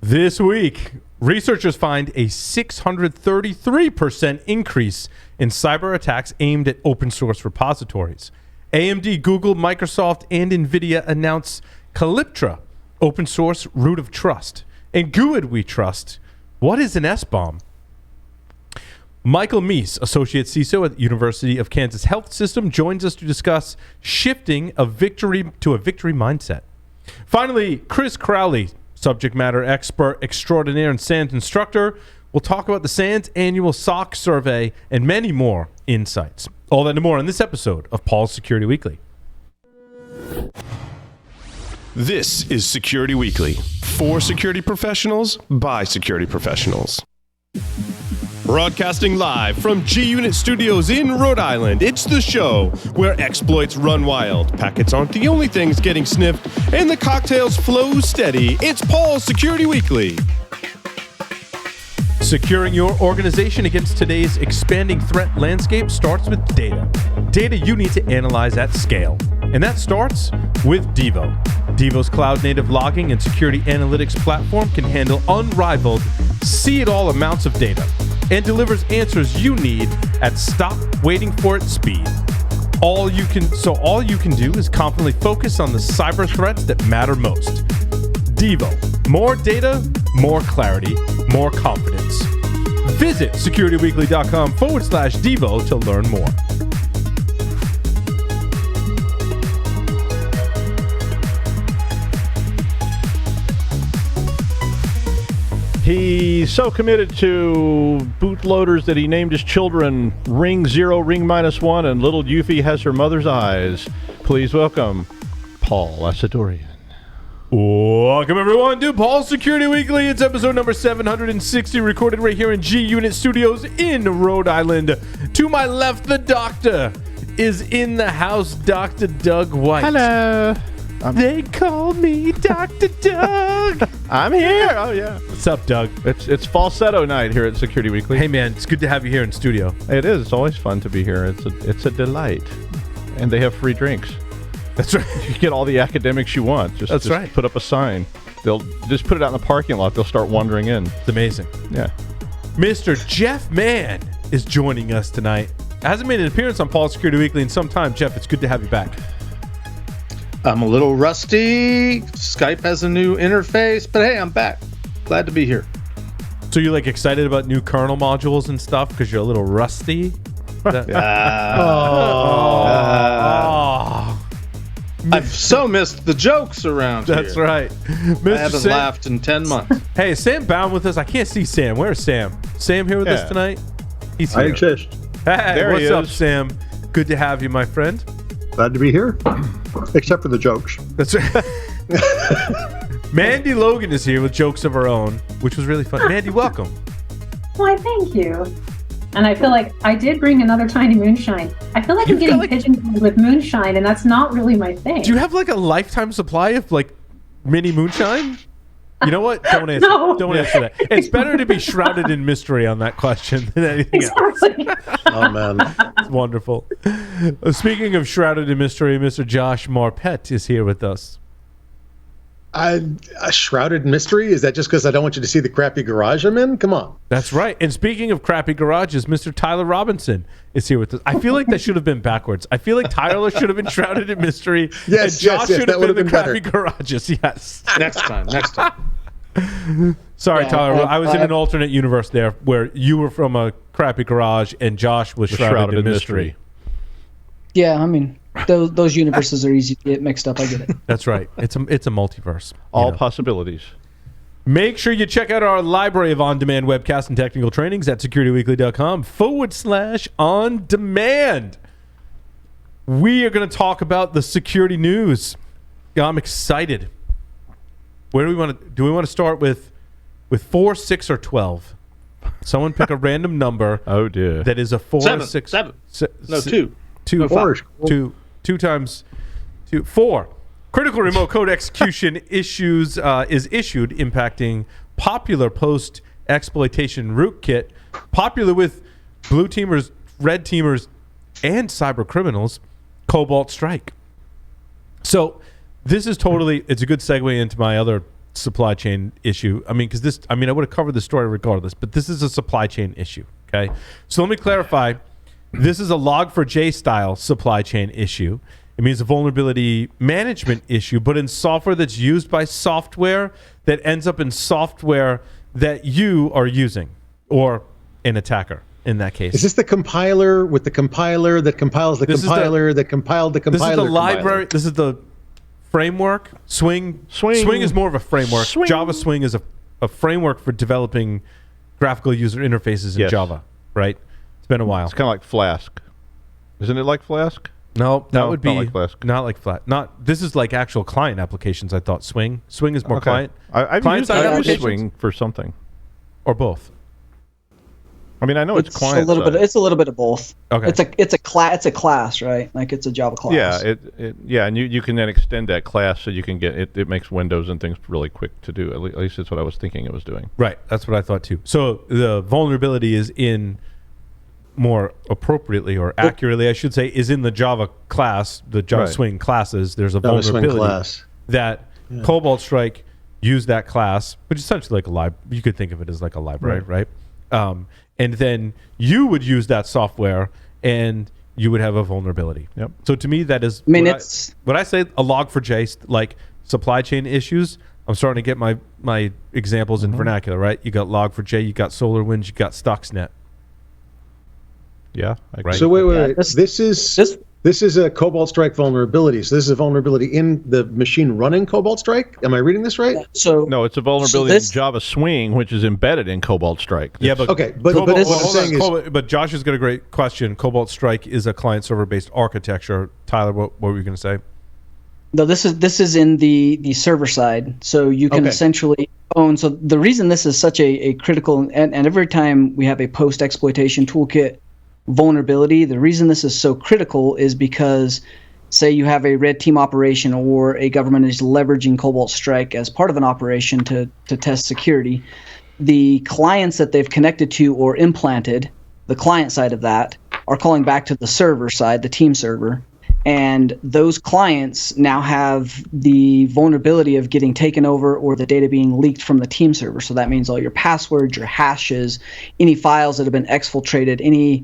This week, researchers find a 633% increase in cyber attacks aimed at open source repositories. AMD, Google, Microsoft, and NVIDIA announce Calyptra, open source root of trust. And GUID we trust. What is an SBOM? Michael Meese, Associate CISO at the University of Kansas Health System, joins us to discuss shifting a victory to a victory mindset. Finally, Chris Crowley, subject matter expert extraordinaire and SANS instructor, will talk about the SANS annual SOC survey and many more insights. All that and more in this episode of Paul's Security Weekly. This is Security Weekly, for security professionals by security professionals. Broadcasting live from G-Unit Studios in Rhode Island, it's the show where exploits run wild, packets aren't the only things getting sniffed, and the cocktails flow steady. It's Paul's Security Weekly. Securing your organization against today's expanding threat landscape starts with data. Data you need to analyze at scale. And that starts with Devo. Devo's cloud-native logging and security analytics platform can handle unrivaled, see-it-all amounts of data and delivers answers you need at stop-waiting-for-it speed. All you can do is confidently focus on the cyber threats that matter most. Devo. More data, more clarity, more confidence. Visit securityweekly.com/Devo to learn more. He's so committed to bootloaders that he named his children Ring 0, Ring -1, and little Yuffie has her mother's eyes. Please welcome Paul Asadorian. Welcome, everyone, to Paul's Security Weekly. It's episode number 760, recorded right here in G-Unit Studios in Rhode Island. To my left, the doctor is in the house, Dr. Doug White. Hello. They call me Dr. Doug. I'm here. Oh, yeah. What's up, Doug? It's falsetto night here at Security Weekly. Hey, man, it's good to have you here in studio. It is. It's always fun to be here. It's a delight. And they have free drinks. That's right. You get all the academics you want. Just right. Put up a sign. They'll just put it out in the parking lot. They'll start wandering in. It's amazing. Yeah. Mr. Jeff Mann is joining us tonight. Hasn't made an appearance on Paul's Security Weekly in some time. Jeff, it's good to have you back. I'm a little rusty. Skype has a new interface, but hey, I'm back. Glad to be here. So you're like excited about new kernel modules and stuff because you're a little rusty? I've so missed the jokes around here. That's right. I haven't laughed in 10 months. Hey, is Sam Bound with us? I can't see Sam. Where's Sam? Sam here with us tonight? He's here. I exist. Hey, there what's he up, is. Sam? Good to have you, my friend. Glad to be here, except for the jokes. That's right. Mandy Logan is here with jokes of her own, which was really fun. Mandy, welcome. Why, thank you. And I feel like I did bring another tiny moonshine. I feel like I'm getting pigeonholed with moonshine, and that's not really my thing. Do you have like a lifetime supply of like mini moonshine? You know what? Don't answer. No. Don't answer that. It's better to be shrouded in mystery on that question than anything Exactly. Oh, man. else. It's wonderful. Speaking of shrouded in mystery, Mr. Josh Marpet is here with us. A shrouded mystery? Is that just because I don't want you to see the crappy garage I'm in? Come on. That's right. And speaking of crappy garages, Mr. Tyler Robinson is here with us. I feel like that should have been backwards. I feel like Tyler should have been shrouded in mystery. Yes, and Josh yes, should that have been in the would crappy have been garages. Yes. Next time. Sorry, Yeah, Tyler. I was in I- an alternate universe there where you were from a crappy garage and Josh was shrouded in mystery. Yeah, I mean, those universes are easy to get mixed up. I get it. That's right. It's a multiverse. All possibilities. Make sure you check out our library of on-demand webcasts and technical trainings at securityweekly.com/on-demand. We are going to talk about the security news. I'm excited. Where do we want to start with 4, 6, or 12? Someone pick a random number. Oh, dear. That is a 4, Seven. 6, Seven. No, 2. 2. Four. 2 times 2. 4. Critical remote code execution is issued, impacting popular post-exploitation rootkit, popular with blue teamers, red teamers, and cyber criminals, Cobalt Strike. So this is it's a good segue into my other supply chain issue. I mean, because this, I would have covered the story regardless, but this is a supply chain issue. Okay. So let me clarify. This is a log4j style supply chain issue. It means a vulnerability management issue, but in software that's used by software that ends up in software that you are using, or an attacker in that case. Is this the compiler with the compiler that compiles the compiler that compiled the compiler? This is the library. This is the framework. Swing is more of a framework. Java Swing is a framework for developing graphical user interfaces in Java, right? It's been a while. It's kind of like Flask. Isn't it like Flask? No, that would be not like Flask. Not like Flask. This is like actual client applications. I thought Swing is more client. I've used Swing for something, or both. I mean, I know it's client. It's a little bit of both. Okay. It's a class, right? Like it's a Java class. Yeah, and you can then extend that class so you can get it. It makes Windows and things really quick to do. At least that's what I was thinking it was doing. Right. That's what I thought too. So the vulnerability is in, more appropriately or accurately, I should say, is in the Java class, the Java Swing classes. There's a vulnerability that Cobalt Strike used that class, which is essentially like a library. You could think of it as like a library, right? And then you would use that software and you would have a vulnerability. Yep. So to me, that is, when I say a log4j, like supply chain issues, I'm starting to get my examples in vernacular, right? You got log4j, you got SolarWinds, you got Stuxnet. Yeah. Right. So wait. This is a Cobalt Strike vulnerability. So this is a vulnerability in the machine running Cobalt Strike. Am I reading this right? No, it's a vulnerability in Java Swing, which is embedded in Cobalt Strike. Yeah, but but Josh has got a great question. Cobalt Strike is a client-server based architecture. Tyler, what were you going to say? No, this is in the server side. So you can essentially own. So the reason this is such a critical, and every time we have a post-exploitation toolkit vulnerability, the reason this is so critical is because, say you have a red team operation or a government is leveraging Cobalt Strike as part of an operation to test security, the clients that they've connected to or implanted, the client side of that, are calling back to the server side, the team server, and those clients now have the vulnerability of getting taken over or the data being leaked from the team server. So that means all your passwords, your hashes, any files that have been exfiltrated, any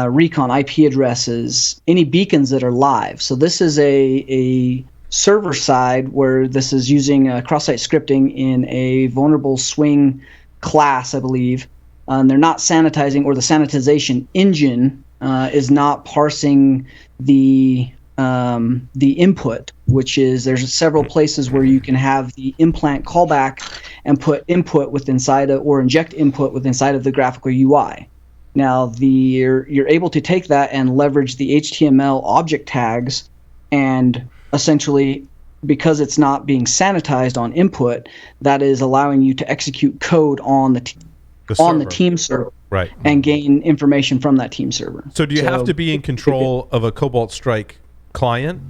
recon IP addresses, any beacons that are live. So this is a server side where this is using cross-site scripting in a vulnerable Swing class, I believe. They're not sanitizing, or the sanitization engine is not parsing the input, which is, there's several places where you can have the implant callback and put input with inside of, or inject input with inside of the graphical UI. Now, you're able to take that and leverage the HTML object tags, and essentially, because it's not being sanitized on input, that is allowing you to execute code on the team server, right, and gain information from that team server. So do you have to be in control of a Cobalt Strike client?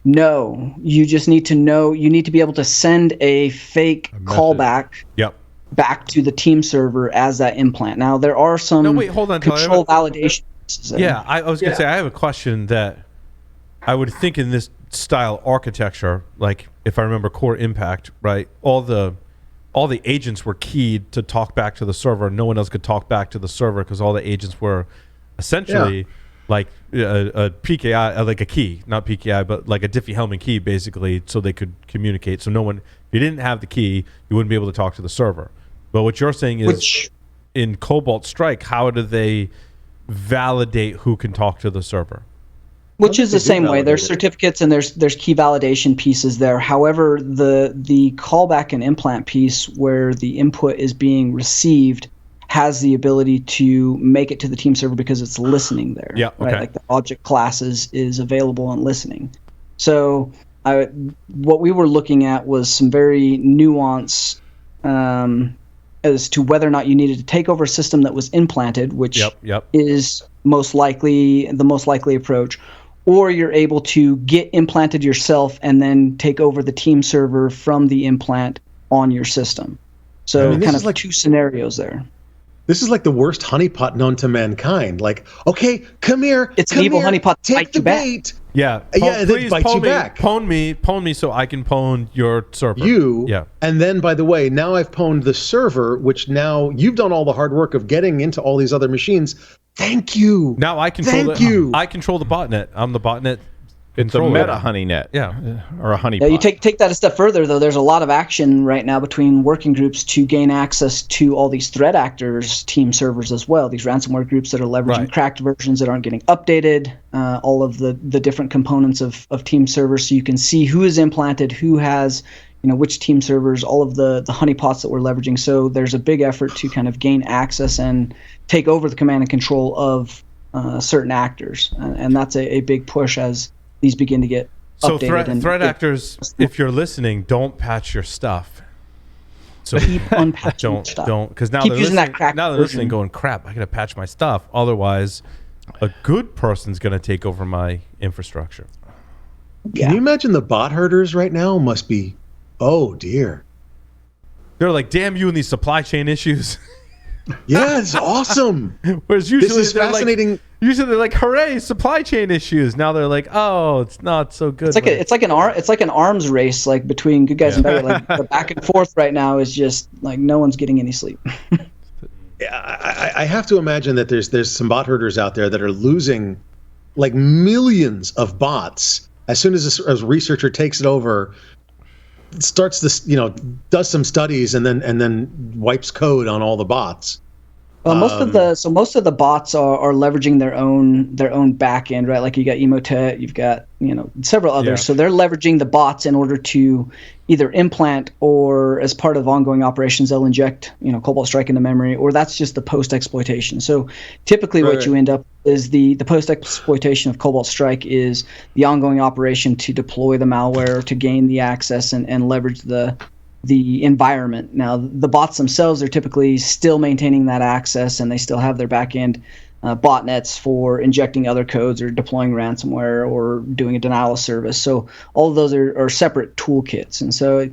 No, you just need to know. You need to be able to send a fake callback. Yep. Back to the team server as that implant. Now there are some control validation. Yeah, I was going to say, I have a question that I would think in this style architecture, like if I remember Core Impact, right? All the agents were keyed to talk back to the server. No one else could talk back to the server because all the agents were essentially like a PKI, like a key, not PKI, but like a Diffie-Hellman key, basically, so they could communicate. So no one, if you didn't have the key, you wouldn't be able to talk to the server. But what you're saying is, in Cobalt Strike, how do they validate who can talk to the server? Which is the same way. There's certificates and there's key validation pieces there. However, the callback and implant piece, where the input is being received, has the ability to make it to the team server because it's listening there. Yeah, okay. Right? Like the object class is available and listening. So what we were looking at was some very nuanced as to whether or not you needed to take over a system that was implanted, which is the most likely approach, or you're able to get implanted yourself and then take over the team server from the implant on your system. So kind of like two scenarios there. This is like the worst honeypot known to mankind. Like, okay, come here. It's an evil honeypot to take bite the you back. bait. Yeah. Yeah, Please bite you me, back. Pwn me so I can pwn your server. Yeah. And then, by the way, now I've pwned the server, which now you've done all the hard work of getting into all these other machines. Thank you. Now I control I control the botnet. I'm the botnet. It's a meta honeynet. Yeah. Or a honeypot. Yeah, you take that a step further, though. There's a lot of action right now between working groups to gain access to all these threat actors' team servers as well. These ransomware groups that are leveraging cracked versions that aren't getting updated, all of the different components of team servers, so you can see who is implanted, who has, which team servers, all of the honeypots that we're leveraging. So there's a big effort to kind of gain access and take over the command and control of certain actors, and that's a big push as these begin to get updated. So threat actors, if you're listening, don't patch your stuff. So keep unpatching stuff. Don't, because now keep they're using listening. That cracked now they're version. listening, going, crap, I gotta patch my stuff. Otherwise, a good person's gonna take over my infrastructure. Can you imagine the bot herders right now must be, oh dear. They're like, damn you and these supply chain issues. Yeah, it's awesome. Whereas usually this is fascinating. Usually they're like, hooray, supply chain issues. Now they're like, oh, it's not so good. It's like an arms race, like between good guys and bad guys. Like the back and forth right now is just like no one's getting any sleep. I have to imagine that there's some bot herders out there that are losing like millions of bots as soon as a researcher takes it over, starts this, does some studies and then wipes code on all the bots. Well, most of the bots are leveraging their own back end, right? Like you got Emotet, you've got several others. Yeah. So they're leveraging the bots in order to either implant or as part of ongoing operations they'll inject Cobalt Strike into memory, or that's just the post-exploitation. So typically what you end up is the post-exploitation of Cobalt Strike is the ongoing operation to deploy the malware, to gain the access and leverage the environment. Now, the bots themselves are typically still maintaining that access, and they still have their back-end botnets for injecting other codes or deploying ransomware or doing a denial of service. So all of those are separate toolkits. And so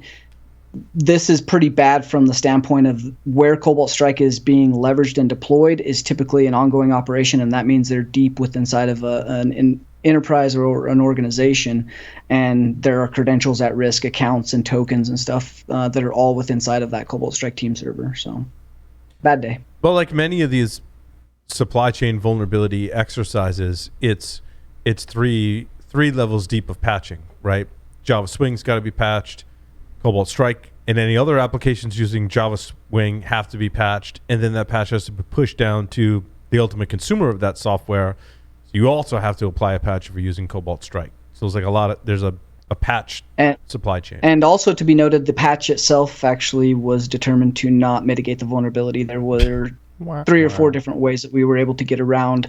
this is pretty bad from the standpoint of where Cobalt Strike is being leveraged and deployed is typically an ongoing operation, and that means they're deep within inside of an enterprise or an organization, and there are credentials at risk, accounts and tokens and stuff that are all within inside of that Cobalt Strike team server. So bad day. Well, like many of these supply chain vulnerability exercises, it's three levels deep of patching, right? Java Swing's got to be patched, Cobalt Strike and any other applications using Java Swing have to be patched, and then that patch has to be pushed down to the ultimate consumer of that software. So you also have to apply a patch if you're using Cobalt Strike. So it's like there's a patch supply chain. And also to be noted, the patch itself actually was determined to not mitigate the vulnerability. There were 3 or 4 different ways that we were able to get around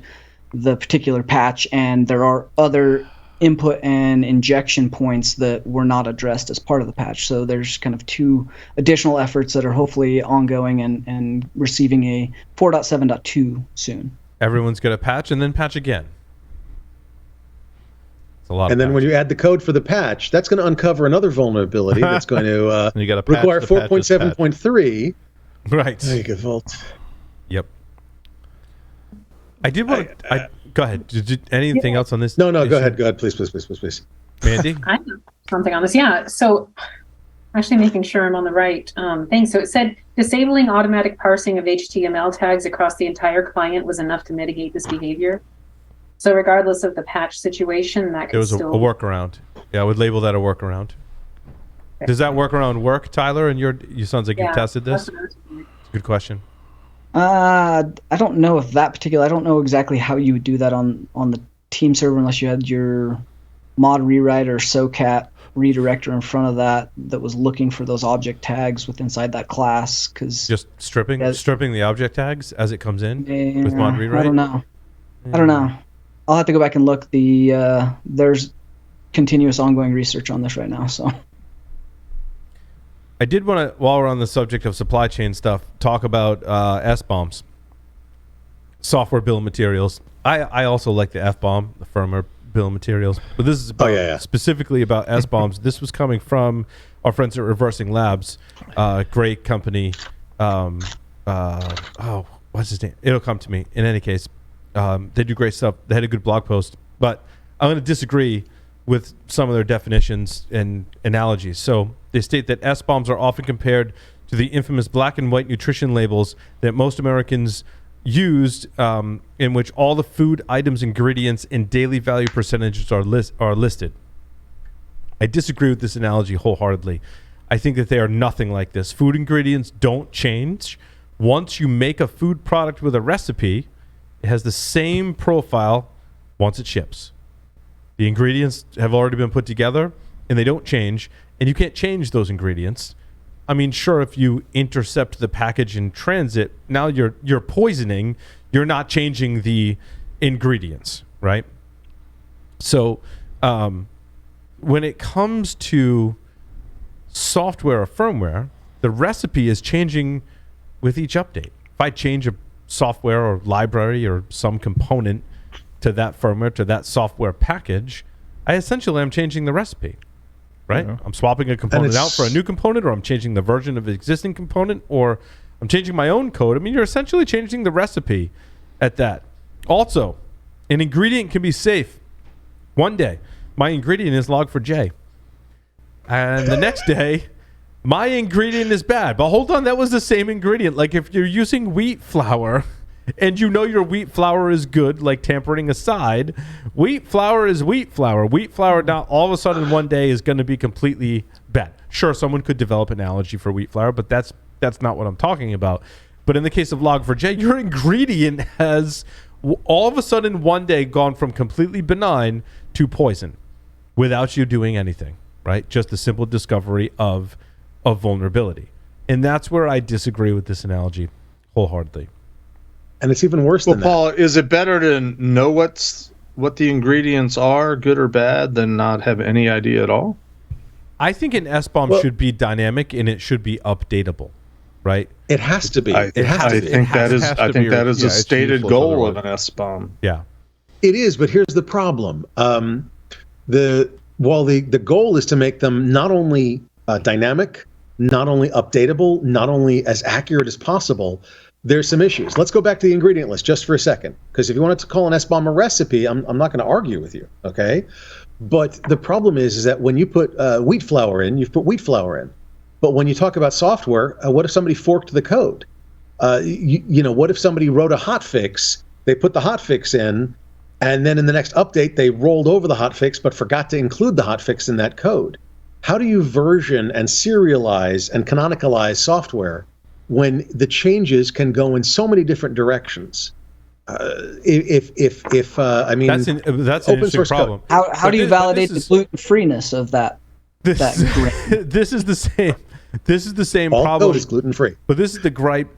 the particular patch, and there are other input and injection points that were not addressed as part of the patch. So there's kind of 2 additional efforts that are hopefully ongoing and receiving a 4.7.2 soon. Everyone's got to patch and then patch again. It's a lot. And then when you add the code for the patch, that's going to uncover another vulnerability that's going to require 4.7.3. Right. There you go, Vault. Yep. I did want to... Go ahead. Anything else on this? No, go ahead. Go ahead, please. Mandy? I have something on this. Yeah. So actually making sure I'm on the right thing. So it said disabling automatic parsing of HTML tags across the entire client was enough to mitigate this behavior. So regardless of the patch situation, that could there was a workaround. Yeah, I would label that a workaround. Okay. Does that workaround work, Tyler? And you sounds like you tested this? Good question. I don't know if that particular. I don't know exactly how you would do that on the team server unless you had your mod rewrite or SOCAT redirector in front of that was looking for those object tags with inside that class. Because just stripping the object tags as it comes in with mod rewrite. I don't know. I'll have to go back and look. There's continuous ongoing research on this right now. So. I did want to, while we're on the subject of supply chain stuff, talk about SBOMS, software bill of materials. I also like the FBOM, the firmware bill of materials, but this is specifically about SBOMS. This was coming from our friends at Reversing Labs, great company. What's what's his name? It'll come to me. In any case, they do great stuff. They had a good blog post, but I'm going to disagree with some of their definitions and analogies. So they state that SBOMs are often compared to the infamous black and white nutrition labels that most Americans used, in which all the food items, ingredients, and daily value percentages are listed. I disagree with this analogy wholeheartedly. I think that they are nothing like this. Food ingredients don't change. Once you make a food product with a recipe, it has the same profile once it ships. The ingredients have already been put together, and they don't change, and you can't change those ingredients. I mean, sure, if you intercept the package in transit, now you're poisoning. You're not changing the ingredients, right? So when it comes to software or firmware, the recipe is changing with each update. If I change a software or library or some component to that firmware, to that software package, I essentially am changing the recipe, right? Yeah. I'm swapping a component out for a new component, or I'm changing the version of the existing component, or I'm changing my own code. I mean, you're essentially changing the recipe at that. Also, an ingredient can be safe. One day, my ingredient is log4j. And the next day, my ingredient is bad. But hold on, that was the same ingredient. Like if you're using wheat flour and you know your wheat flour is good, like tampering aside, wheat flour is wheat flour. Wheat flour now all of a sudden one day is going to be completely bad. Sure, someone could develop an analogy for wheat flour, but that's not what I'm talking about. But in the case of log4j, your ingredient has all of a sudden one day gone from completely benign to poison without you doing anything, right? Just the simple discovery of vulnerability. And that's where I disagree with this analogy wholeheartedly. And it's even worse than Paul, is it better to know what the ingredients are, good or bad, than not have any idea at all? I think an SBOM should be dynamic and it should be updatable, right? It has to be. I think that is a stated goal of an SBOM. Yeah. It is, but here's the problem. While the goal is to make them not only dynamic, not only updatable, not only as accurate as possible, there's some issues. Let's go back to the ingredient list just for a second, because if you wanted to call an SBOM a recipe, I'm not going to argue with you, okay? But the problem is that when you put wheat flour in, you've put wheat flour in. But when you talk about software, what if somebody forked the code? What if somebody wrote a hotfix, they put the hotfix in, and then in the next update, they rolled over the hotfix but forgot to include the hotfix in that code? How do you version and serialize and canonicalize software when the changes can go in so many different directions? That's an interesting problem. How do you validate the gluten-freeness of that? This is the same. This is the same all problem. All code is gluten-free. But this is the gripe.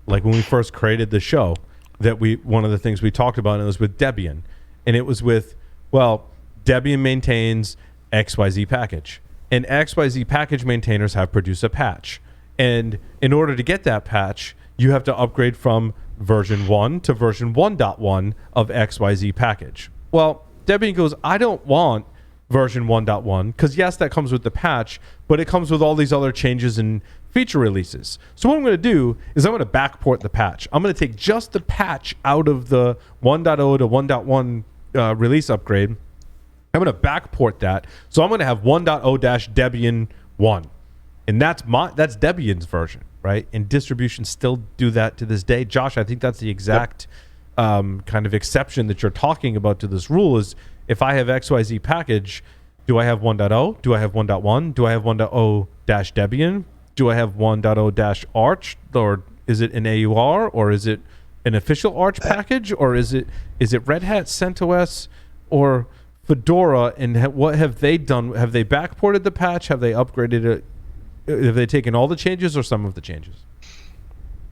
Like when we first created the show, one of the things we talked about, and it was with Debian, and it was with, Debian maintains XYZ package, and XYZ package maintainers have produced a patch, and in order to get that patch, you have to upgrade from version 1 to version 1.1 of XYZ package. Well, Debian goes, I don't want version 1.1 because yes, that comes with the patch, but it comes with all these other changes and feature releases. So what I'm going to do is I'm going to backport the patch. I'm going to take just the patch out of the 1.0 to 1.1 release upgrade. I'm going to backport that. So I'm going to have 1.0-Debian 1. And that's Debian's version, right? And distributions still do that to this day. Josh, I think that's the exact kind of exception that you're talking about to this rule is if I have XYZ package, do I have 1.0? Do I have 1.1? Do I have 1.0-Debian? Do I have 1.0-Arch? Or is it an AUR? Or is it an official Arch package? Or is it Red Hat, CentOS, or Fedora? And what have they done? Have they backported the patch? Have they upgraded it? Have they taken all the changes or some of the changes?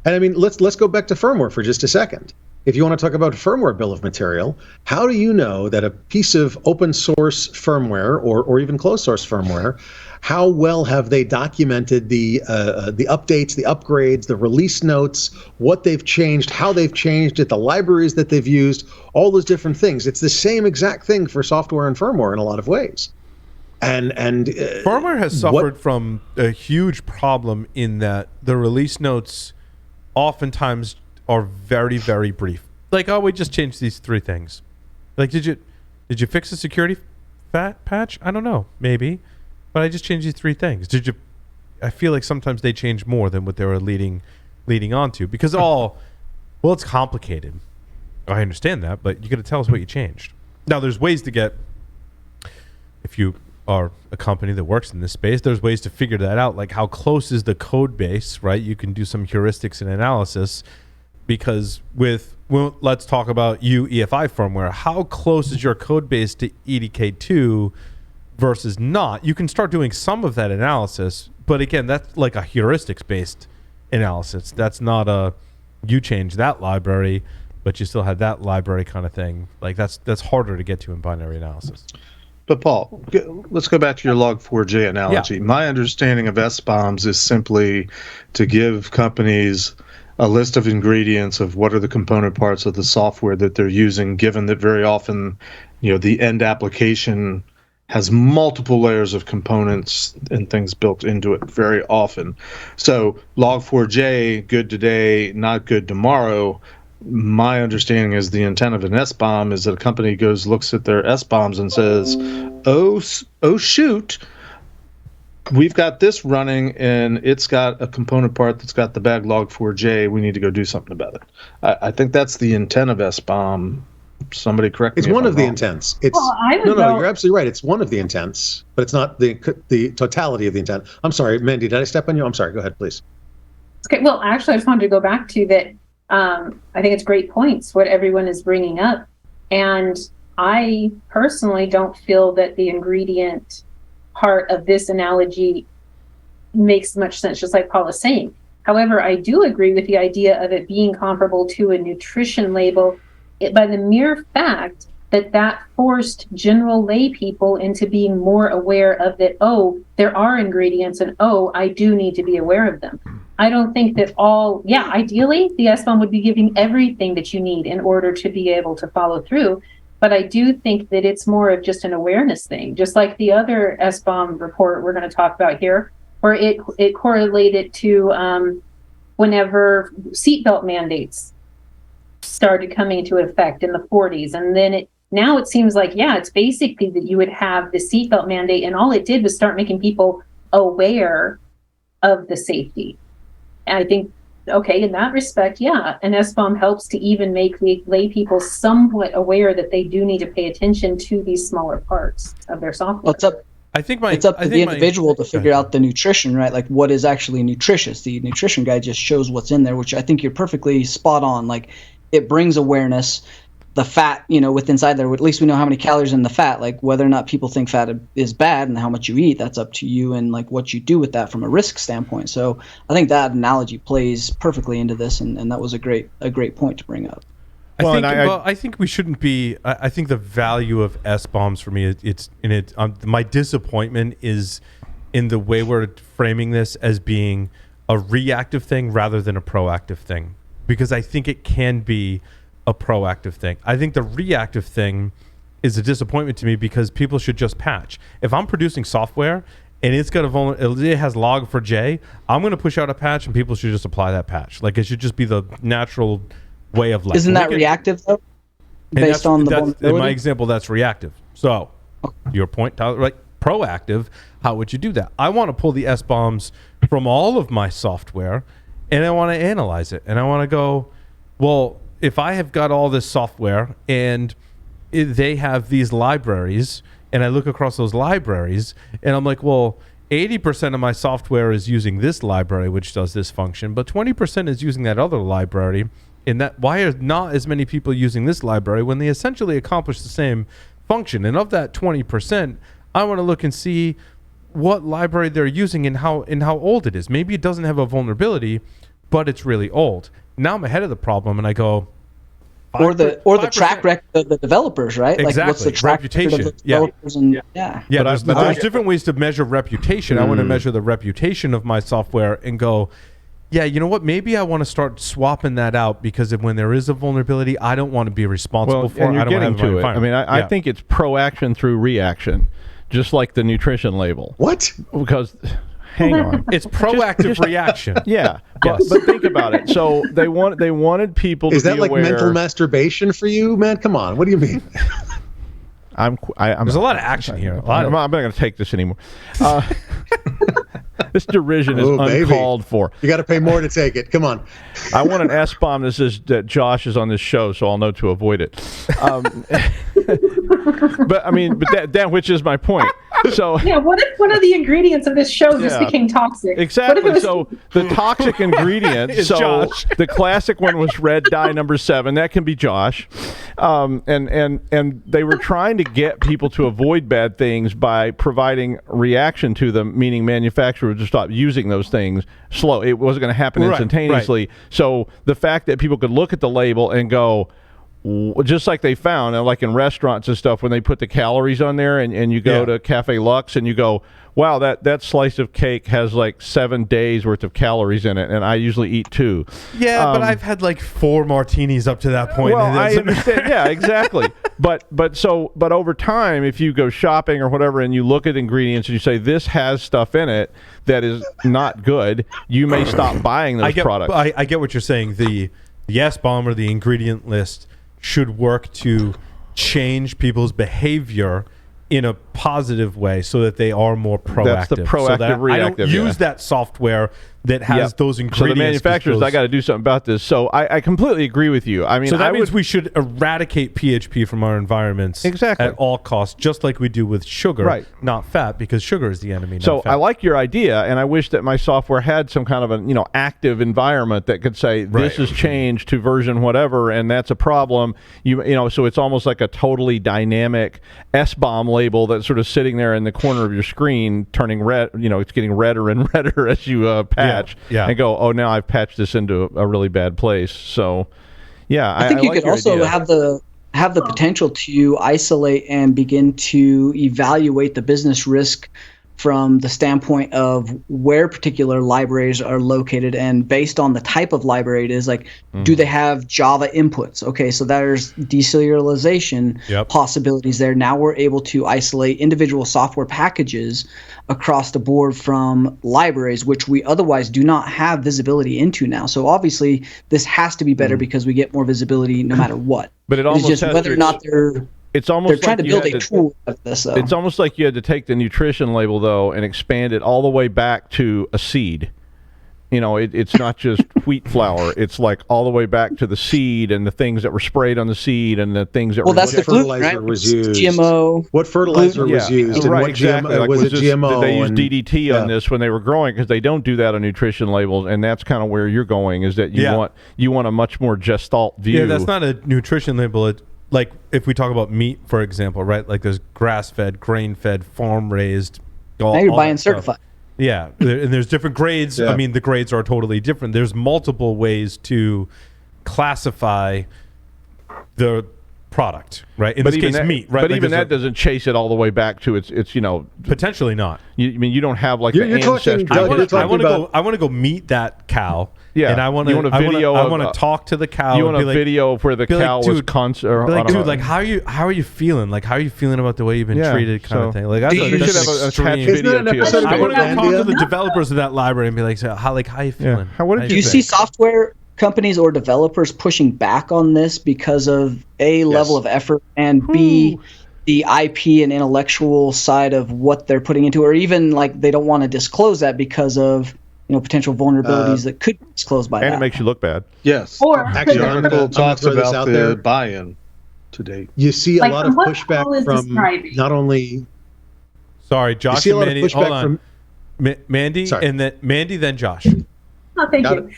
And I mean, let's go back to firmware for just a second. If you want to talk about firmware bill of material, how do you know that a piece of open source firmware or even closed source firmware, how well have they documented the updates, the upgrades, the release notes, what they've changed, how they've changed it, the libraries that they've used, all those different things? It's the same exact thing for software and firmware in a lot of ways. And firmware has suffered from a huge problem in that the release notes oftentimes are very, very brief. Like, oh, we just changed these 3 things. Like, did you fix the security patch? I don't know, maybe, but I just changed these 3 things. I feel like sometimes they change more than what they were leading on to, because it's complicated. I understand that, but you got to tell us what you changed. Now, there's ways to get, if you are a company that works in this space, there's ways to figure that out, like how close is the code base, right? You can do some heuristics and analysis, because let's talk about UEFI firmware. How close is your code base to EDK2 versus not? You can start doing some of that analysis, but again, that's like a heuristics-based analysis. That's not you change that library, but you still had that library kind of thing. Like that's harder to get to in binary analysis. But Paul, let's go back to your log4j analogy. Yeah. My understanding of SBOMS is simply to give companies a list of ingredients of what are the component parts of the software that they're using, given that very often, the end application has multiple layers of components and things built into it very often. So log4j, good today, not good tomorrow. My understanding is the intent of an SBOM is that a company looks at their SBOMs and says, oh shoot, we've got this running and it's got a component part that's got the bad log4j. We need to go do something about it. I think that's the intent of SBOM. Somebody correct me. It's one of the intents. No, you're absolutely right. It's one of the intents, but it's not the totality of the intent. I'm sorry, Mandy, did I step on you? I'm sorry. Go ahead, please. Okay. Well, actually, I just wanted to go back to that. I think it's great points what everyone is bringing up, and I personally don't feel that the ingredient part of this analogy makes much sense, just like Paul is saying. However, I do agree with the idea of it being comparable to a nutrition label by the mere fact that forced general lay people into being more aware of that, there are ingredients, and I do need to be aware of them. I don't think that ideally the SBOM would be giving everything that you need in order to be able to follow through. But I do think that it's more of just an awareness thing, just like the other SBOM report we're going to talk about here, where it correlated to whenever seatbelt mandates started coming into effect in the 40s. And then now it seems like, it's basically that you would have the seatbelt mandate, and all it did was start making people aware of the safety. And I think, in that respect, an SBOM helps to even make lay people somewhat aware that they do need to pay attention to these smaller parts of their software. Well, it's up to the individual to figure out the nutrition, right? Like what is actually nutritious. The nutrition guide just shows what's in there, which I think you're perfectly spot on. Like it brings awareness. The fat, with inside there, at least we know how many calories in the fat. Like whether or not people think fat is bad and how much you eat, that's up to you and like what you do with that from a risk standpoint. So I think that analogy plays perfectly into this, and that was a great point to bring up. I think we shouldn't be. I think the value of SBOMs for me, my disappointment is in the way we're framing this as being a reactive thing rather than a proactive thing, because I think it can be a proactive thing. I think the reactive thing is a disappointment to me because people should just patch. If I'm producing software and it's got it has log4j, I'm going to push out a patch and people should just apply that patch. Like it should just be the natural way of life. Isn't that reactive though? Based on the vulnerability? In my example, that's reactive. So your point, Tyler, like proactive, how would you do that? I want to pull the SBOMs from all of my software and I want to analyze it. And I want to go, well, if I have got all this software and they have these libraries and I look across those libraries and I'm like, well, 80% of my software is using this library, which does this function, but 20% is using that other library. And that, why are not as many people using this library when they essentially accomplish the same function? And of that 20%, I want to look and see what library they're using and how old it is. Maybe it doesn't have a vulnerability, but it's really old. Now I'm ahead of the problem and I go, or the track record of the developers, right? Exactly. Like what's the track reputation record of the developers? But there's different ways to measure reputation. I want to measure the reputation of my software and go, you know what? Maybe I want to start swapping that out because when there is a vulnerability, I don't want to be responsible for it. And you're I don't getting to it. I mean, I think it's proaction through reaction, just like the nutrition label. What? Because hang on. It's proactive reaction. Yeah, Yes. but think about it. So they wanted people to be aware. Is that like mental masturbation for you, man? Come on. What do you mean? There's a lot of action here. I'm not going to take this anymore. This derision is uncalled for. You got to pay more to take it. Come on. I want an SBOM that says that Josh is on this show, so I'll know to avoid it. But I mean, that which is my point. So yeah, what if one of the ingredients of this show just became toxic? Exactly. So the toxic ingredient. So Josh. The classic one was red dye number 7. That can be Josh. And they were trying to get people to avoid bad things by providing reaction to them, meaning manufacturers would stop using those things slow. It wasn't going to happen instantaneously. Right. So the fact that people could look at the label and go, just like they found, like in restaurants and stuff, when they put the calories on there and you go to Cafe Lux and you go, wow, that slice of cake has like 7 days worth of calories in it, and I usually eat 2. Yeah, but I've had like 4 martinis up to that point. Well, I understand. Yeah, exactly. But over time, if you go shopping or whatever and you look at ingredients and you say this has stuff in it that is not good, you may stop buying those products. I get what you're saying. The SBOM or the ingredient list should work to change people's behavior in a positive way so that they are more proactive. That's the proactive reactive. I don't use that software that has those ingredients. So the manufacturers, I got to do something about this. So I completely agree with you. I mean, so that means we should eradicate PHP from our environments at all costs, just like we do with sugar, not fat, because sugar is the enemy. So I like your idea, and I wish that my software had some kind of an active environment that could say this has changed to version whatever, and that's a problem. So it's almost like a totally dynamic SBOM label that's sort of sitting there in the corner of your screen, turning red. It's getting redder and redder as you patch. And go, oh, now I've patched this into a really bad place. So, I think you could also have the potential to isolate and begin to evaluate the business risk from the standpoint of where particular libraries are located, and based on the type of library it is, like, do they have Java inputs? Okay, so there's deserialization possibilities there. Now we're able to isolate individual software packages across the board from libraries, which we otherwise do not have visibility into now. So obviously this has to be better because we get more visibility no matter what. But it almost it's just whether or not they're trying to build a tool of this, though. It's almost like you had to take the nutrition label, though, and expand it all the way back to a seed. It's not just wheat flour. It's like all the way back to the seed and the things that were sprayed on the seed and the things that were... Well, that's the gluten, fertilizer right? was used. GMO. What fertilizer was used? Right, and exactly. What was it GMO? Did they use DDT on this when they were growing? Because they don't do that on nutrition labels, and that's kind of where you're going, is that you want a much more gestalt view. Yeah, that's not a nutrition label. Like if we talk about meat, for example, right? Like there's grass-fed, grain-fed, farm-raised. Now you're buying certified. Yeah, and there's different grades. I mean, the grades are totally different. There's multiple ways to classify the product, right? In this case, meat, right? But even that doesn't chase it all the way back to its potentially not. You don't have like you're the ancestry. I want to go meet that cow. Yeah, and I want to. I want to talk to the cow. You want a video of where the cow was dude, like how are you feeling? Like how are you feeling about the way you've been treated, kind of thing. Like you should have a attached video to you. I want to go talk to the developers of that library and be like, how are you feeling? Do you see software companies or developers pushing back on this because of A, level of effort, and B, the IP and intellectual side of what they're putting into, or even like they don't want to disclose that because of potential vulnerabilities that could be disclosed by that. And it makes you look bad. Yes. Or actually, the article talks about the buy-in to date. You see a lot of pushback from not only... Sorry, Josh and Mandy. Hold on. Mandy, and then Mandy, then Josh. Oh, thank you.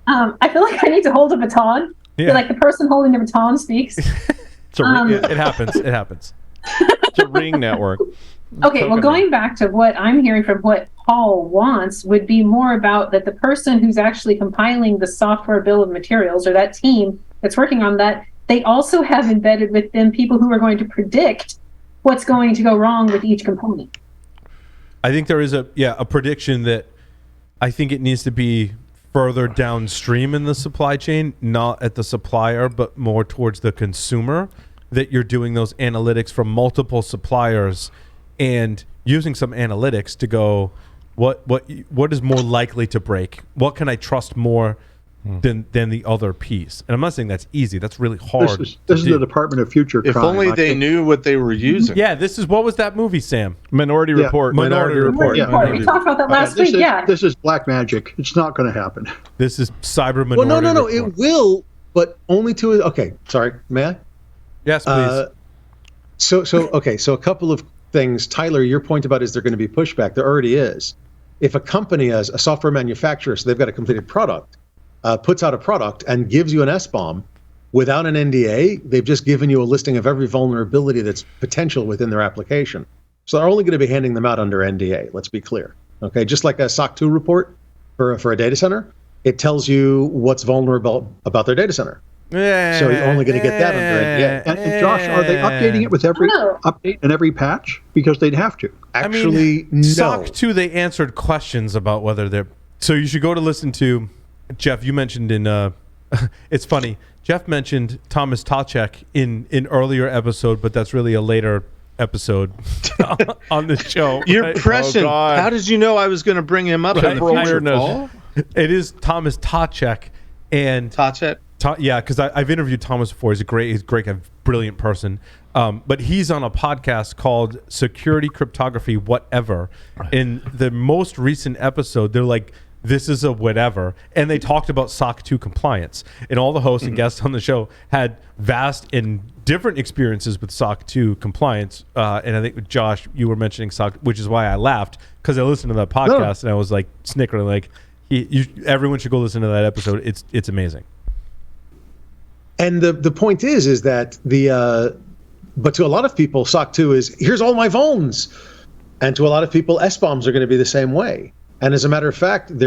I feel like I need to hold a baton. Yeah. Like the person holding the baton speaks. It's it happens. It happens. It's a ring network. Okay, well, going back to what I'm hearing from what Paul wants would be more about that the person who's actually compiling the software bill of materials, or that team that's working on that, they also have embedded with them people who are going to predict what's going to go wrong with each component. I think there is a prediction that I think it needs to be further downstream in the supply chain, not at the supplier, but more towards the consumer, that you're doing those analytics from multiple suppliers and using some analytics to go, What is more likely to break? What can I trust more than the other piece? And I'm not saying that's easy. That's really hard. This is the Department of Future Crime. If only they knew what they were using. Yeah, this is, what was that movie, Sam? Minority Report. Minority Report. Yeah. We talked about that last week. This is black magic. It's not going to happen. This is cyber minority. Well, no. Report. It will, but only to. Okay, sorry. May I? Yes, please. So a couple of things. Tyler, your point about is there going to be pushback? There already is. If a company, as a software manufacturer, so they've got a completed product, puts out a product and gives you an SBOM without an NDA, they've just given you a listing of every vulnerability that's potential within their application. So they're only going to be handing them out under NDA. Let's be clear. Okay, just like a SOC 2 report for a data center, it tells you what's vulnerable about their data center. So you're only going to get that under NDA. And Josh, are they updating it with every update and every patch? Because they'd have to. Actually, no. SOC 2, they answered questions about whether they're... So you should go to listen to... Jeff, you mentioned in... it's funny. Jeff mentioned Thomas Tacek in earlier episode, but that's really a later episode on the show. You're prescient. How did you know I was going to bring him up in the future, Paul? It is Thomas Tacek. And Tacek? Yeah, because I've interviewed Thomas before. He's a great brilliant person. But he's on a podcast called Security Cryptography Whatever. In the most recent episode, they're like, this is a whatever. And they talked about SOC 2 compliance. And all the hosts and guests on the show had vast and different experiences with SOC 2 compliance. And I think, Josh, you were mentioning SOC, which is why I laughed, because I listened to that podcast and I was like snickering, like, everyone should go listen to that episode. It's amazing. And the point is that but to a lot of people, SOC 2 is, here's all my vulns. And to a lot of people, SBOMs are going to be the same way. And as a matter of fact, it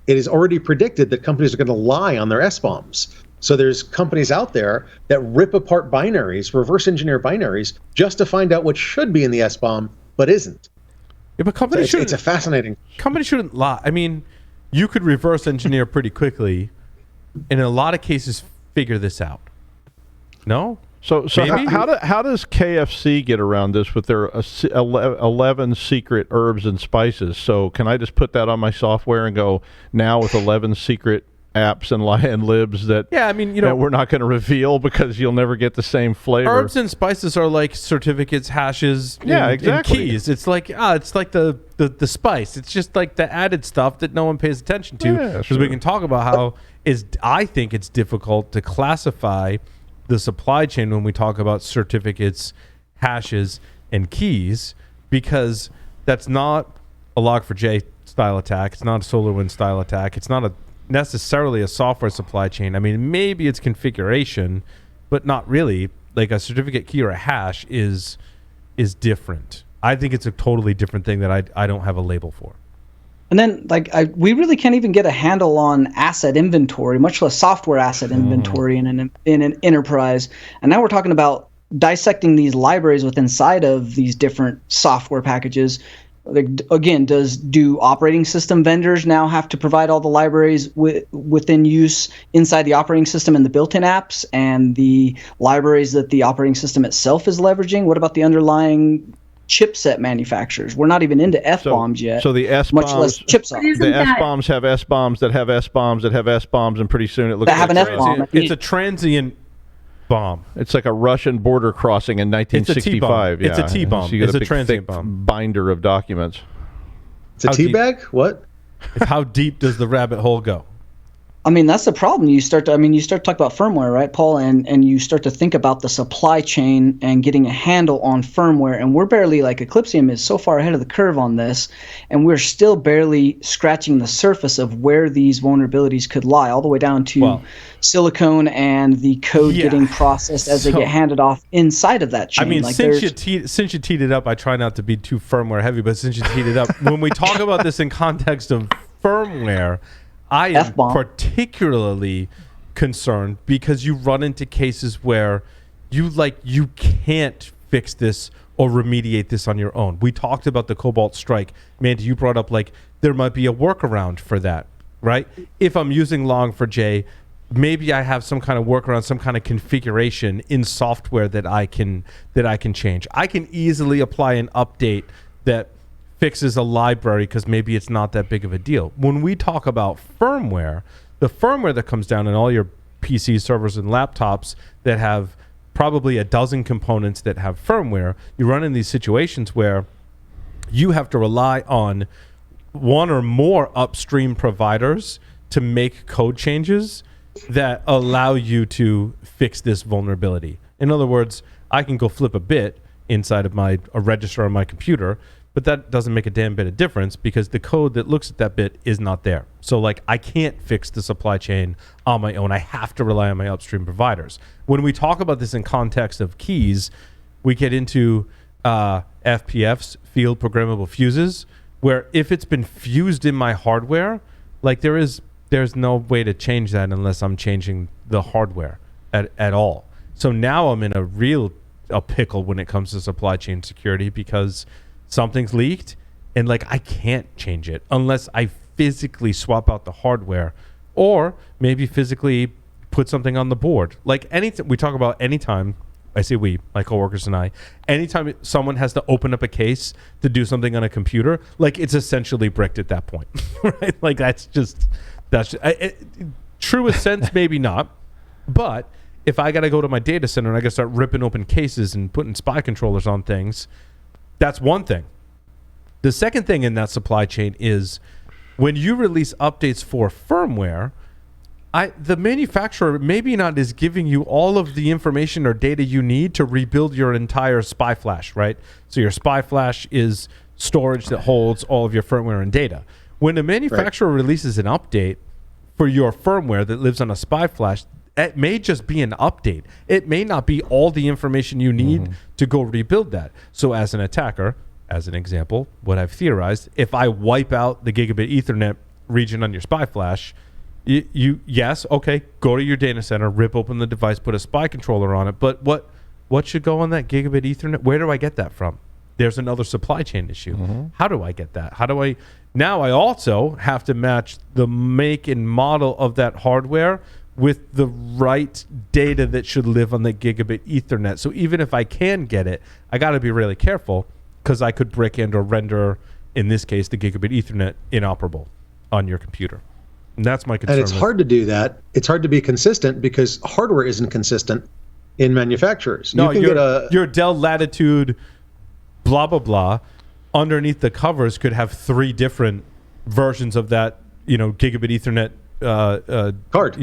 is already predicted that companies are going to lie on their SBOMs. So there's companies out there that rip apart binaries, reverse engineer binaries, just to find out what should be in the SBOM, but isn't. Yeah, but companies shouldn't. It's a fascinating. Companies shouldn't lie. I mean, you could reverse engineer pretty quickly, and in a lot of cases, figure this out. No? So how does KFC get around this with their 11 secret herbs and spices? So can I just put that on my software and go, now with 11 secret apps and libs that that we're not going to reveal because you'll never get the same flavor? Herbs and spices are like certificates, hashes, and keys. It's like the spice. It's just like the added stuff that no one pays attention to. Because we can talk about how I think it's difficult to classify the supply chain when we talk about certificates, hashes, and keys, because that's not a Log4j style attack. It's not a SolarWinds style attack. It's not necessarily a software supply chain. I mean, maybe it's configuration, but not really. Like a certificate key or a hash is different. I think it's a totally different thing that I don't have a label for. And then, we really can't even get a handle on asset inventory, much less software asset inventory in an enterprise. And now we're talking about dissecting these libraries inside of these different software packages. Again, do operating system vendors now have to provide all the libraries within use inside the operating system and the built-in apps and the libraries that the operating system itself is leveraging? What about the underlying chipset manufacturers? We're not even into F-bombs yet. So the S-bombs, much less chipset. The S-bombs have S-bombs that have S-bombs that have S-bombs, and pretty soon it looks that have an F-bomb. It's a transient bomb. It's like a Russian border crossing in 1965. It's a T-bomb. So you got it's a big, transient thick bomb. binder of documents. It's a teabag? What? How deep does the rabbit hole go? I mean, that's the problem. You start to talk about firmware, right, Paul? And you start to think about the supply chain and getting a handle on firmware. And we're barely, Eclipsium is so far ahead of the curve on this, and we're still barely scratching the surface of where these vulnerabilities could lie, all the way down to silicone and the code getting processed as they get handed off inside of that chain. I mean, since you teed it up, I try not to be too firmware heavy, but since you teed it up, when we talk about this in context of firmware, I am particularly concerned because you run into cases where you can't fix this or remediate this on your own. We talked about the Cobalt Strike. Mandy, you brought up there might be a workaround for that, right? If I'm using Log4j, maybe I have some kind of workaround, some kind of configuration in software that I can change. I can easily apply an update that fixes a library because maybe it's not that big of a deal. When we talk about firmware, the firmware that comes down in all your PC servers and laptops that have probably a dozen components that have firmware, you run in these situations where you have to rely on one or more upstream providers to make code changes that allow you to fix this vulnerability. In other words, I can go flip a bit inside of a register on my computer, but that doesn't make a damn bit of difference because the code that looks at that bit is not there. So like I can't fix the supply chain on my own. I have to rely on my upstream providers. When we talk about this in context of keys, we get into FPFs, field programmable fuses, where if it's been fused in my hardware, like there's no way to change that unless I'm changing the hardware at all. So now I'm in a pickle when it comes to supply chain security because something's leaked and like I can't change it unless I physically swap out the hardware or maybe physically put something on the board. Like we talk about anytime, I say we, my coworkers and I, anytime someone has to open up a case to do something on a computer, like it's essentially bricked at that point, right? Like that's truest sense, maybe not, but if I got to go to my data center and I got to start ripping open cases and putting spy controllers on things, that's one thing. The second thing in that supply chain is when you release updates for firmware, the manufacturer maybe not is giving you all of the information or data you need to rebuild your entire spy flash, right? So your spy flash is storage that holds all of your firmware and data. When a manufacturer releases an update for your firmware that lives on a spy flash, it may just be an update. It may not be all the information you need to go rebuild that. So as an attacker, as an example, what I've theorized, if I wipe out the gigabit Ethernet region on your spy flash, yes, okay, go to your data center, rip open the device, put a spy controller on it. But what should go on that gigabit Ethernet? Where do I get that from? There's another supply chain issue. How do I get that? Now I also have to match the make and model of that hardware with the right data that should live on the gigabit Ethernet. So even if I can get it, I got to be really careful because I could brick and or render, in this case, the gigabit Ethernet inoperable on your computer. And that's my concern. And it's hard to do that. It's hard to be consistent because hardware isn't consistent in manufacturers. No, your Dell Latitude, blah, blah, blah, underneath the covers could have 3 different versions of that, gigabit Ethernet card,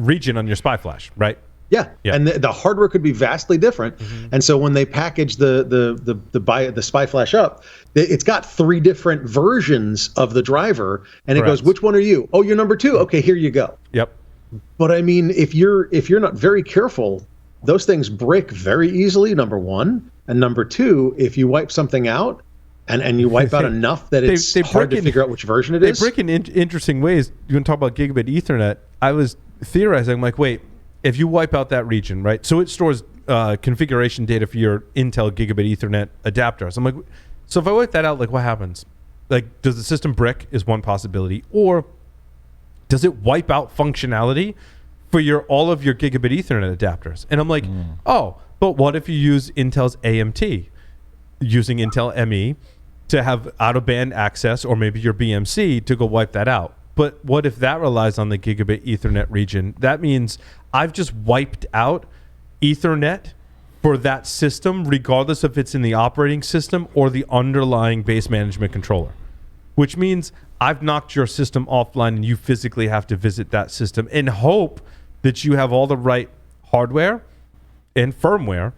region on your spy flash, right? Yeah. And the hardware could be vastly different. And so when they package the spy flash up, it's got 3 different versions of the driver, and it goes, which one are you? Oh, you're number 2. Okay, here you go. Yep. But I mean, if you're not very careful, those things break very easily. Number 1, and number 2, if you wipe something out. And you wipe out enough that it's hard to figure out which version it is. They break in interesting ways. You want to talk about gigabit Ethernet. I was theorizing, like, wait, if you wipe out that region, right? So it stores configuration data for your Intel gigabit Ethernet adapter. So I'm like, so if I wipe that out, like, what happens? Like, does the system brick is one possibility, or does it wipe out functionality for all of your gigabit Ethernet adapters? And I'm like, oh, but what if you use Intel's AMT, using Intel ME to have out-of-band access, or maybe your BMC to go wipe that out? But what if that relies on the gigabit Ethernet region? That means I've just wiped out Ethernet for that system, regardless if it's in the operating system or the underlying base management controller, which means I've knocked your system offline and you physically have to visit that system and hope that you have all the right hardware and firmware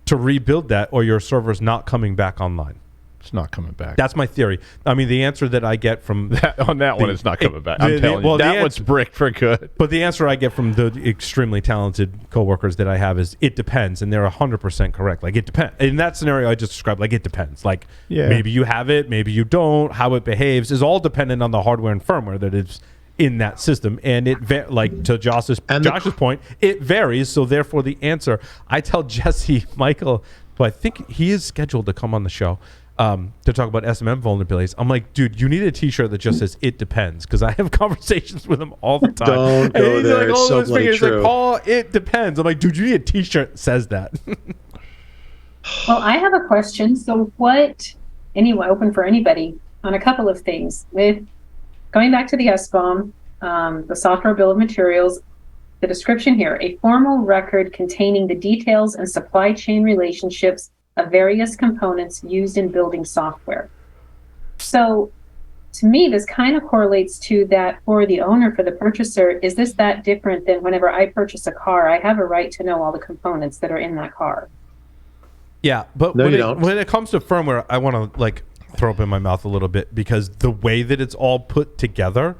to rebuild that, or your server's not coming back online. It's not coming back. That's my theory. I mean, the answer that I get from on that one is not coming back. I'm telling you, that one's bricked for good. But the answer I get from the extremely talented coworkers that I have is it depends, and they're 100% correct. Like, it depends. In that scenario I just described, like, it depends. Like, maybe you have it, maybe you don't. How it behaves is all dependent on the hardware and firmware that is in that system, and it like to Josh's point, it varies. So therefore, the answer, I tell Jesse Michael, who I think he is scheduled to come on the show to talk about SMM vulnerabilities. I'm like, dude, you need a T-shirt that just says "It depends," because I have conversations with him all the time. Don't go there. It's so bloody true. He's like, Paul, it depends. I'm like, dude, you need a T-shirt that says that. Well, I have a question. So what open for anybody on a couple of things. With going back to the SBOM, the software bill of materials, the description here, a formal record containing the details and supply chain relationships of various components used in building software. So to me, this kind of correlates to that for the owner, for the purchaser. Is this that different than whenever I purchase a car, I have a right to know all the components that are in that car? Yeah, but No, when it comes to firmware, I want to like throw up in my mouth a little bit, because the way that it's all put together,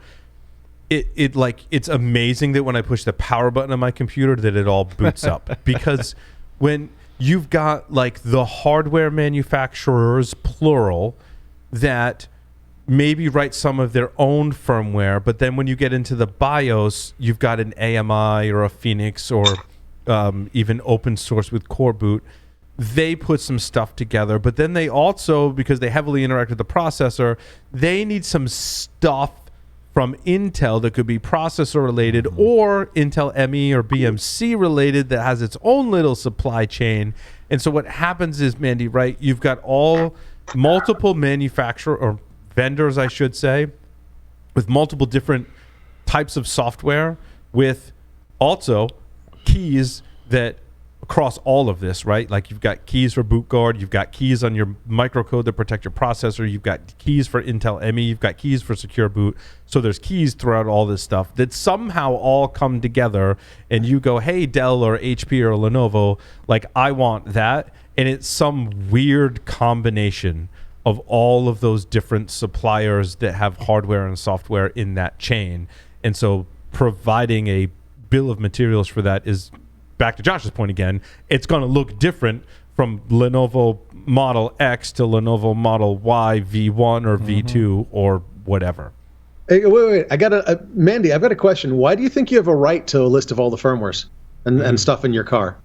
it's amazing that when I push the power button on my computer that it all boots up. Because when you've got like the hardware manufacturers, plural, that maybe write some of their own firmware, but then when you get into the BIOS, you've got an AMI or a Phoenix or even open source with Core Boot. They put some stuff together, but then they also, because they heavily interact with the processor, they need some stuff from Intel that could be processor related or Intel ME or BMC related that has its own little supply chain. And so what happens is, Mandy, right, you've got all multiple manufacturer or vendors, I should say, with multiple different types of software, with also keys that across all of this, right? Like you've got keys for bootguard, you've got keys on your microcode that protect your processor, you've got keys for Intel ME, you've got keys for secure boot. So there's keys throughout all this stuff that somehow all come together, and you go, hey, Dell or HP or Lenovo, like I want that. And it's some weird combination of all of those different suppliers that have hardware and software in that chain. And so providing a bill of materials for that is, back to Josh's point again, it's going to look different from Lenovo Model X to Lenovo Model Y V1 or V2 or whatever. Hey, wait. Mandy, I've got a question. Why do you think you have a right to a list of all the firmwares and stuff in your car?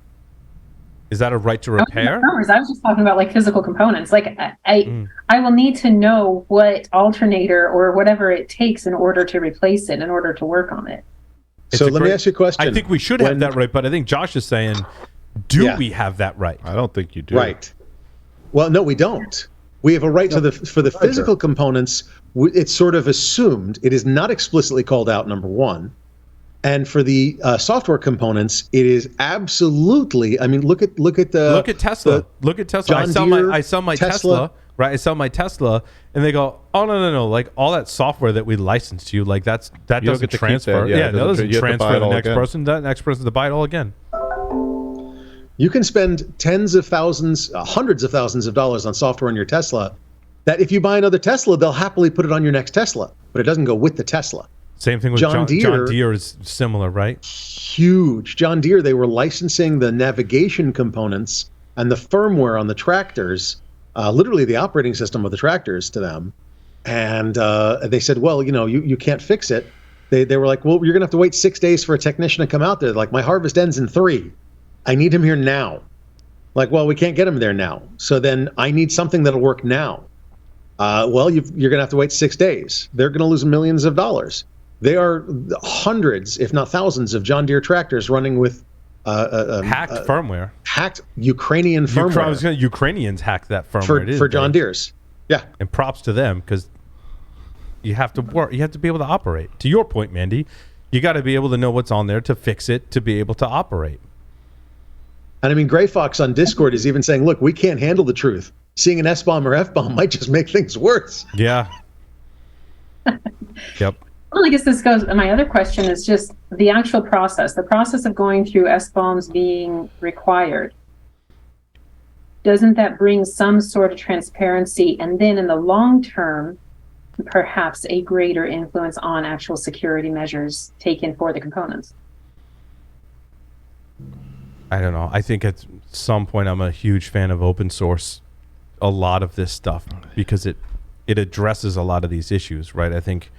Is that a right to repair? I was just talking about like physical components. Like I will need to know what alternator or whatever it takes in order to replace it, in order to work on it. So let me ask you a question. I think we should have that right, but I think Josh is saying, do we have that right? I don't think you do. Right. Well, no, we don't. We have a right for the physical components. It's sort of assumed. It is not explicitly called out, number one. And for the software components, it is absolutely. I mean, look at Tesla. Look at Tesla. I sell my Tesla. Right, I sell my Tesla, and they go, "Oh no! Like all that software that we licensed to you, like that doesn't transfer. That doesn't transfer to the next person. That next person to buy it all again." You can spend tens of thousands, hundreds of thousands of dollars on software in your Tesla. That if you buy another Tesla, they'll happily put it on your next Tesla, but it doesn't go with the Tesla. Same thing with John Deere is similar, right? Huge. John Deere, they were licensing the navigation components and the firmware on the tractors. Literally the operating system of the tractors to them. And they said, well, you can't fix it. They were like, well, you're going to have to wait 6 days for a technician to come out there. Like, my harvest ends in 3. I need him here now. Like, well, we can't get him there now. So then I need something that'll work now. Well, you're going to have to wait 6 days. They're going to lose millions of dollars. They are hundreds, if not thousands, of John Deere tractors running with hacked firmware. Hacked Ukrainian firmware. Ukrainians hacked that firmware for John Deere's. Yeah. And props to them, because you have to work. You have to be able to operate. To your point, Mandy, you got to be able to know what's on there to fix it, to be able to operate. And I mean, Gray Fox on Discord is even saying, look, we can't handle the truth. Seeing an SBOM or FBOM might just make things worse. Yeah. Yep. Well, I guess this goes, my other question is just the actual process, the process of going through SBOMs being required. Doesn't that bring some sort of transparency, and then in the long term, perhaps a greater influence on actual security measures taken for the components? I don't know. I think at some point I'm a huge fan of open source, a lot of this stuff, because it addresses a lot of these issues, right? I think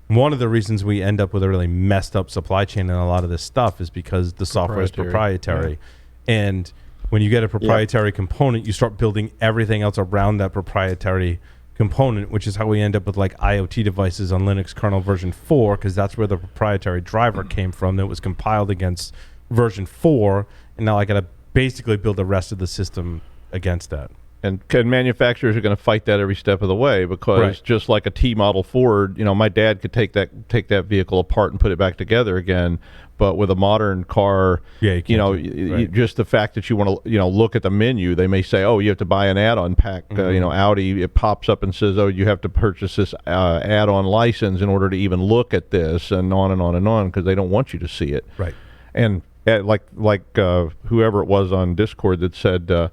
one of the reasons we end up with a really messed up supply chain in a lot of this stuff is because the software is proprietary. Yeah. And when you get a proprietary component, you start building everything else around that proprietary component, which is how we end up with like IoT devices on Linux kernel version 4, because that's where the proprietary driver came from that was compiled against version 4. And now I got to basically build the rest of the system against that. And manufacturers are going to fight that every step of the way because just like a T model Ford, my dad could take that vehicle apart and put it back together again. But with a modern car, just the fact that you want to, look at the menu, they may say, oh, you have to buy an add-on pack. Audi, it pops up and says, oh, you have to purchase this add-on license in order to even look at this, and on and on and on, because they don't want you to see it. Right. And whoever it was on Discord that said,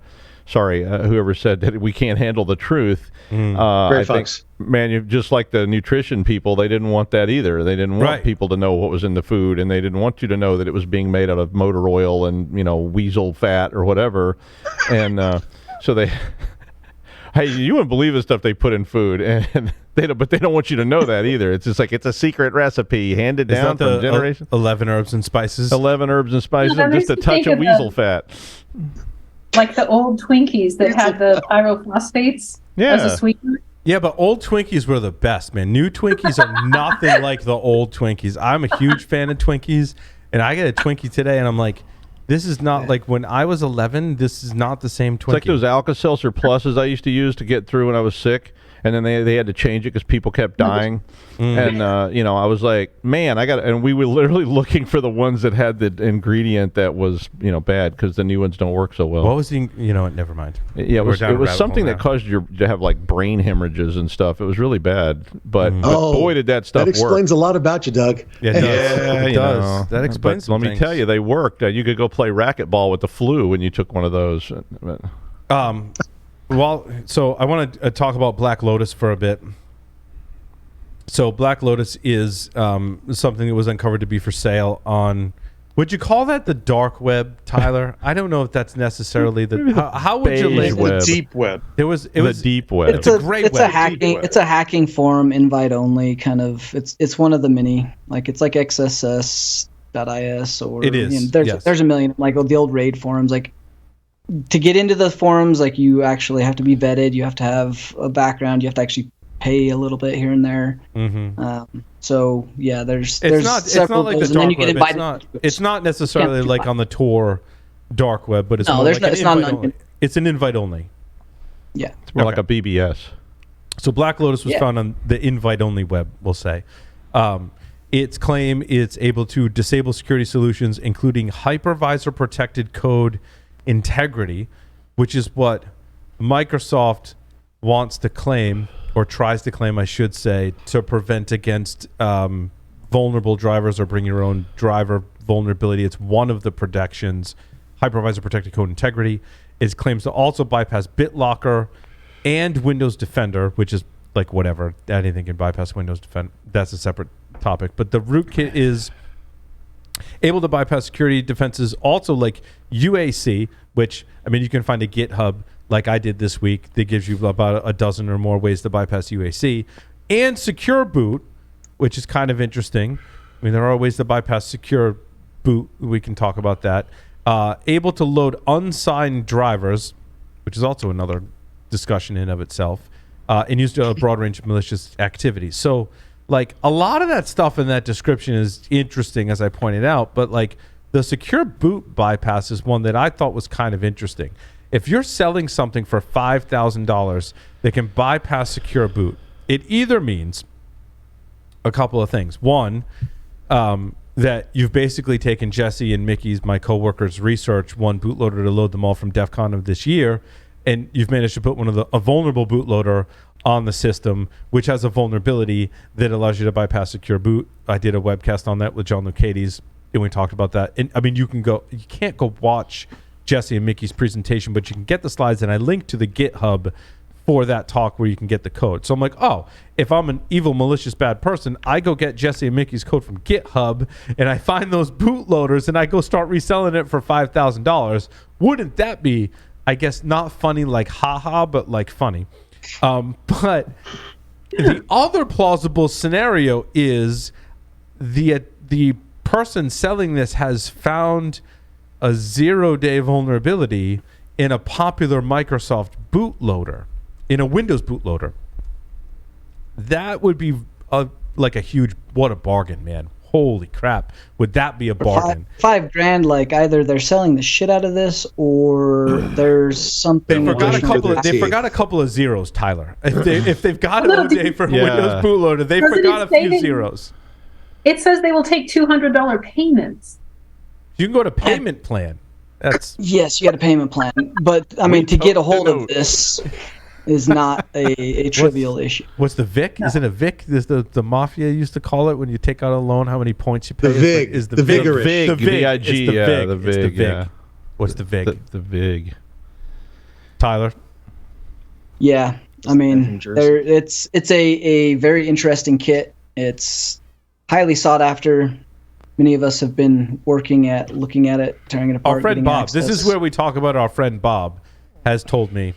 whoever said that we can't handle the truth. I think, just like the nutrition people, they didn't want that either. They didn't want people to know what was in the food, and they didn't want you to know that it was being made out of motor oil and weasel fat or whatever. And so they, hey, you wouldn't believe the stuff they put in food, and but they don't want you to know that either. It's just like it's a secret recipe handed down from generation. 11 herbs and spices. 11 herbs and spices, and just a touch of weasel fat. Like the old Twinkies that had the pyrophosphates as a sweetener. Yeah, but old Twinkies were the best, man. New Twinkies are nothing like the old Twinkies. I'm a huge fan of Twinkies, and I get a Twinkie today, and I'm like, this is not like when I was 11. This is not the same Twinkie. It's like those Alka-Seltzer Pluses I used to use to get through when I was sick. And then they had to change it because people kept dying. And, I was like, man, and we were literally looking for the ones that had the ingredient that was, bad because the new ones don't work so well. What was the, never mind. Yeah, it was something that caused you to have like brain hemorrhages and stuff. It was really bad. But boy, did that stuff work. That explains a lot about you, Doug. Yeah, it does. It does. That explains Let me tell you, they worked. You could go play racquetball with the flu when you took one of those. Well, so I want to talk about Black Lotus for a bit. So Black Lotus is something that was uncovered to be for sale on, would you call that the dark web, Tyler? I don't know if that's necessarily how would you label it? The deep web. It was the deep web. It's a great web. It's a hacking forum, invite only kind of. It's one of the many. Like it's like XSS.is or it is. There's a million, like the old raid forums. Like to get into the forums, like you actually have to be vetted. You have to have a background. You have to actually pay a little bit here and there. So yeah, there's it's not like the dark web. It's not necessarily like on the Tor dark web, but it's more like it's an invite only. Yeah, it's more like a BBS. So Black Lotus was found on the invite only web, we'll say. Its claim it's able to disable security solutions, including hypervisor protected code integrity, which is what Microsoft wants to claim, or tries to claim, I should say, to prevent against vulnerable drivers or bring your own driver vulnerability. It's one of the protections, hypervisor protected code integrity. It claims to also bypass BitLocker and Windows Defender, which is like whatever, anything can bypass Windows Defender. That's a separate topic. But the rootkit is able to bypass security defenses also like UAC, which, I mean, you can find a GitHub like I did this week that gives you about a dozen or more ways to bypass UAC, and secure boot, which is kind of interesting. I mean, there are ways to bypass secure boot. We can talk about that. Able to load unsigned drivers, which is also another discussion in of itself, and used a broad range of malicious activities. So, like, a lot of that stuff in that description is interesting, as I pointed out, but like the secure boot bypass is one that I thought was kind of interesting. If you're selling something for $5,000 that can bypass secure boot, it either means a couple of things. One, that you've basically taken Jesse and Mickey's, my coworkers' research, one bootloader to load them all from DEF CON of this year, and you've managed to put a vulnerable bootloader on the system, which has a vulnerability that allows you to bypass secure boot. I did a webcast on that with John Lucades, and we talked about that. And I mean, you can't go watch Jesse and Mickey's presentation, but you can get the slides, and I linked to the GitHub for that talk where you can get the code. So I'm like, oh, if I'm an evil, malicious, bad person, I go get Jesse and Mickey's code from GitHub, and I find those bootloaders, and I go start reselling it for $5,000. Wouldn't that be, I guess, not funny like haha, but like funny? But the other plausible scenario is the person selling this has found a 0-day vulnerability in a popular Microsoft bootloader, in a Windows bootloader. That would be like a huge, what a bargain, man. holy crap, would that be a bargain? $5,000, like either they're selling the shit out of this or there's something. They forgot a couple of zeros, Tyler. If they've got an OJ for Windows bootloader, they forgot a few zeros. It says they will take $200 payments. You can go to payment plan. Yes, you got a payment plan, but I mean to get a hold of this is not a trivial issue. What's the VIC? No. Is it a VIC? Is the mafia used to call it when you take out a loan? How many points you pay? The VIG. Is the VIG. The VIG. The VIG. Yeah, the VIG. Yeah. What's the VIG? The VIG. Tyler. Yeah, I mean, it's a very interesting kit. It's highly sought after. Many of us have been looking at it, tearing it apart. Our friend Bob. Access. This is where we talk about our friend Bob. Has told me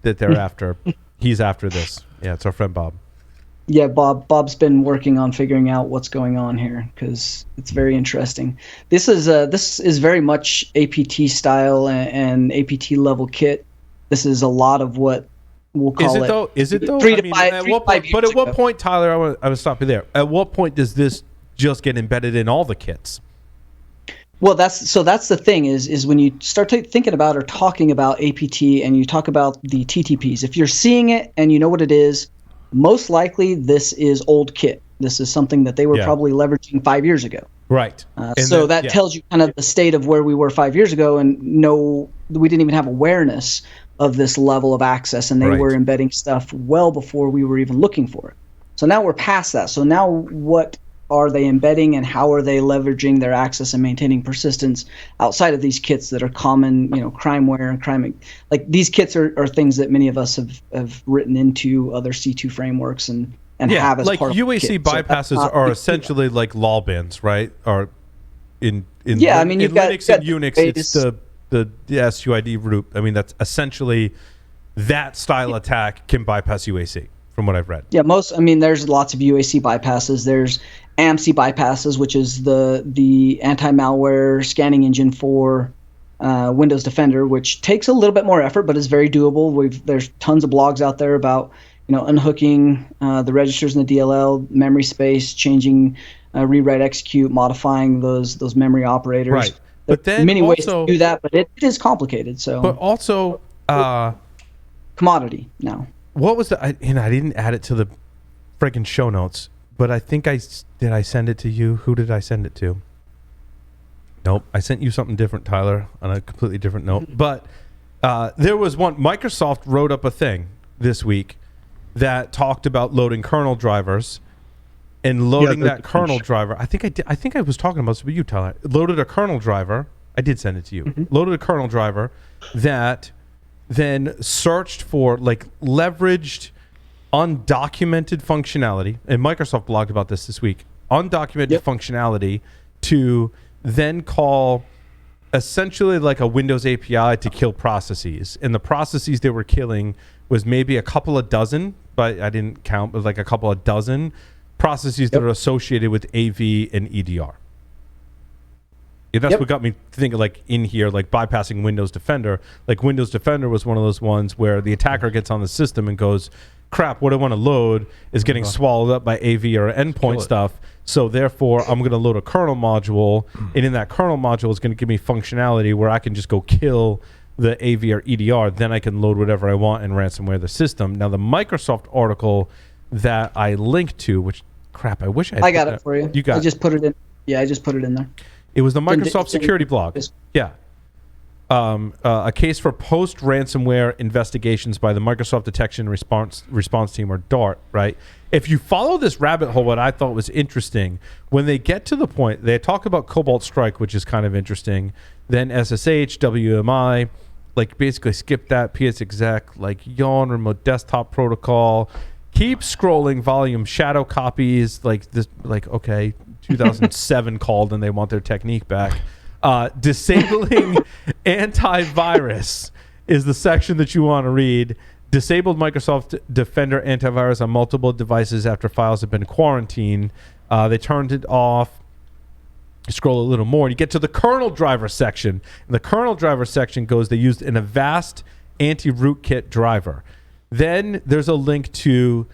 that they're after. He's after this. Yeah, it's our friend Bob. Yeah, Bob's been working on figuring out what's going on here because it's very interesting. This is very much APT style and APT level kit. This is a lot of what we'll call it. Is it though? 3 to 5 But at what point, Tyler? I would stop you there. At what point does this just get embedded in all the kits? Well, that's the thing is when you start thinking about or talking about APT and you talk about the TTPs, if you're seeing it and you know what it is, most likely this is old kit. This is something that they were probably leveraging 5 years ago. Right. So that tells you kind of the state of where we were 5 years ago, and we didn't even have awareness of this level of access, and they were embedding stuff well before we were even looking for it. So now we're past that. So now what are they embedding and how are they leveraging their access and maintaining persistence outside of these kits that are common, crimeware and crime? Like these kits are things that many of us have written into other C2 frameworks and have as part of UAC bypasses are essentially like law bins, right? Or in you've got Linux and Unix, it's the SUID root. I mean, that's essentially that style attack can bypass UAC. From what I've read. Yeah, there's lots of UAC bypasses. There's AMC bypasses, which is the anti-malware scanning engine for Windows Defender, which takes a little bit more effort, but is very doable. There's tons of blogs out there about unhooking the registers in the DLL, memory space, changing rewrite execute, modifying those memory operators. Right. But then many ways to do that, but it is complicated. So. But also commodity now. What was I didn't add it to the freaking show notes, but I think did I send it to you? Who did I send it to? Nope. I sent you something different, Tyler, on a completely different note. But there was one. Microsoft wrote up a thing this week that talked about loading kernel drivers and loading that kernel driver. I think I was talking about this with you, Tyler. Loaded a kernel driver. I did send it to you. Mm-hmm. Loaded a kernel driver that then searched for leveraged undocumented functionality, and Microsoft blogged about this week, undocumented functionality to then call essentially like a Windows API to kill processes. And the processes they were killing was maybe a couple of dozen, but I didn't count, but like a couple of dozen processes that are associated with AV and EDR. Yeah, that's what got me thinking, in here, bypassing Windows Defender. Windows Defender was one of those ones where the attacker gets on the system and goes, crap, what I want to load is getting swallowed up by AV or endpoint stuff. So therefore, I'm going to load a kernel module, and in that kernel module is going to give me functionality where I can just go kill the AV or EDR. Then I can load whatever I want and ransomware the system. Now, the Microsoft article that I linked to, which, crap, I wish I got it for you. You got it. I just put it in. Yeah, I just put it in there. It was the Microsoft security blog. Yeah. A case for post-ransomware investigations by the Microsoft Detection Response Team, or DART, right? If you follow this rabbit hole, what I thought was interesting, when they get to the point, they talk about Cobalt Strike, which is kind of interesting, then SSH, WMI, basically skip that, PSExec, yawn, remote desktop protocol, keep scrolling volume shadow copies, okay, 2007 called and they want their technique back. Disabling antivirus is the section that you want to read. Disabled Microsoft Defender antivirus on multiple devices after files have been quarantined. They turned it off. You scroll a little more and you get to the kernel driver section. And the kernel driver section goes, they used an Avast anti-rootkit driver. Then there's a link to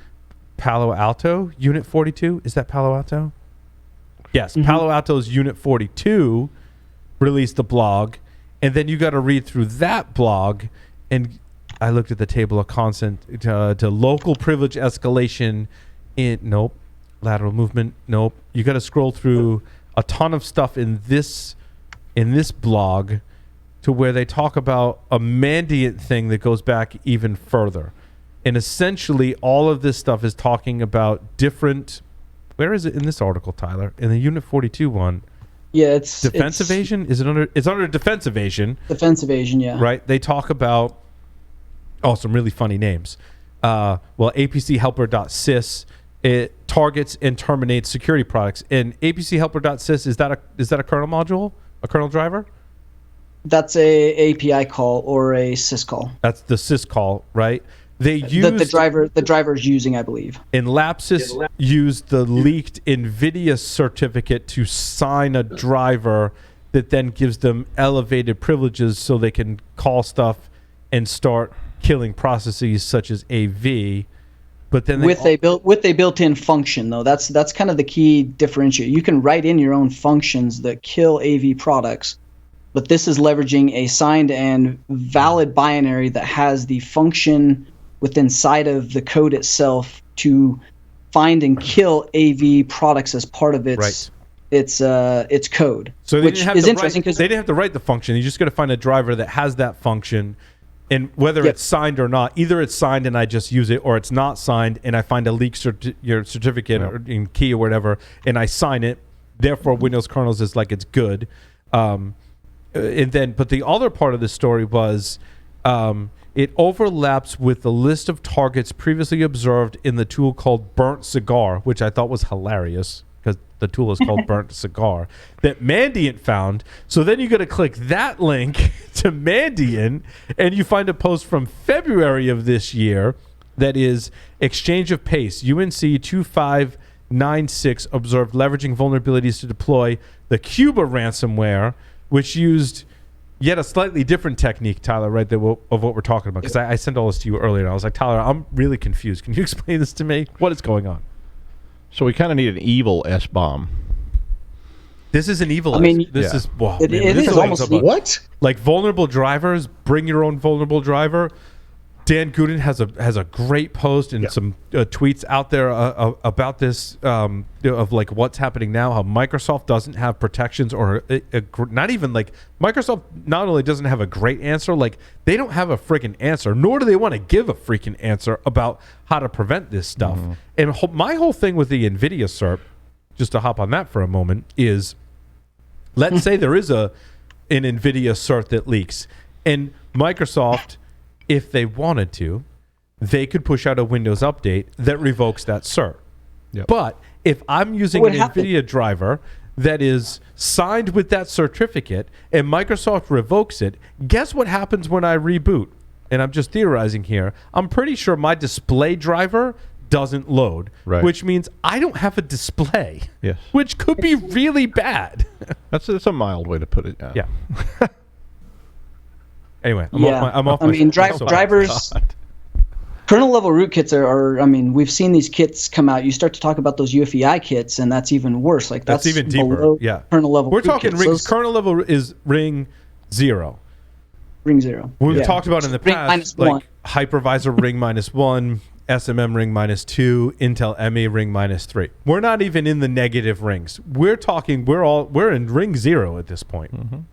Palo Alto Unit 42. Is that Palo Alto? Yes, Palo Alto's Unit 42 released a blog, and then you got to read through that blog, and I looked at the table of contents to local privilege escalation lateral movement, nope. You got to scroll through a ton of stuff in this blog to where they talk about a Mandiant thing that goes back even further. And essentially all of this stuff is talking about different, where is it in this article, Tyler? In the Unit 42 one. Yeah, it's defense evasion. Is it under? It's under defense evasion. Defense evasion, yeah. Right. They talk about some really funny names. APC helper.sys, it targets and terminates security products. And APC helper.sys, is that a kernel module, a kernel driver? That's a API call or a sys call. That's the sys call, right? They use the driver's using, I believe. And Lapsus used the leaked NVIDIA certificate to sign a driver that then gives them elevated privileges so they can call stuff and start killing processes such as AV. But then with a built-in function, though, that's kind of the key differentiator. You can write in your own functions that kill AV products, but this is leveraging a signed and valid binary that has the function within side of the code itself to find and kill AV products as part of its code. So which is interesting because they didn't have to write the function. You just got to find a driver that has that function, and whether it's signed or not, either it's signed and I just use it, or it's not signed and I find a leaked your certificate or in key or whatever, and I sign it. Therefore, Windows kernels is like it's good. But the other part of the story was. It overlaps with the list of targets previously observed in the tool called Burnt Cigar, which I thought was hilarious because the tool is called Burnt Cigar, that Mandiant found. So then you got to click that link to Mandiant, and you find a post from February of this year that is Exchange of Pace, UNC 2596 observed leveraging vulnerabilities to deploy the Cuba ransomware, which used yet a slightly different technique, Tyler, right, of what we're talking about. Because I sent all this to you earlier, and I was like, Tyler, I'm really confused. Can you explain this to me? What is going on? So we kind of need an evil SBOM. This is an evil. It is almost what? Like vulnerable drivers. Bring your own vulnerable driver. Dan Gooden has a great post and some tweets out there about this of like what's happening now. How Microsoft doesn't have protections, or not even like Microsoft not only doesn't have a great answer, like they don't have a freaking answer, nor do they want to give a freaking answer about how to prevent this stuff. And my whole thing with the NVIDIA cert, just to hop on that for a moment, is let's say there is an NVIDIA cert that leaks, and Microsoft, if they wanted to, they could push out a Windows update that revokes that cert. Yep. But if I'm using an NVIDIA driver that is signed with that certificate and Microsoft revokes it, guess what happens when I reboot? And I'm just theorizing here. I'm pretty sure my display driver doesn't load, which means I don't have a display, which could be really bad. That's a mild way to put it. Yeah. Anyway, I'm off my drivers, kernel level rootkits are, we've seen these kits come out. You start to talk about those UEFI kits, and that's even worse. Like that's even deeper. Yeah. Kernel level. We're talking rings. Kernel level is ring 0. Ring 0. We've talked about in the past, like hypervisor ring -1, SMM ring -2, Intel ME ring -3. We're not even in the negative rings. We're in ring 0 at this point.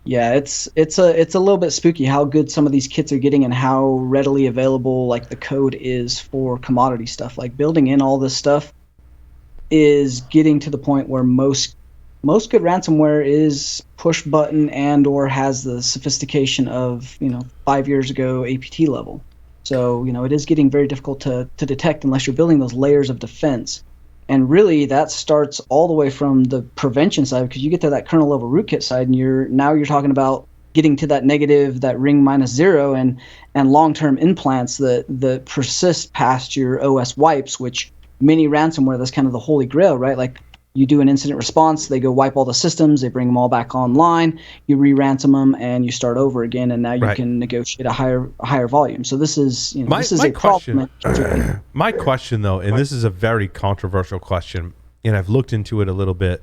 Yeah, it's a little bit spooky how good some of these kits are getting and how readily available like the code is for commodity stuff. Like building in all this stuff is getting to the point where most good ransomware is push button and or has the sophistication of 5 years ago APT level. So it is getting very difficult to detect unless you're building those layers of defense. And really, that starts all the way from the prevention side, because you get to that kernel level rootkit side, and you're talking about getting to that negative, that ring -0, and long-term implants that persist past your OS wipes, which many ransomware, that's kind of the holy grail, right? Like you do an incident response, they go wipe all the systems, they bring them all back online, you re-ransom them, and you start over again, and now you can negotiate a higher volume. So this is this is a problem. My question, though, and this is a very controversial question, and I've looked into it a little bit.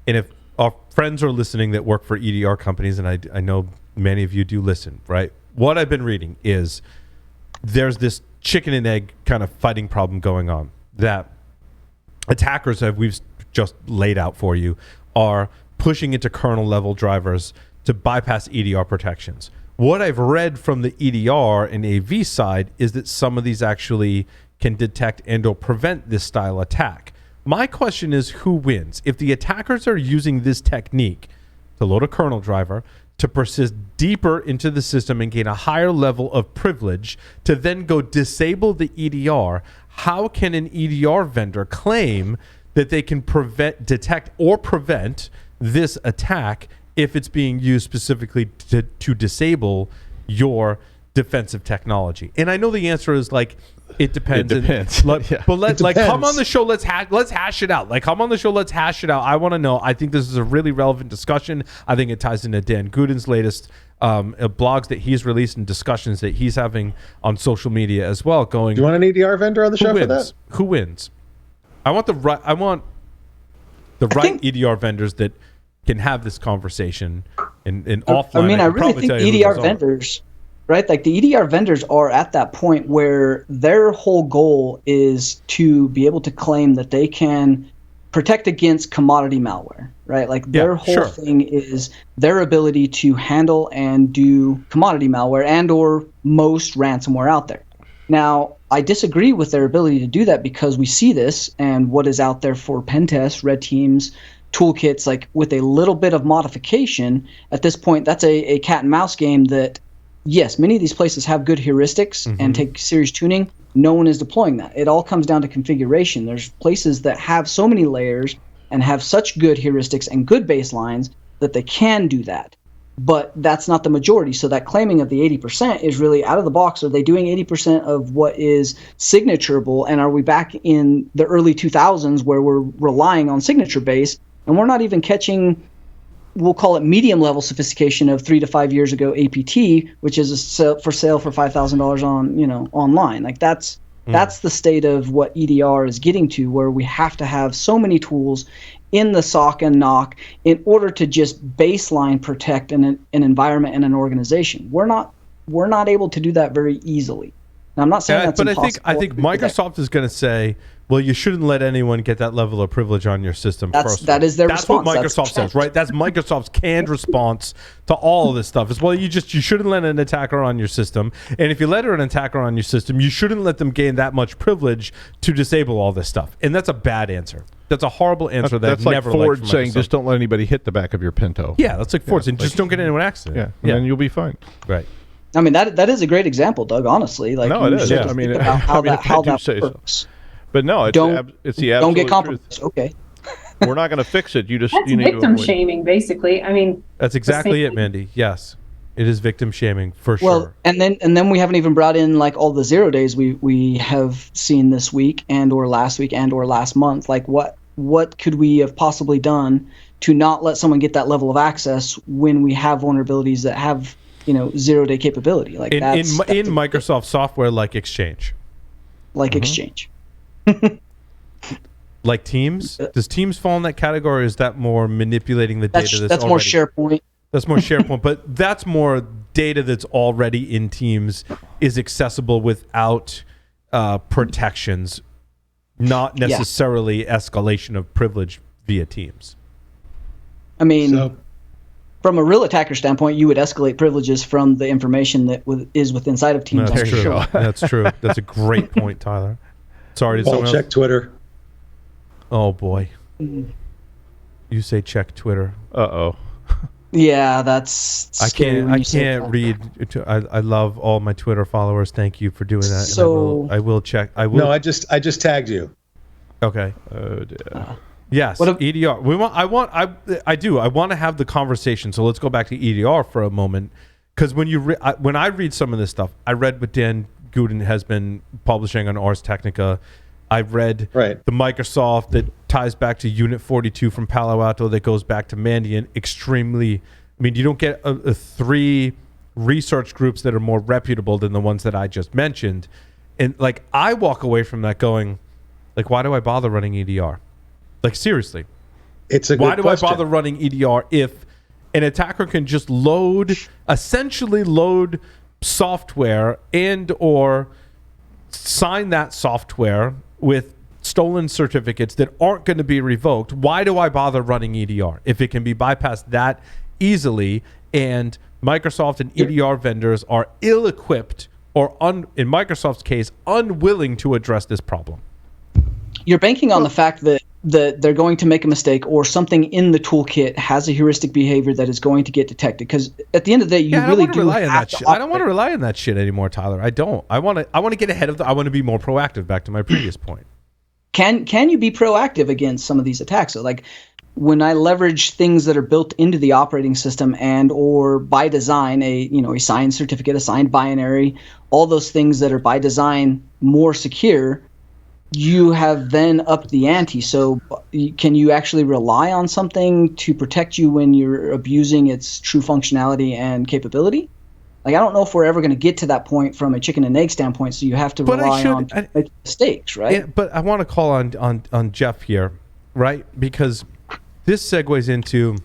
And if our friends are listening that work for EDR companies, and I know many of you do listen, right? What I've been reading is there's this chicken and egg kind of fighting problem going on that attackers that we've just laid out for you are pushing into kernel level drivers to bypass EDR protections. What I've read from the EDR and AV side is that some of these actually can detect and or prevent this style attack. My question is, who wins? If the attackers are using this technique to load a kernel driver, to persist deeper into the system and gain a higher level of privilege, to then go disable the EDR, how can an EDR vendor claim that they can detect or prevent this attack if it's being used specifically to disable your defensive technology? And I know the answer is like, it depends. It depends. But come on the show. Let's hash it out. Like, come on the show. Let's hash it out. I want to know. I think this is a really relevant discussion. I think it ties into Dan Gooden's latest blogs that he's released and discussions that he's having on social media as well. Going, do you want an EDR vendor on the show for that? Who wins? I want the right EDR vendors that can have this conversation and offline. I mean, I really think EDR vendors, right? Like the EDR vendors are at that point where their whole goal is to be able to claim that they can protect against commodity malware, right? Like their whole thing is their ability to handle and do commodity malware and or most ransomware out there. Now, I disagree with their ability to do that because we see this and what is out there for pen tests, red teams, toolkits, like with a little bit of modification. At this point, that's a cat and mouse game that, yes, many of these places have good heuristics and take serious tuning. No one is deploying that. It all comes down to configuration. There's places that have so many layers and have such good heuristics and good baselines that they can do that. But that's not the majority. So that claiming of the 80% is really out of the box. Are they doing 80% of what is signaturable? And are we back in the early 2000s where we're relying on signature base and we're not even catching, we'll call it medium level sophistication of 3 to 5 years ago APT, which is for sale for $5,000 on, online. Like that's the state of what EDR is getting to, where we have to have so many tools in the SOC and NOC in order to just baseline protect an environment and an organization. We're not able to do that very easily. Now, I'm not saying that's impossible. I think Microsoft is going to say, well, you shouldn't let anyone get that level of privilege on your system. That is their response. That's what Microsoft says, right? That's Microsoft's canned response to all of this stuff. Is, well, you shouldn't let an attacker on your system, and if you let an attacker on your system, you shouldn't let them gain that much privilege to disable all this stuff. And that's a bad answer. That's a horrible answer. That's like never Ford saying, just don't let anybody hit the back of your Pinto. Yeah, that's like Ford saying, just don't get anyone access. Yeah, and then you'll be fine. Right. I mean, that is a great example, Doug, honestly. Like, no, it is. Yeah. I mean, how that works. So. But no, it's the absolute don't get compromised. Truth. Okay. We're not going to fix it. That's victim shaming, basically. I mean, that's exactly it, Mandy. Yes, it is victim shaming for sure. Well, and then we haven't even brought in like all the 0 days we have seen this week and or last week and or last month. Like what could we have possibly done to not let someone get that level of access when we have vulnerabilities that have 0 day capability? Like in Microsoft software, like Exchange. Exchange. Like Teams? Does Teams fall in that category, or is that more manipulating the data that's more SharePoint? That's more SharePoint, but that's more data that's already in Teams is accessible without protections, not necessarily escalation of privilege via Teams. I mean, from a real attacker standpoint, you would escalate privileges from the information that is within inside of Teams. That's true. That's true. That's a great point, Tyler. Sorry, Paul, check Twitter. Oh boy, you say check Twitter. Uh-oh. Yeah, that's scary. I can't read. I love all my Twitter followers. Thank you for doing that. So I will check. No, I just tagged you. Okay. Oh dear. Yes, EDR. I want to have the conversation. So let's go back to EDR for a moment, because when I read some of this stuff, I read what Dan Gooden has been publishing on Ars Technica. I've read the Microsoft that ties back to Unit 42 from Palo Alto that goes back to Mandiant. Extremely, I mean, you don't get three research groups that are more reputable than the ones that I just mentioned. And like, I walk away from that going, like, why do I bother running EDR? Like, seriously. It's a good Why do question. I bother running EDR if an attacker can just essentially load software and or sign that software with stolen certificates that aren't going to be revoked? Why do I bother running EDR if it can be bypassed that easily? And Microsoft and EDR vendors are ill-equipped or, in Microsoft's case, unwilling to address this problem. You're banking on the fact that they're going to make a mistake or something in the toolkit has a heuristic behavior that is going to get detected. Because at the end of the day, you really do have to. I don't want to rely on that shit anymore, Tyler. I don't. I want to get ahead of I want to be more proactive. Back to my previous point. Can you be proactive against some of these attacks? So, like, when I leverage things that are built into the operating system and or by design, a signed certificate, a signed binary, all those things that are by design more secure, you have then upped the ante. So can you actually rely on something to protect you when you're abusing its true functionality and capability? Like, I don't know if we're ever going to get to that point from a chicken and egg standpoint, so you have to rely on making mistakes, right? Yeah, but I want to call on Jeff here, right? Because this segues into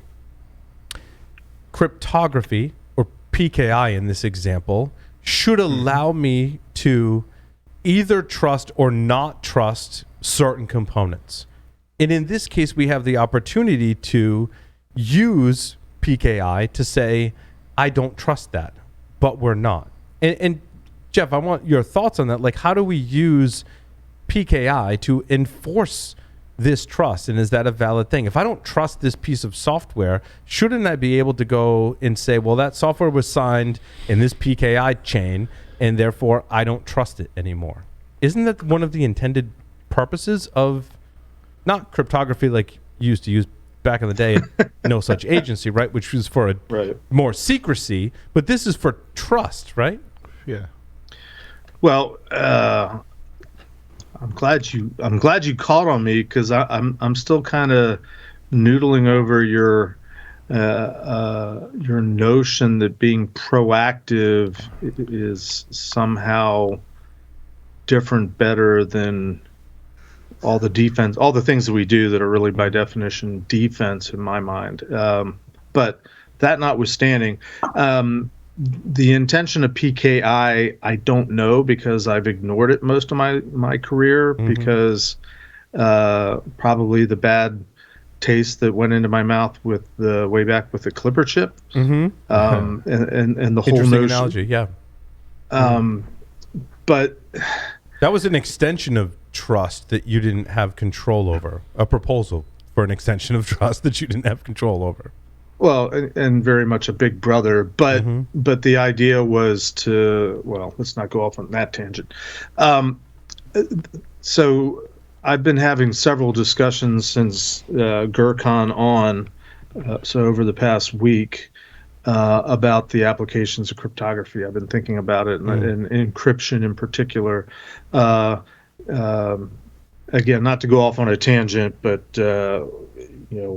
cryptography, or PKI in this example, should allow me to either trust or not trust certain components. And in this case, we have the opportunity to use PKI to say, I don't trust that, but we're not. And Jeff, I want your thoughts on that. Like, how do we use PKI to enforce this trust? And is that a valid thing? If I don't trust this piece of software, shouldn't I be able to go and say, well, that software was signed in this PKI chain, and therefore I don't trust it anymore? Isn't that one of the intended purposes of not cryptography like you used to use back in the day, no such agency, right? Which was for more secrecy, but this is for trust, right? Yeah. Well, I'm glad you caught on me, because I'm still kind of noodling over your notion that being proactive is somehow different, better than all the defense, all the things that we do that are really by definition defense in my mind. But that notwithstanding, the intention of PKI, I don't know, because I've ignored it most of my career, because probably the bad taste that went into my mouth with the way back with the Clipper chip, and the whole notion. Analogy, yeah. But that was an extension of trust that you didn't have control over. A proposal for an extension of trust that you didn't have control over. Well, and very much a big brother, but the idea was to, well, let's not go off on that tangent. So I've been having several discussions since GERCON on, so over the past week, about the applications of cryptography. I've been thinking about it, and encryption in particular. Again, not to go off on a tangent, but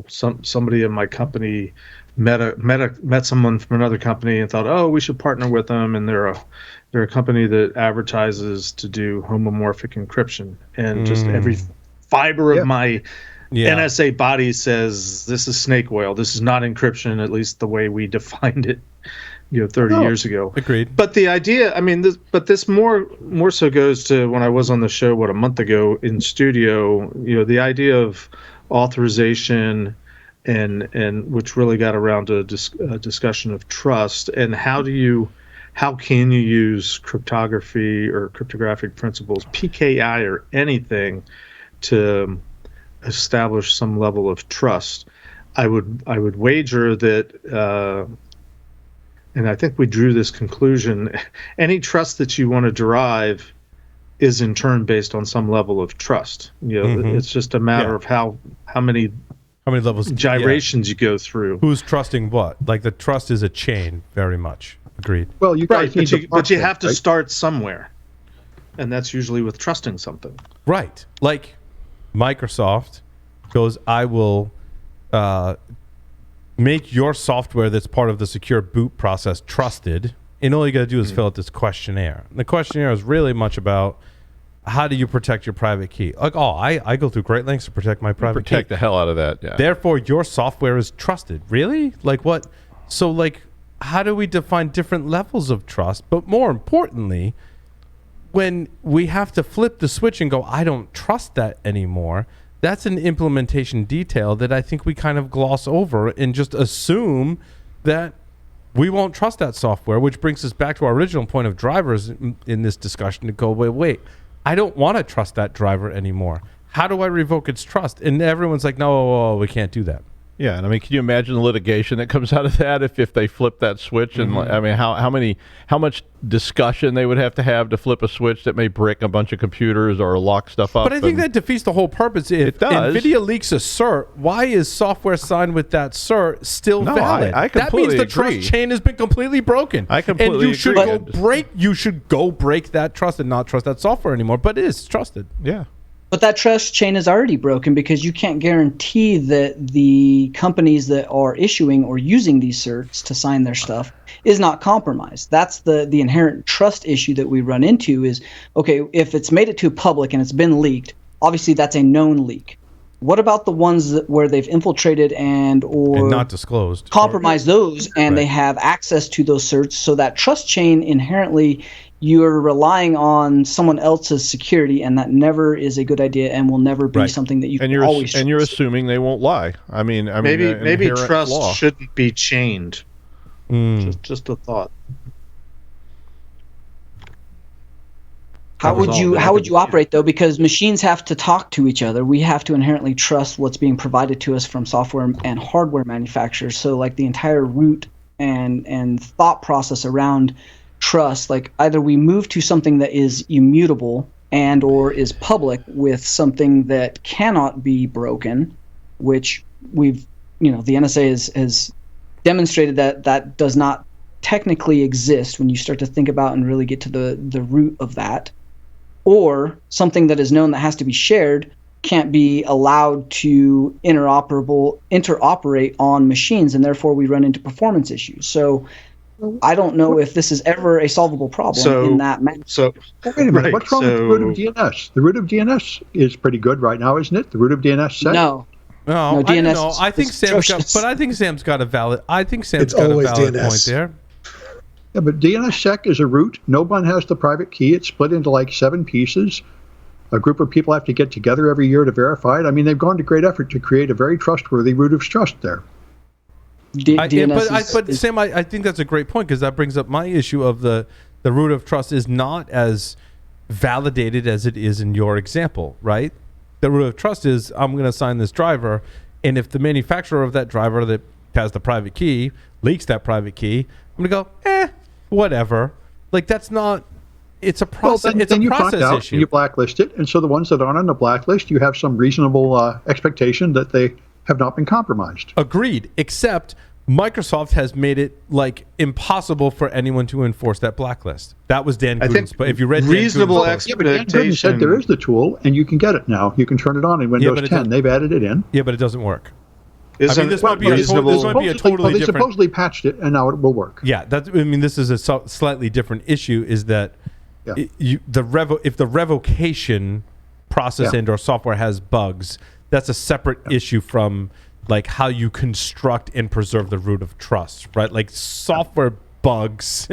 somebody in my company met someone from another company and thought, oh, we should partner with them, and they're a company that advertises to do homomorphic encryption, and just every fiber of my NSA body says this is snake oil. This is not encryption, at least the way we defined it, 30 years ago. Agreed. But the idea, I mean, this more so goes to when I was on the show, a month ago in studio, the idea of authorization and which really got around to a discussion of trust, and how can you use cryptography or cryptographic principles, PKI or anything, to establish some level of trust. I would wager that, and I think we drew this conclusion, any trust that you want to derive is in turn based on some level of trust. It's just a matter of how many levels, gyrations you go through. Who's trusting what? Like, the trust is a chain, very much. Agreed. Well, you guys but you have to start somewhere, and that's usually with trusting something. Right. Like, Microsoft goes, I will make your software that's part of the secure boot process trusted, and all you got to do is fill out this questionnaire. And the questionnaire is really much about how do you protect your private key? Like, I go through great lengths to protect my private key. Protect the hell out of that, yeah. Therefore, your software is trusted. Really? Like what? So, like, how do we define different levels of trust? But more importantly, when we have to flip the switch and go, I don't trust that anymore, that's an implementation detail that I think we kind of gloss over and just assume that we won't trust that software, which brings us back to our original point of drivers in this discussion to go, wait, I don't want to trust that driver anymore. How do I revoke its trust? And everyone's like, no, we can't do that. Yeah, and I mean, can you imagine the litigation that comes out of that if they flip that switch? And I mean, how much discussion they would have to flip a switch that may brick a bunch of computers or lock stuff up? But I think that defeats the whole purpose. If it does. NVIDIA leaks a cert, why is software signed with that cert still valid? I that completely means the agree. trust chain has been completely broken. I completely and you agree. You should go break that trust and not trust that software anymore. But it is trusted. Yeah. But that trust chain is already broken because you can't guarantee that the companies that are issuing or using these certs to sign their stuff is not compromised. That's the inherent trust issue that we run into is, okay, if it's made it to public and it's been leaked, obviously that's a known leak. What about the ones where they've infiltrated and not disclosed, compromised those, and they have access to those certs? So that trust chain inherently, you're relying on someone else's security, and that never is a good idea, and will never be something that you can always trust. And you're assuming they won't lie. I mean, maybe trust shouldn't be chained. Just a thought. How would you operate though? Because machines have to talk to each other. We have to inherently trust what's being provided to us from software and hardware manufacturers. So like the entire root and thought process around trust, like either we move to something that is immutable and or is public with something that cannot be broken, which the NSA has demonstrated that does not technically exist when you start to think about and really get to the root of that, or something that is known that has to be shared can't be allowed to interoperate on machines, and therefore we run into performance issues. So I don't know if this is ever a solvable problem in that manner. Wait a minute. What's wrong with the root of DNS? The root of DNS is pretty good right now, isn't it? The root of DNS set? No, DNS. I think Sam's got a valid. I think Sam's got a valid point there. Yeah, but DNSSEC is a root. No one has the private key. It's split into like 7 pieces. A group of people have to get together every year to verify it. I mean, they've gone to great effort to create a very trustworthy root of trust there. Sam, I think that's a great point, because that brings up my issue of the root of trust is not as validated as it is in your example, right? The root of trust is, I'm going to assign this driver, and if the manufacturer of that driver that has the private key leaks that private key, I'm going to go, whatever. Like, that's not... It's a process. Well, then you find out issue. You blacklist it, and so the ones that aren't on the blacklist, you have some reasonable expectation that they have not been compromised. Agreed. Except Microsoft has made it like impossible for anyone to enforce that blacklist. That was Dan Gruden's. But if you read reasonable expectation, Dan Gruden said there is the tool, and you can get it now. You can turn it on in Windows 10. They've added it in. Yeah, but it doesn't work. This might be a totally different. They supposedly patched it, and now it will work. Yeah, this is a slightly different issue. Is that if the revocation process and/or software has bugs, that's a separate issue from like how you construct and preserve the root of trust, right? Like software bugs,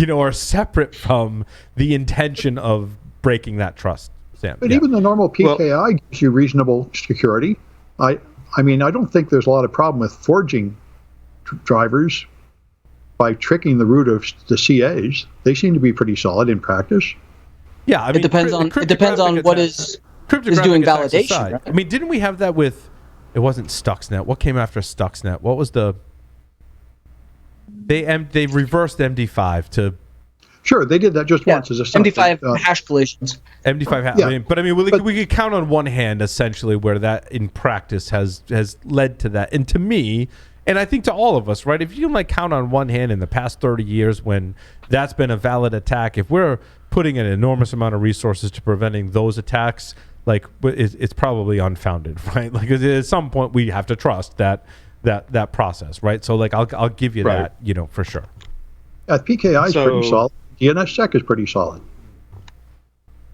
are separate from the intention of breaking that trust. Sam, but even the normal PKI gives you reasonable security. I mean, I don't think there's a lot of problem with forging drivers by tricking the root of the CAs. They seem to be pretty solid in practice. Yeah, I mean, it depends on what is doing validation. Right? I mean, didn't we have that with? It wasn't Stuxnet. What came after Stuxnet? What was the? They reversed MD5 to. Sure, they did that just once as a MD5 hash collisions. MD5, but I mean, we could count on one hand essentially where that in practice has led to that, and to me, and I think to all of us, right? If you can count on one hand in the past 30 years when that's been a valid attack, if we're putting an enormous amount of resources to preventing those attacks, it's probably unfounded, right? Like at some point we have to trust that process, right? So I'll give you that, for sure. PKI is pretty solid. DNSSEC is pretty solid.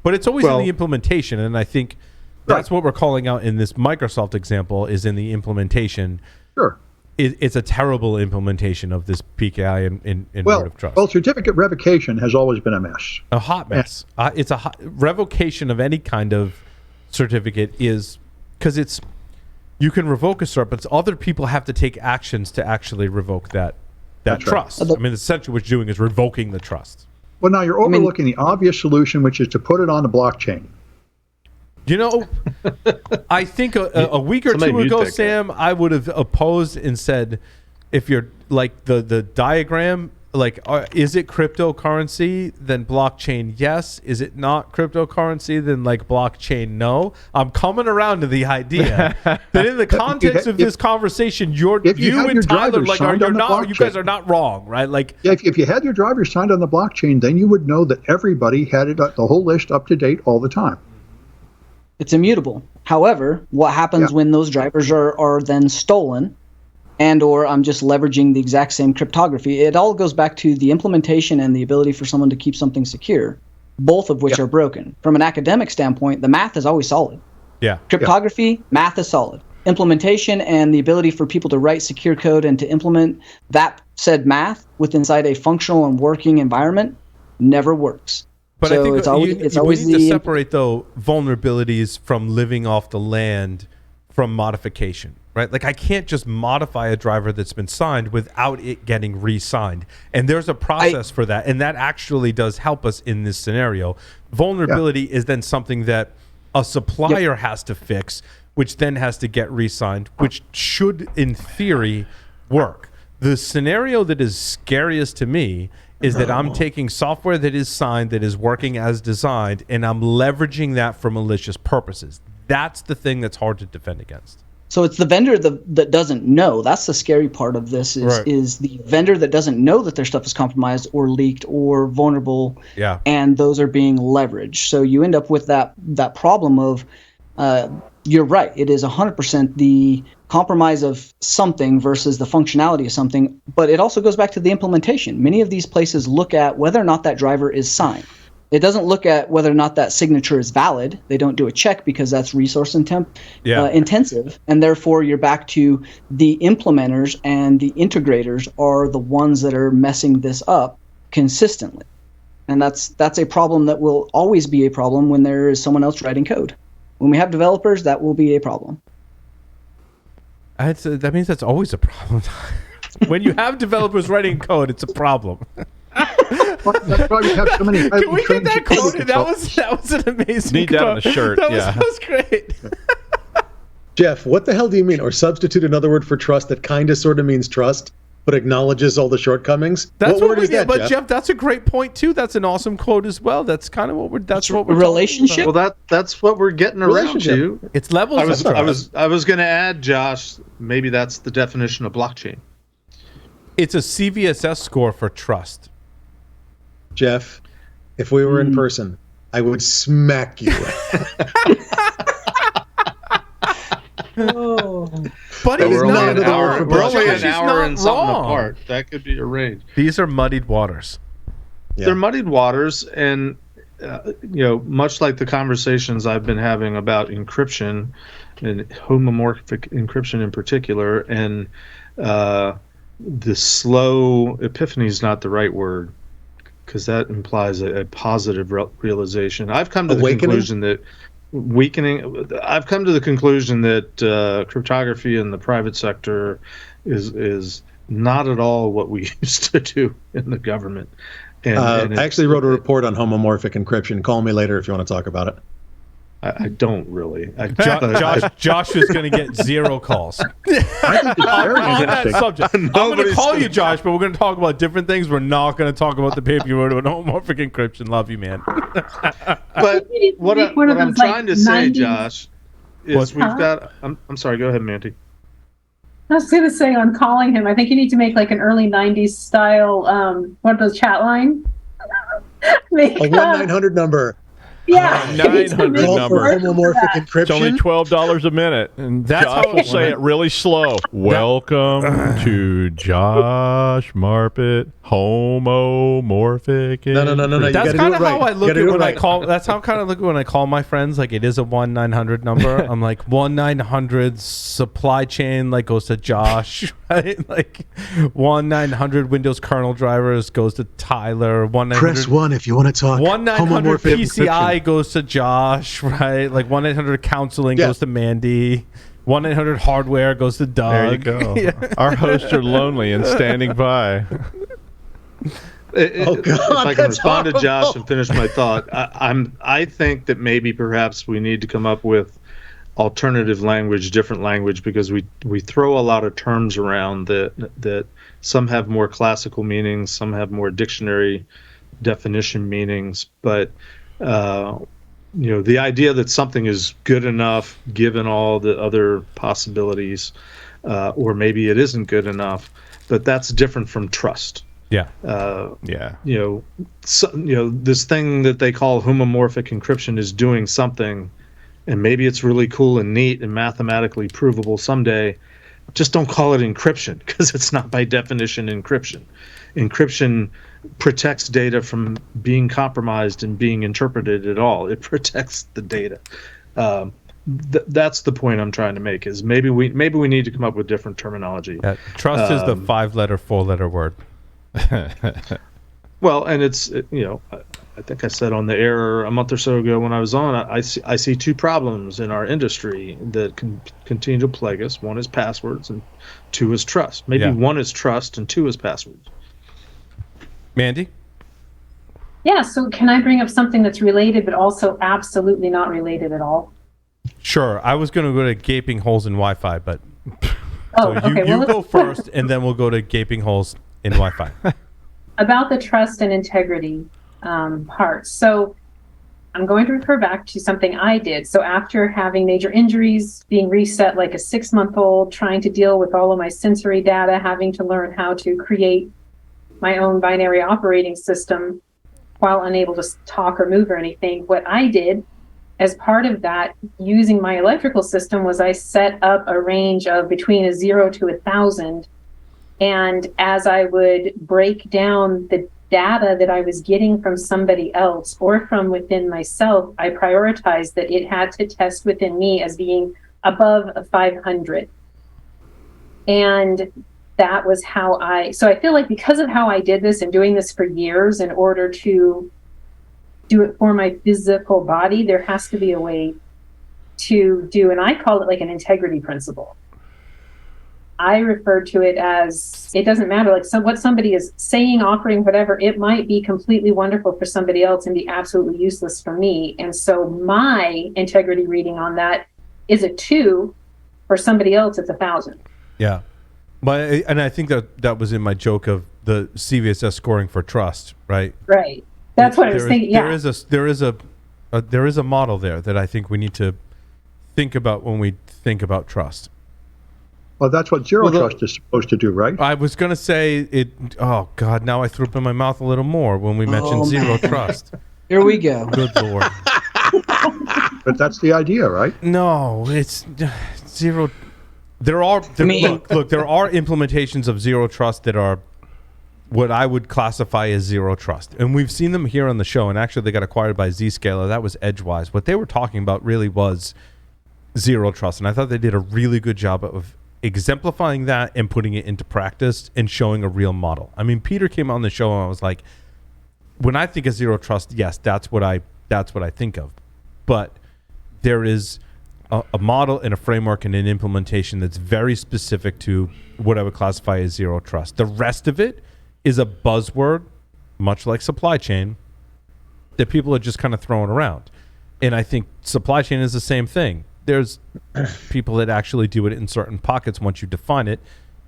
But it's always in the implementation, and I think that's what we're calling out in this Microsoft example is in the implementation. Sure. It's a terrible implementation of this PKI in root of trust. Well, certificate revocation has always been a mess. A hot mess. It's a revocation of any kind of certificate is because you can revoke a cert, but other people have to take actions to actually revoke that trust. Right. I mean, essentially what you're doing is revoking the trust. Well, now you're overlooking the obvious solution, which is to put it on the blockchain. You know, I think a week or two ago, Sam, I would have opposed and said, if you're like the diagram, like, is it cryptocurrency? Then blockchain, yes. Is it not cryptocurrency? Then like blockchain, no. I'm coming around to the idea that in the context of this conversation, you and Tyler, like, you guys are not wrong, right? Like, if you had your driver signed on the blockchain, then you would know that everybody had it, the whole list up to date all the time. It's immutable. However, what happens when those drivers are then stolen, and or I'm just leveraging the exact same cryptography? It all goes back to the implementation and the ability for someone to keep something secure, both of which are broken. From an academic standpoint, the math is always solid. Yeah. Cryptography, math is solid. Implementation and the ability for people to write secure code and to implement that said math within inside a functional and working environment never works. But so I think it's always we need to separate, though, vulnerabilities from living off the land from modification, right? Like, I can't just modify a driver that's been signed without it getting re-signed. And there's a process for that, and that actually does help us in this scenario. Vulnerability is then something that a supplier has to fix, which then has to get re-signed, which should, in theory, work. The scenario that is scariest to me is that I'm taking software that is signed, that is working as designed, and I'm leveraging that for malicious purposes. That's the thing that's hard to defend against. So it's the vendor that doesn't know. That's the scary part of this is the vendor that doesn't know that their stuff is compromised or leaked or vulnerable, and those are being leveraged. So you end up with that problem of, you're right, it is 100% the compromise of something versus the functionality of something, but it also goes back to the implementation. Many of these places look at whether or not that driver is signed. It doesn't look at whether or not that signature is valid. They don't do a check because that's resource intensive, and therefore you're back to the implementers and the integrators are the ones that are messing this up consistently. And that's a problem that will always be a problem when there is someone else writing code. When we have developers, that will be a problem. That means that's always a problem. When you have developers writing code, it's a problem. That's why we have so many. Can we get that quoted? That was an amazing. Need that on a shirt. That was great. Jeff, what the hell do you mean? Or substitute another word for trust that kind of sort of means trust, but acknowledges all the shortcomings. That's what word is that, but Jeff, that's a great point too. That's an awesome quote as well. That's kind of what we're relationship. Well, that's what we're getting around to. It's levels. I was going to add, Josh. Maybe that's the definition of blockchain. It's a CVSS score for trust. Jeff, if we were in person, I would smack you. But we're only an hour and something apart. That could be arranged. These are muddied waters. Yeah. They're muddied waters, and much like the conversations I've been having about encryption and homomorphic encryption in particular, and the slow epiphany is not the right word because that implies a positive realization. I've come to the conclusion that I've come to the conclusion that cryptography in the private sector is not at all what we used to do in the government. And I actually wrote a report on homomorphic encryption. Call me later if you want to talk about it. I don't really. Josh is going to get 0 calls. I think it's very on that subject. I'm going to call you, Josh, but we're going to talk about different things. We're not going to talk about the paper you wrote about homomorphic encryption. Love you, man. But what I'm trying to say, Josh, is we've got. I'm sorry. Go ahead, Manty. I was going to say on calling him, I think you need to make like an early 90s style, one of those chat line. A 1-900 number. Yeah, 900 number. Homomorphic encryption. It's only $12 a minute, and Josh will say it really slow. Welcome to Josh Marpet Homomorphic. No. That's kind of how I look at when I call. That's how kind of look when I call my friends. Like it is a 1-900 number. I'm like 1-900 supply chain. Like goes to Josh, right? Like 1-900 Windows kernel drivers goes to Tyler. 1-900 press 1 if you want to talk. 1-900 PCI goes to Josh, right? Like 1-900 counseling goes to Mandy. 1-800 hardware goes to Doug. There you go. Our hosts are lonely and standing by. God, if I can respond horrible. to Josh and finish my thought, I think that maybe perhaps we need to come up with alternative language, different language, because we throw a lot of terms around that some have more classical meanings, some have more dictionary definition meanings, but the idea that something is good enough given all the other possibilities, or maybe it isn't good enough, but that's different from trust. Yeah. This thing that they call homomorphic encryption is doing something, and maybe it's really cool and neat and mathematically provable someday. Just don't call it encryption, because it's not by definition encryption. Encryption protects data from being compromised and being interpreted at all. It protects the data. That's the point I'm trying to make. Is maybe we need to come up with different terminology. Trust is the 5-letter, 4-letter word. Well, and it's I think I said on the air a month or so ago when I was on, I see two problems in our industry that can continue to plague us. One is passwords, and two is trust. Maybe one is trust and two is passwords. Mandy? Yeah, so can I bring up something that's related but also absolutely not related at all? Sure. I was going to go to gaping holes in Wi-Fi, but okay. You go first, and then we'll go to gaping holes in Wi-Fi. About the trust and integrity part. So I'm going to refer back to something I did. So after having major injuries, being reset like a 6-month-old, trying to deal with all of my sensory data, having to learn how to create my own binary operating system while unable to talk or move or anything, what I did as part of that, using my electrical system, was I set up a range of between a 0 to 1,000. And as I would break down the data that I was getting from somebody else or from within myself, I prioritized that it had to test within me as being above a 500. And that was how so I feel like because of how I did this and doing this for years in order to do it for my physical body, there has to be a way to do, and I call it like an integrity principle. I refer to it as, it doesn't matter, like what somebody is saying, offering, whatever, it might be completely wonderful for somebody else and be absolutely useless for me. And so my integrity reading on that is a 2. For somebody else, it's 1,000. Yeah. And I think that was in my joke of the CVSS scoring for trust, right? Right. That's what I was thinking. Yeah. There is a model there that I think we need to think about when we think about trust. Well, that's what zero trust is supposed to do, right? I was going to say it. Oh God! Now I threw up in my mouth a little more when we mentioned zero trust. Here we go. Good Lord. But that's the idea, right? No, it's zero. There are look. There are implementations of zero trust that are what I would classify as zero trust, and we've seen them here on the show. And actually, they got acquired by Zscaler. That was Edgewise. What they were talking about really was zero trust, and I thought they did a really good job of exemplifying that and putting it into practice and showing a real model. I mean, Peter came on the show and I was like, when I think of zero trust, yes, that's what I think of. But there is a model and a framework and an implementation that's very specific to what I would classify as zero trust. The rest of it is a buzzword, much like supply chain, that people are just kind of throwing around. And I think supply chain is the same thing. There's people that actually do it in certain pockets once you define it.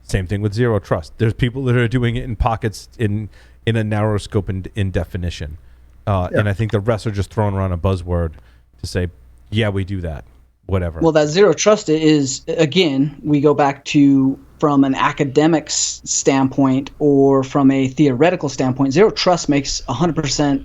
Same thing with zero trust. There's people that are doing it in pockets in a narrow scope in definition. And I think the rest are just throwing around a buzzword to say, yeah, we do that, whatever. Well, that zero trust is, again, we go back to from an academic standpoint or from a theoretical standpoint, zero trust makes 100%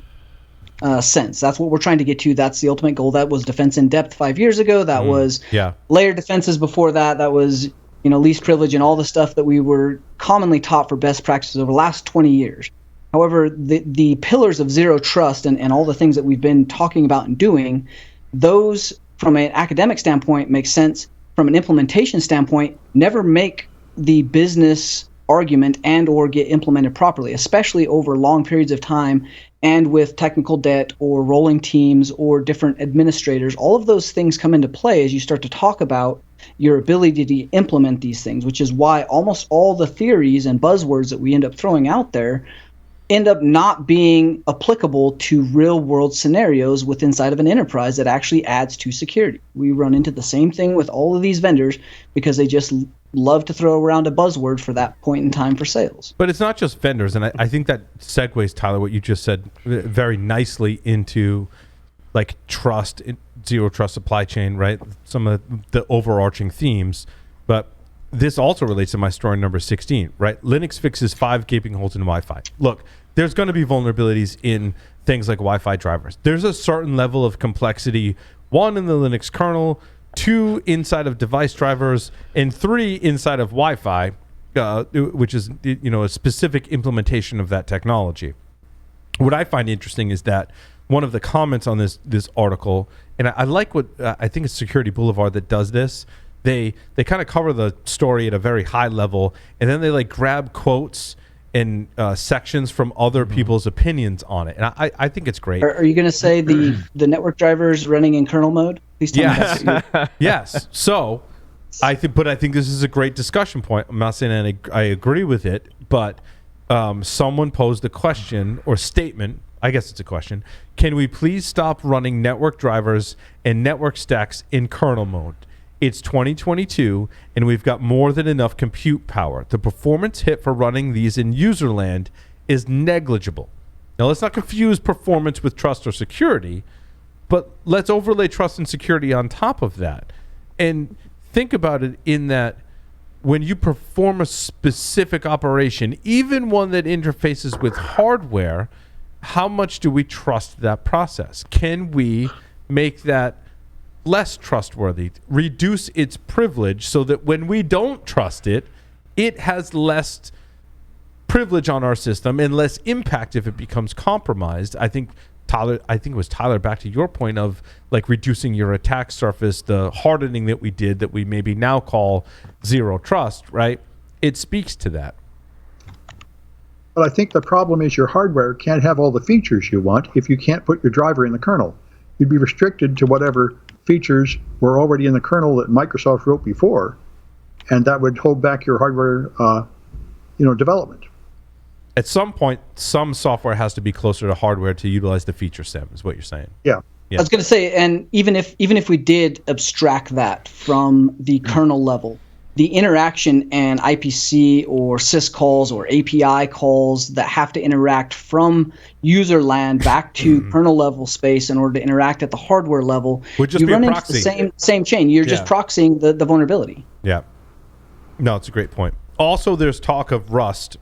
sense. That's what we're trying to get to. That's the ultimate goal. That was defense in depth 5 years ago. That was layered defenses before that. That was, least privilege, and all the stuff that we were commonly taught for best practices over the last 20 years. However, the pillars of zero trust and all the things that we've been talking about and doing, those from an academic standpoint make sense. From an implementation standpoint, never make the business argument and or get implemented properly, especially over long periods of time and with technical debt or rolling teams or different administrators. All of those things come into play as you start to talk about your ability to implement these things, which is why almost all the theories and buzzwords that we end up throwing out there end up not being applicable to real world scenarios with inside of an enterprise that actually adds to security. We run into the same thing with all of these vendors because they just love to throw around a buzzword for that point in time for sales. But it's not just vendors, and I think that segues, Tyler, what you just said very nicely into like trust, zero trust supply chain, right? Some of the overarching themes. But this also relates to my story number 16, right? Linux fixes 5 gaping holes in Wi-Fi. Look, there's going to be vulnerabilities in things like Wi-Fi drivers. There's a certain level of complexity, 1 in the Linux kernel, 2 inside of device drivers, and 3 inside of Wi-Fi, which is a specific implementation of that technology. What I find interesting is that one of the comments on this article, and I like what I think it's Security Boulevard that does this. They kind of cover the story at a very high level, and then they like grab quotes and sections from other people's opinions on it, and I think it's great. Are you going to say the network drivers running in kernel mode? Please tell me that. Yes. So I think this is a great discussion point. I'm not saying I agree with it, but someone posed a question or statement. I guess it's a question. Can we please stop running network drivers and network stacks in kernel mode? It's 2022, and we've got more than enough compute power. The performance hit for running these in user land is negligible. Now, let's not confuse performance with trust or security, but let's overlay trust and security on top of that. And think about it in that when you perform a specific operation, even one that interfaces with hardware, how much do we trust that process? Can we make that less trustworthy, reduce its privilege so that when we don't trust it, it has less privilege on our system and less impact if it becomes compromised? I think it was Tyler, back to your point of like reducing your attack surface, the hardening that we did that we maybe now call zero trust, right? It speaks to that. But I think the problem is your hardware can't have all the features you want if you can't put your driver in the kernel. You'd be restricted to whatever features were already in the kernel that Microsoft wrote before, and that would hold back your hardware, development. At some point, some software has to be closer to hardware to utilize the feature set, is what you're saying. Yeah. I was going to say, and even if we did abstract that from the kernel level, the interaction and IPC or sys calls or API calls that have to interact from user land back to kernel level space in order to interact at the hardware level, would just you be run a into the same chain. You're just proxying the vulnerability. Yeah. No, it's a great point. Also, there's talk of Rust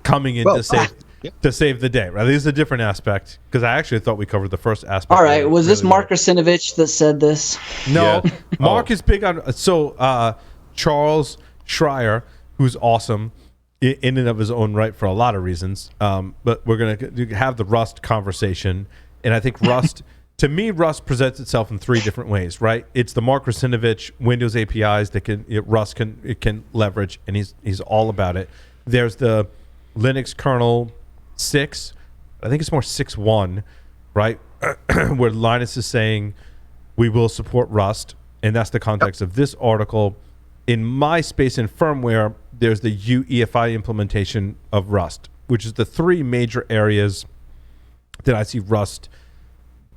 coming in to save the day, right? This is a different aspect, because I actually thought we covered the first aspect. All right, was this Mark Rasinovich that said this? No, yeah. Mark is big on, Charles Schreier, who's awesome in and of his own right for a lot of reasons, but we're going to have the Rust conversation, and I think Rust, to me, Rust presents itself in 3 different ways, right? It's the Mark Rasinovich Windows APIs that Rust can leverage, and he's all about it. There's the Linux kernel 6, I think it's more 6.1, right? Where Linus is saying we will support Rust, and that's the context of this article. In my space and firmware, there's the UEFI implementation of Rust, which is the 3 major areas that I see Rust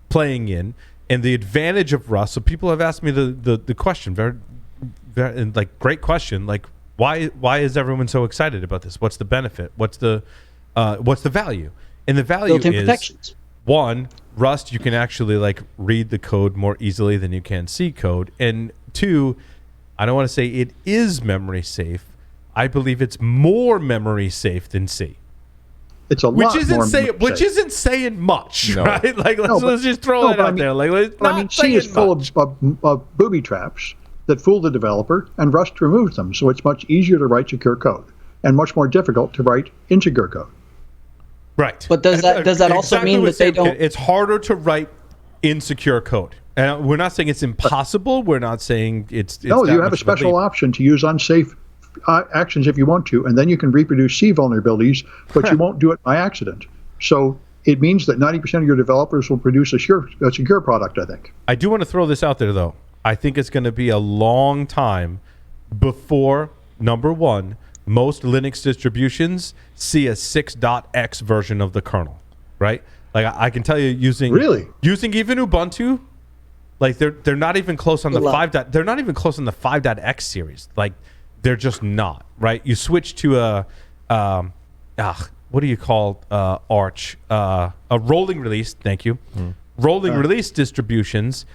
playing in. And the advantage of Rust, so people have asked me the question, very, and like great question, like why is everyone so excited about this? What's the benefit? What's the value? And the value built-in is protections. 1, Rust, you can actually like read the code more easily than you can see code, and 2, I don't want to say it is memory safe. I believe it's more memory safe than C. It's a lot more safe. Which isn't saying much, right? Like let's just throw that out there. Like, C is full of booby traps. that fool the developer, and Rust removes them. So it's much easier to write secure code and much more difficult to write insecure code. Right. But does that also mean that they don't? It's harder to write insecure code. And we're not saying it's impossible. We're not saying it's no, you have a special option to use unsafe actions if you want to, and then you can reproduce C vulnerabilities, but you won't do it by accident. So it means that 90% of your developers will produce a secure product, I think. I do want to throw this out there, though. I think it's going to be a long time before, number one, most Linux distributions see a 6.x version of the kernel, right? Like I can tell you using even Ubuntu, like they're not even close on the 5. They're not even close on the 5.x series. Like they're just not, right? You switch to a what do you call Arch? A rolling release. Thank you. Rolling release distributions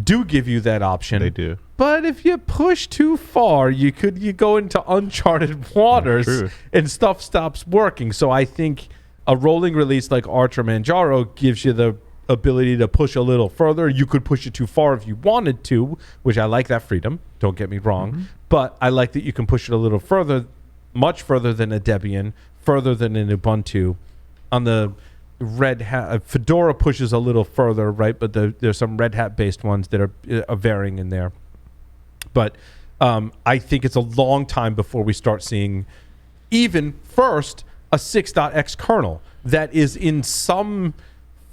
do give you that option. They do. But if you push too far, you go into uncharted waters and stuff stops working. So I think a rolling release like Arch or Manjaro gives you the ability to push a little further. You could push it too far if you wanted to, which I like that freedom. Don't get me wrong. But I like that you can push it a little further, much further than a Debian, further than an Ubuntu. On the Red Hat, Fedora pushes a little further, right? But there's some Red Hat based ones that are varying in there. But I think it's a long time before we start seeing even first a 6.x kernel that is in some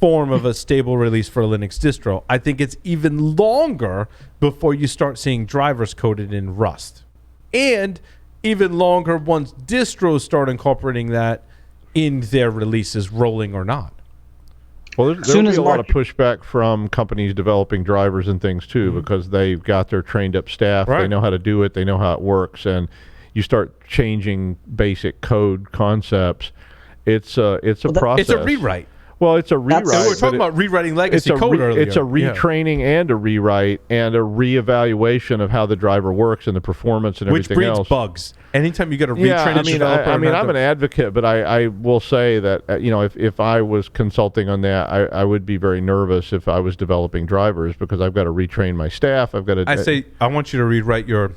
form of a stable release for a Linux distro. I think it's even longer before you start seeing drivers coded in Rust. And even longer once distros start incorporating that in their releases, rolling or not. Well, there'll be a lot of pushback from companies developing drivers and things too, because they've got their trained up staff. Right. They know how to do it. They know how it works. And you start changing basic code concepts. It's a process. It's a rewrite. Well, it's a rewrite. We were talking about rewriting legacy code earlier. It's a retraining and a rewrite and a reevaluation of how the driver works and the performance and everything else. Which breeds bugs. Anytime you got to retrain a developer. I'm an advocate, but I will say that if I was consulting on that, I would be very nervous if I was developing drivers because I've got to retrain my staff. I've got to. I want you to rewrite your.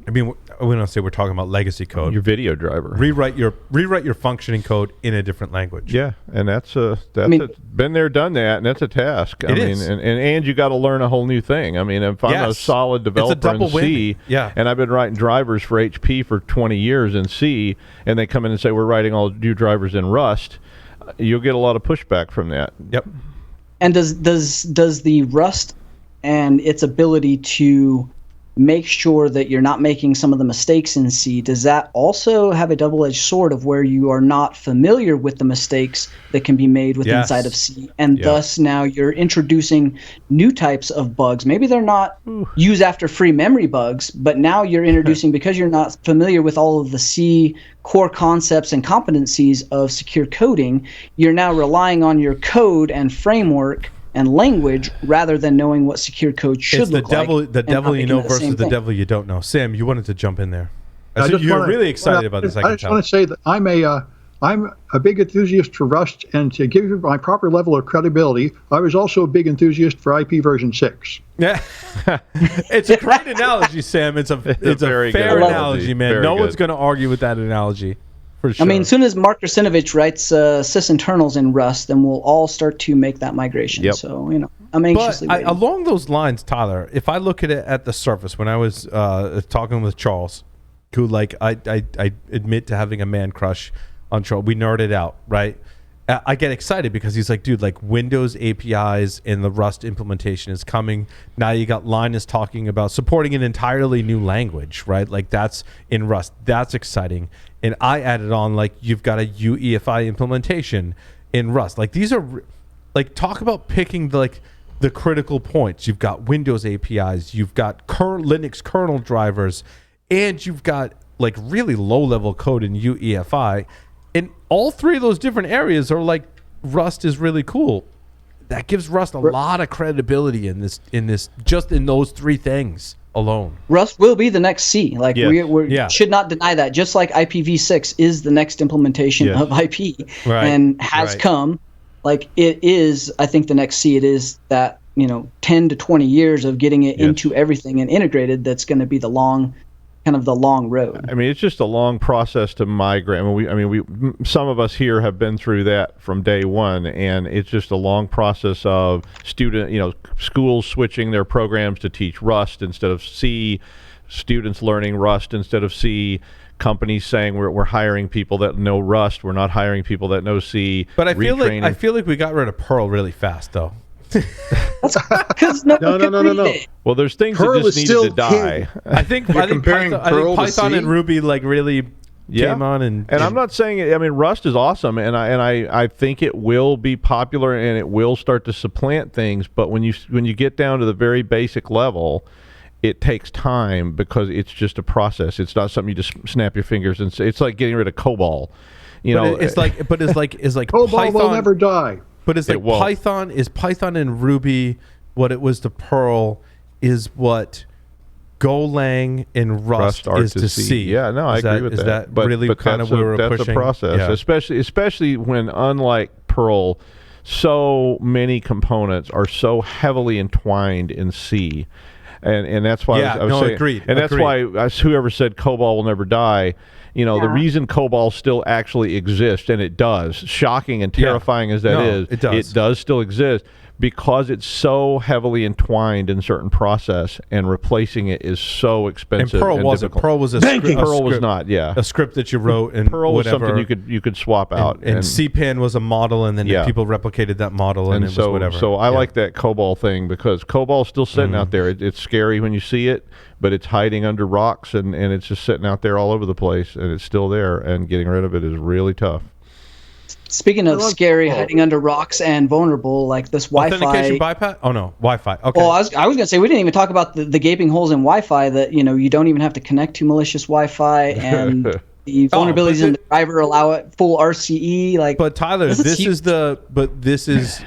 I mean, we don't say we're talking about legacy code. Your video driver. Rewrite your functioning code in a different language. Yeah, and that's been there, done that, and that's a task. I mean, and you got to learn a whole new thing. I mean, if I'm a solid developer in C, and I've been writing drivers for HP for 20 years in C, and they come in and say we're writing all new drivers in Rust, you'll get a lot of pushback from that. Yep. And does the Rust and its ability to make sure that you're not making some of the mistakes in C, does that also have a double-edged sword of where you are not familiar with the mistakes that can be made with inside of C, and thus now you're introducing new types of bugs? Maybe they're not use after free memory bugs, but now you're introducing, because you're not familiar with all of the C core concepts and competencies of secure coding, you're now relying on your code and framework and language rather than knowing what secure code should look like. The devil you know versus the devil you don't know. Sam, you wanted to jump in there. You're really excited about this. I just want to say that I'm a big enthusiast for Rust, and to give you my proper level of credibility, I was also a big enthusiast for IP version 6. Yeah, it's a great analogy, Sam. It's a very fair analogy, man. Very no good. One's going to argue with that analogy. For sure. I mean, as soon as Mark Rusinovich writes sysinternals in Rust, then we'll all start to make that migration. Yep. So, I'm anxiously waiting. Along those lines, Tyler, if I look at it at the surface, when I was talking with Charles, who, like, I admit to having a man crush on Charles. We nerded out, right? I get excited because he's like, dude, like Windows APIs and the Rust implementation is coming. Now you got Linus talking about supporting an entirely new language, right? Like that's in Rust. That's exciting. And I added on, like, you've got a UEFI implementation in Rust. Like these are, like, talk about picking the critical points. You've got Windows APIs, you've got Linux kernel drivers, and you've got like really low level code in UEFI. And all three of those different areas are like, Rust is really cool. That gives Rust a lot of credibility in this just in those three things alone. Rust will be the next C. Like we should not deny that. Just like IPv6 is the next implementation of IP and has come. Like it is, I think, the next C. It is that 10 to 20 years of getting it into everything and integrated. That's going to be the long road. I mean, it's just a long process to migrate. We some of us here have been through that from day one, and it's just a long process of schools switching their programs to teach Rust instead of C, students learning Rust instead of C, companies saying we're hiring people that know Rust, we're not hiring people that know C. But I feel like we got rid of Perl really fast, though. Because no. Well, there's things Perl that just needed to die. I think Python and Ruby really came on, and I'm not saying it. I mean, Rust is awesome, and I think it will be popular and it will start to supplant things. But when you get down to the very basic level, it takes time because it's just a process. It's not something you just snap your fingers and say. It's like getting rid of COBOL. It's like COBOL Python will never die. But it's like Python and Ruby what it was to Perl is what Golang and Rust is to C. Yeah, no, I agree with that. Is that really kind of where we're pushing? That's a process, especially when, unlike Perl, so many components are so heavily entwined in C. And that's why I was saying, agreed. And that's why whoever said COBOL will never die, the reason COBOL still actually exists, and it does, shocking and terrifying as that is, it does still exist because it's so heavily entwined in certain process, and replacing it is so expensive. And Perl wasn't. Difficult. Perl was a script. Perl was not. Yeah, a script that you wrote, and Perl was something you could swap out. And CPAN was a model, and then people replicated that model, and it was whatever. So I like that COBOL thing because COBOL's still sitting out there. It's scary when you see it, but it's hiding under rocks, and it's just sitting out there all over the place, and it's still there. And getting rid of it is really tough. Speaking of scary, hiding under rocks and vulnerable, like this Wi-Fi. Authentication bypass? Oh, no. Wi-Fi. Okay. Well, I was going to say, we didn't even talk about the gaping holes in Wi-Fi that, you don't even have to connect to malicious Wi-Fi, and the vulnerabilities in the driver allow it full RCE. But Tyler, this is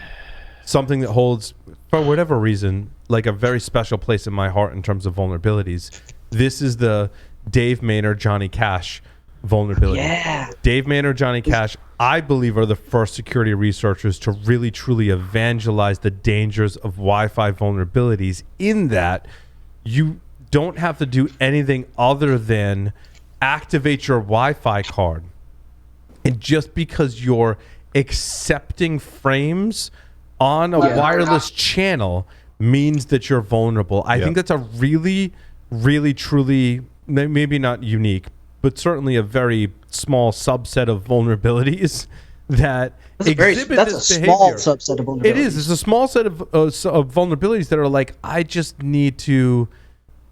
something that holds, for whatever reason, like a very special place in my heart in terms of vulnerabilities. This is the Dave Maynard, Johnny Cash vulnerability. Yeah. Dave Maynard, Johnny Cash, I believe, are the first security researchers to really truly evangelize the dangers of Wi-Fi vulnerabilities, in that you don't have to do anything other than activate your Wi-Fi card. And just because you're accepting frames on a wireless channel means that you're vulnerable. I think that's a really, really, truly, maybe not unique, but certainly a very small subset of vulnerabilities that exhibit this behavior. Small subset of vulnerabilities. It is. It's a small set of vulnerabilities that are like, I just need to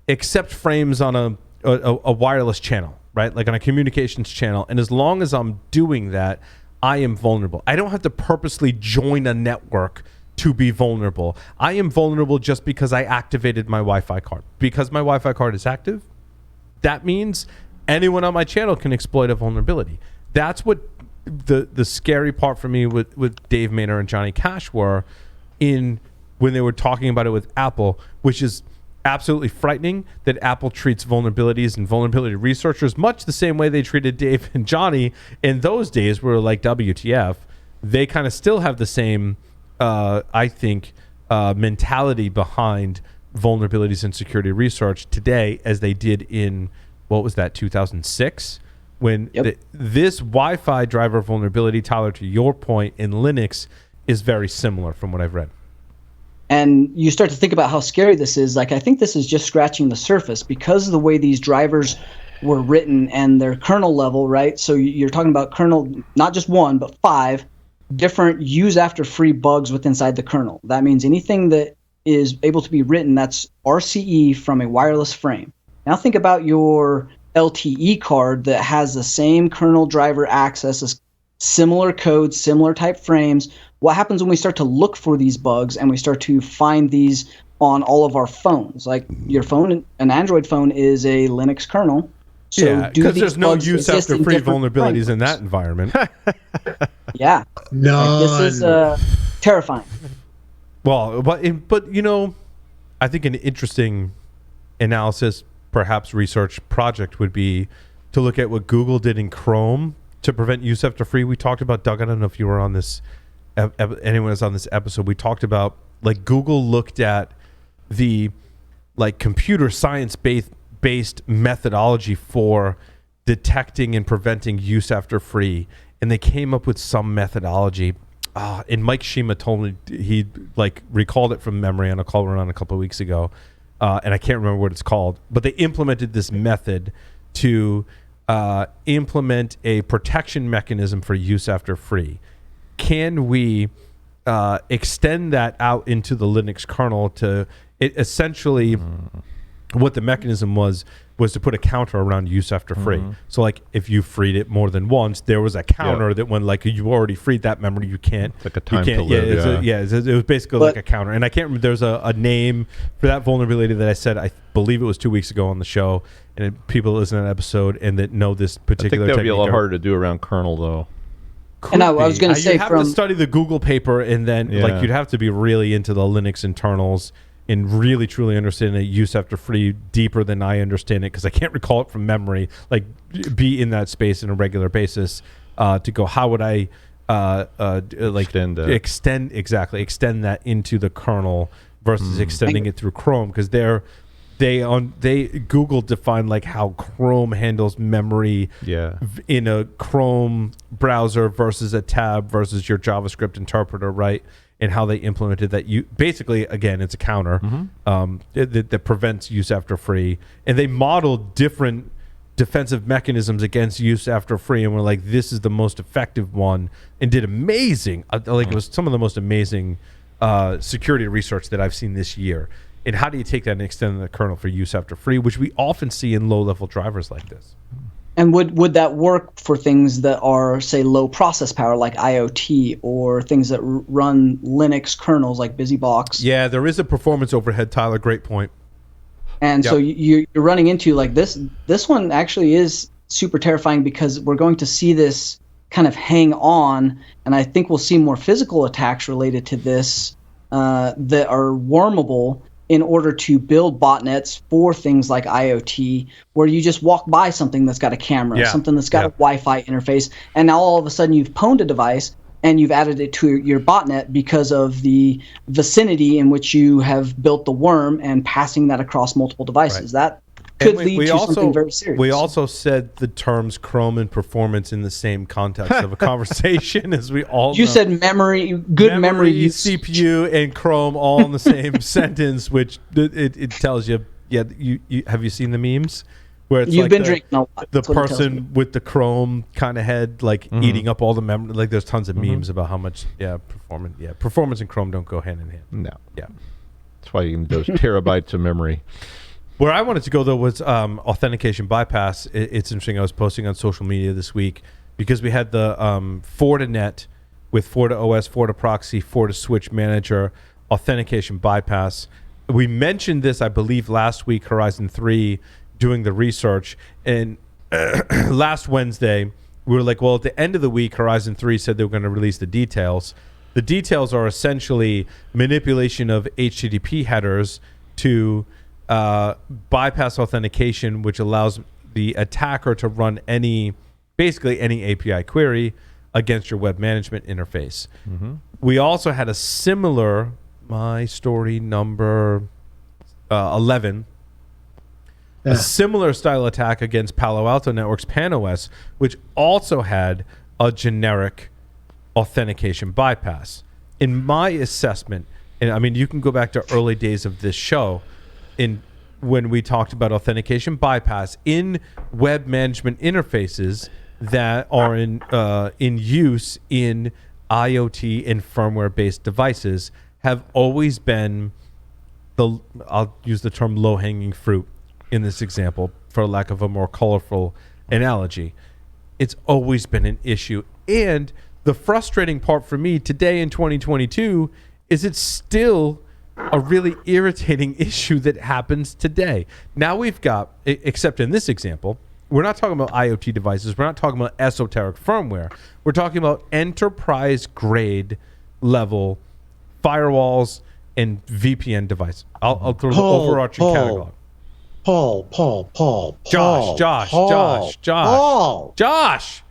accept frames on a wireless channel, right? Like on a communications channel. And as long as I'm doing that, I am vulnerable. I don't have to purposely join a network to be vulnerable. I am vulnerable just because I activated my Wi-Fi card. Because my Wi-Fi card is active, that means anyone on my channel can exploit a vulnerability. That's what the scary part for me with Dave Maynard and Johnny Cash were when they were talking about it with Apple, which is absolutely frightening that Apple treats vulnerabilities and vulnerability researchers much the same way they treated Dave and Johnny in those days, where like WTF. They kind of still have the same, I think, mentality behind vulnerabilities and security research today as they did in, what was that, 2006? When this Wi-Fi driver vulnerability, Tyler, to your point, in Linux is very similar from what I've read. And you start to think about how scary this is. Like, I think this is just scratching the surface because of the way these drivers were written and their kernel level, right? So you're talking about kernel, not just one, but 5 different use after free bugs within inside the kernel. That means anything that is able to be written that's RCE from a wireless frame. Now think about your LTE card that has the same kernel driver access as similar codes, similar type frames. What happens when we start to look for these bugs and we start to find these on all of our phones? Like your phone, an Android phone is a Linux kernel. So because there's no use after free vulnerabilities in that environment. Yeah. No. This is terrifying. Well, but I think an interesting analysis, perhaps research project, would be to look at what Google did in Chrome to prevent use after free. We talked about, Doug, I don't know if you were on this, anyone was on this episode. We talked about like Google looked at the like computer science based methodology for detecting and preventing use after free, and they came up with some methodology. And Mike Shima told me he like recalled it from memory on a call around a couple of weeks ago, and I can't remember what it's called. But they implemented this method to implement a protection mechanism for use after free. Can we extend that out into the Linux kernel to it essentially what the mechanism was to put a counter around use after free. So like if you freed it more than once, there was a counter that when like you already freed that memory, you can't. It's like a time to live. It was basically like a counter. And I can't remember, there's a name for that vulnerability that I said, I believe it was 2 weeks ago on the show, and people listen to that episode and that know this particular I think that would be a lot technique. harder to do around kernel though. And I was going to say you have to study the Google paper, and then like you'd have to be really into the Linux internals and really truly understand the use after free deeper than I understand it, because I can't recall it from memory. Like be in that space on a regular basis to go, how would I like extend that into the kernel versus extending it through Chrome, because Google defined like how Chrome handles memory in a Chrome browser versus a tab versus your JavaScript interpreter, right? And how they implemented that. You basically, again, it's a counter that prevents use after free, and they modeled different defensive mechanisms against use after free, and we're like, this is the most effective one, and did amazing. Like it was some of the most amazing security research that I've seen this year. And how do you take that and extend the kernel for use after free, which we often see in low-level drivers like this? And would that work for things that are, say, low process power, like IoT, or things that run Linux kernels like BusyBox? Yeah, there is a performance overhead, Tyler. Great point. And so you're running into like this. This one actually is super terrifying, because we're going to see this kind of hang on, and I think we'll see more physical attacks related to this that are wormable, in order to build botnets for things like IoT, where you just walk by something that's got a camera, something that's got a Wi-Fi interface, and now all of a sudden you've pwned a device and you've added it to your botnet because of the vicinity in which you have built the worm and passing that across multiple devices. That could lead to something very serious. We also said the terms Chrome and performance in the same context of a conversation, as we all You know. said memory use. CPU, and Chrome all in the same sentence, which it tells you. Yeah, you have you seen the memes where it's You've like been drinking a lot. the person with the Chrome kind of head, like eating up all the memory. Like there's tons of memes about how much performance and Chrome don't go hand in hand. No. Yeah. That's why you need those terabytes of memory. Where I wanted to go, though, was Authentication Bypass. It's interesting. I was posting on social media this week because we had the FortiNet with FortiOS, FortiProxy, FortiSwitch Manager, Authentication Bypass. We mentioned this, I believe, last week, Horizon 3, doing the research. And last Wednesday, we were like, well, at the end of the week, Horizon 3 said they were going to release the details. The details are essentially manipulation of HTTP headers to bypass authentication, which allows the attacker to run basically any API query against your web management interface. We also had a similar, my story number 11, a similar style attack against Palo Alto Networks PAN-OS, which also had a generic authentication bypass. In my assessment, and I mean, you can go back to early days of this show, when we talked about authentication bypass in web management interfaces that are in use in IoT and firmware-based devices, have always been I'll use the term low-hanging fruit in this example for lack of a more colorful analogy. It's always been an issue. And the frustrating part for me today in 2022 is it's still a really irritating issue that happens today. Now we've got, except in this example, we're not talking about IoT devices. We're not talking about esoteric firmware. We're talking about enterprise grade level firewalls and VPN devices. I'll throw the overarching catalog. Paul. Josh.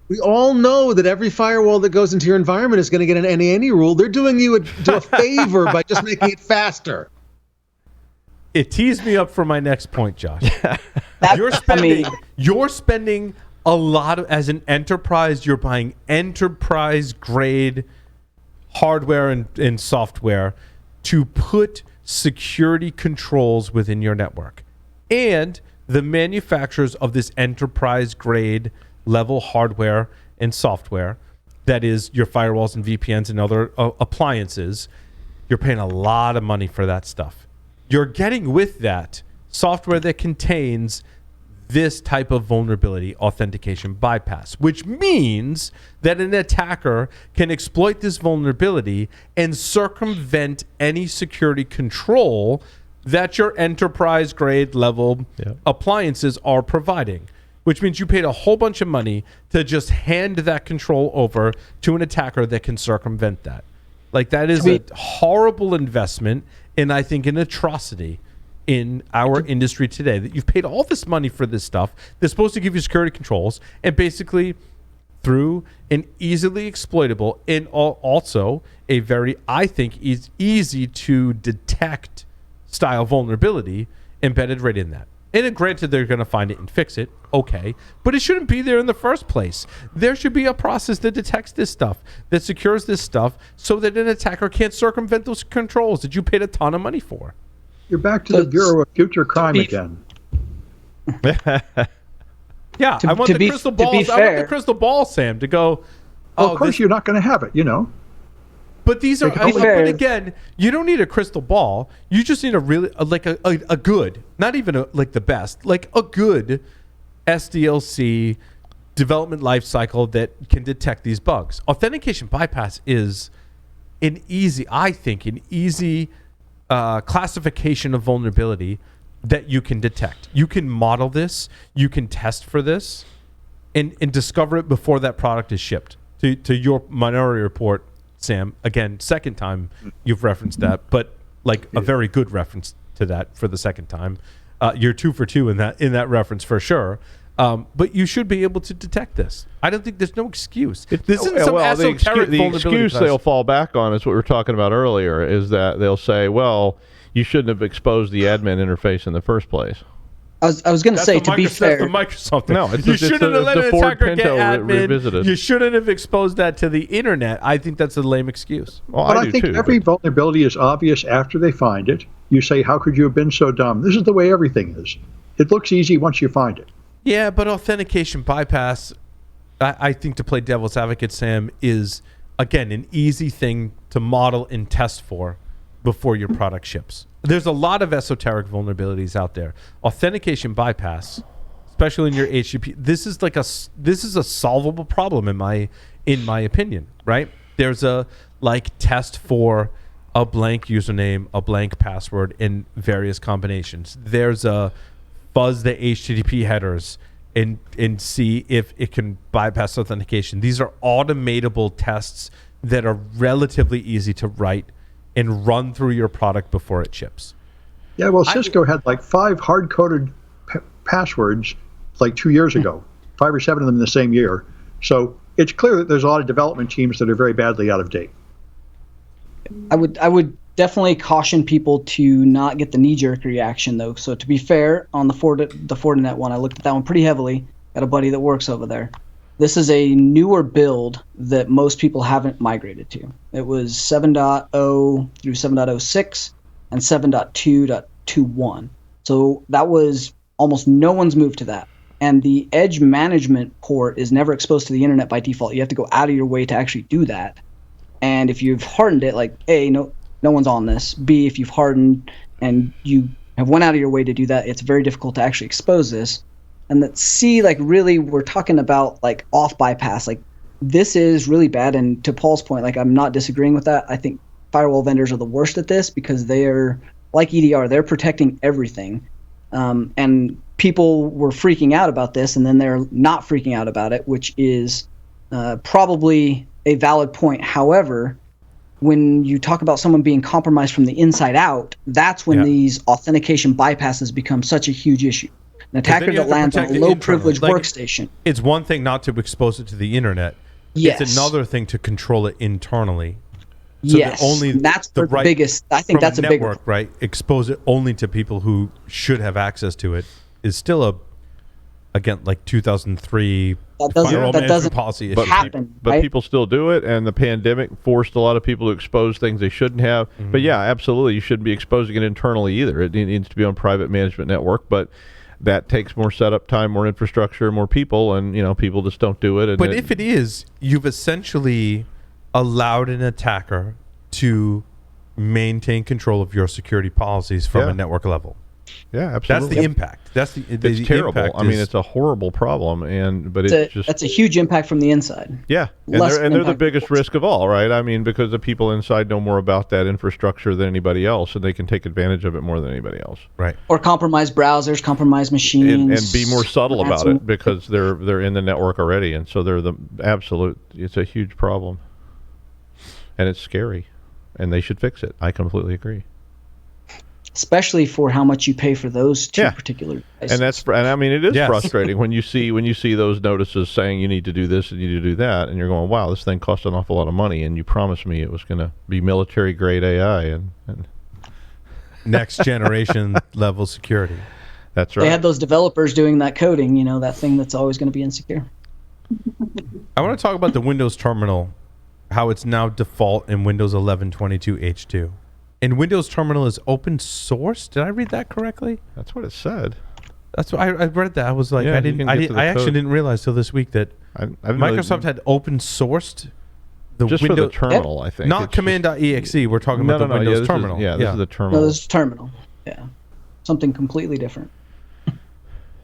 We all know that every firewall that goes into your environment is going to get an any rule. They're doing you a favor by just making it faster. It tees me up for my next point, Josh. You're spending a lot of, as an enterprise, you're buying enterprise grade hardware and software to put security controls within your network. And the manufacturers of this enterprise grade level hardware and software, that is your firewalls and VPNs and other appliances, you're paying a lot of money for that stuff. You're getting with that software that contains this type of vulnerability, authentication bypass, which means that an attacker can exploit this vulnerability and circumvent any security control that your enterprise grade level appliances are providing, which means you paid a whole bunch of money to just hand that control over to an attacker that can circumvent that. Like, that is a horrible investment, and I think an atrocity in our industry today, that you've paid all this money for this stuff that's supposed to give you security controls, and basically through an easily exploitable and also a very, I think, easy to detect style vulnerability embedded right in that. And granted, they're going to find it and fix it, okay, but it shouldn't be there in the first place. There should be a process that detects this stuff, that secures this stuff, so that an attacker can't circumvent those controls that you paid a ton of money for. You're back to the Bureau of Future Crime again. Yeah, I want the crystal balls. I want the crystal ball, Sam, to go. Well, of course, you're not going to have it, you know. But these are. But again, you don't need a crystal ball. You just need a really a good, not even like the best, like a good SDLC development lifecycle that can detect these bugs. Authentication bypass is an easy classification of vulnerability that you can detect. You can model this, you can test for this, and discover it before that product is shipped. To your Minority Report, Sam, again, second time you've referenced that, but like a very good reference to that for the second time. You're 2 for 2 in that reference for sure. But you should be able to detect this. I don't think there's no excuse. This isn't some esoteric the excuse they'll fall back on is what we were talking about earlier, is that they'll say, well, you shouldn't have exposed the admin interface in the first place. I was going to say, to be fair, that's the Microsoft thing. No, you shouldn't have let an attacker get admin. You shouldn't have exposed that to the internet. I think that's a lame excuse. Well, but I think every vulnerability is obvious after they find it. You say, how could you have been so dumb? This is the way everything is. It looks easy once you find it. Yeah, but authentication bypass, I think, to play devil's advocate, Sam, is, again, an easy thing to model and test for before your product ships. There's a lot of esoteric vulnerabilities out there. Authentication bypass, especially in your HTTP, this is a solvable problem in my opinion, right? There's a test for a blank username, a blank password in various combinations. There's a fuzz the HTTP headers and see if it can bypass authentication. These are automatable tests that are relatively easy to write and run through your product before it ships. Yeah, well, Cisco had 5 hard-coded passwords 2 years ago, 5 or 7 of them in the same year. So it's clear that there's a lot of development teams that are very badly out of date. I would definitely caution people to not get the knee-jerk reaction, though. So to be fair, on the Fortinet one, I looked at that one pretty heavily. Got a buddy that works over there. This is a newer build that most people haven't migrated to. It was 7.0 through 7.06 and 7.2.21. So that was almost no one's moved to that. And the edge management port is never exposed to the internet by default. You have to go out of your way to actually do that. And if you've hardened it, A, no one's on this. B, if you've hardened and you have went out of your way to do that, it's very difficult to actually expose this. And that C, really, we're talking about auth bypass. This is really bad. And to Paul's point, I'm not disagreeing with that. I think firewall vendors are the worst at this because they're like EDR. They're protecting everything. And people were freaking out about this, and then they're not freaking out about it, which is probably a valid point. However, when you talk about someone being compromised from the inside out, that's when these authentication bypasses become such a huge issue. An attacker that lands on a low privilege workstation. It's one thing not to expose it to the internet. Yes. It's another thing to control it internally. So yes, that's the biggest. I think that's a big network, right? Expose it only to people who should have access to it is still again, like 2003 that doesn't policy issue. But people still do it, and the pandemic forced a lot of people to expose things they shouldn't have. Mm-hmm. But yeah, absolutely, you shouldn't be exposing it internally either. It needs to be on private management network, but that takes more setup time, more infrastructure, more people, and people just don't do it. But if it is, you've essentially allowed an attacker to maintain control of your security policies from a network level. Yeah, absolutely. That's the impact. It's terrible. I mean, it's a horrible problem, that's a huge impact from the inside. Yeah, and they're the biggest risk of all, right? I mean, because the people inside know more about that infrastructure than anybody else, and they can take advantage of it more than anybody else. Right. Or compromise browsers, compromise machines, and be more subtle about it because they're in the network already, and so they're the absolute. It's a huge problem, and it's scary, and they should fix it. I completely agree. Especially for how much you pay for those two particular devices. And I mean, it is frustrating when you see those notices saying you need to do this and you need to do that, and you're going, wow, this thing costs an awful lot of money, and you promised me it was going to be military grade AI and next generation level security. That's right. They had those developers doing that coding, that thing that's always going to be insecure. I want to talk about the Windows terminal, how it's now default in Windows 11 22 H2. And Windows Terminal is open source. Did I read that correctly? That's what it said. That's what I read that. I was like, I actually didn't realize till this week that Microsoft had open sourced the just Windows for the terminal. I think not command.exe. We're talking about the Windows terminal. This is the terminal. No, this is terminal. Yeah, something completely different.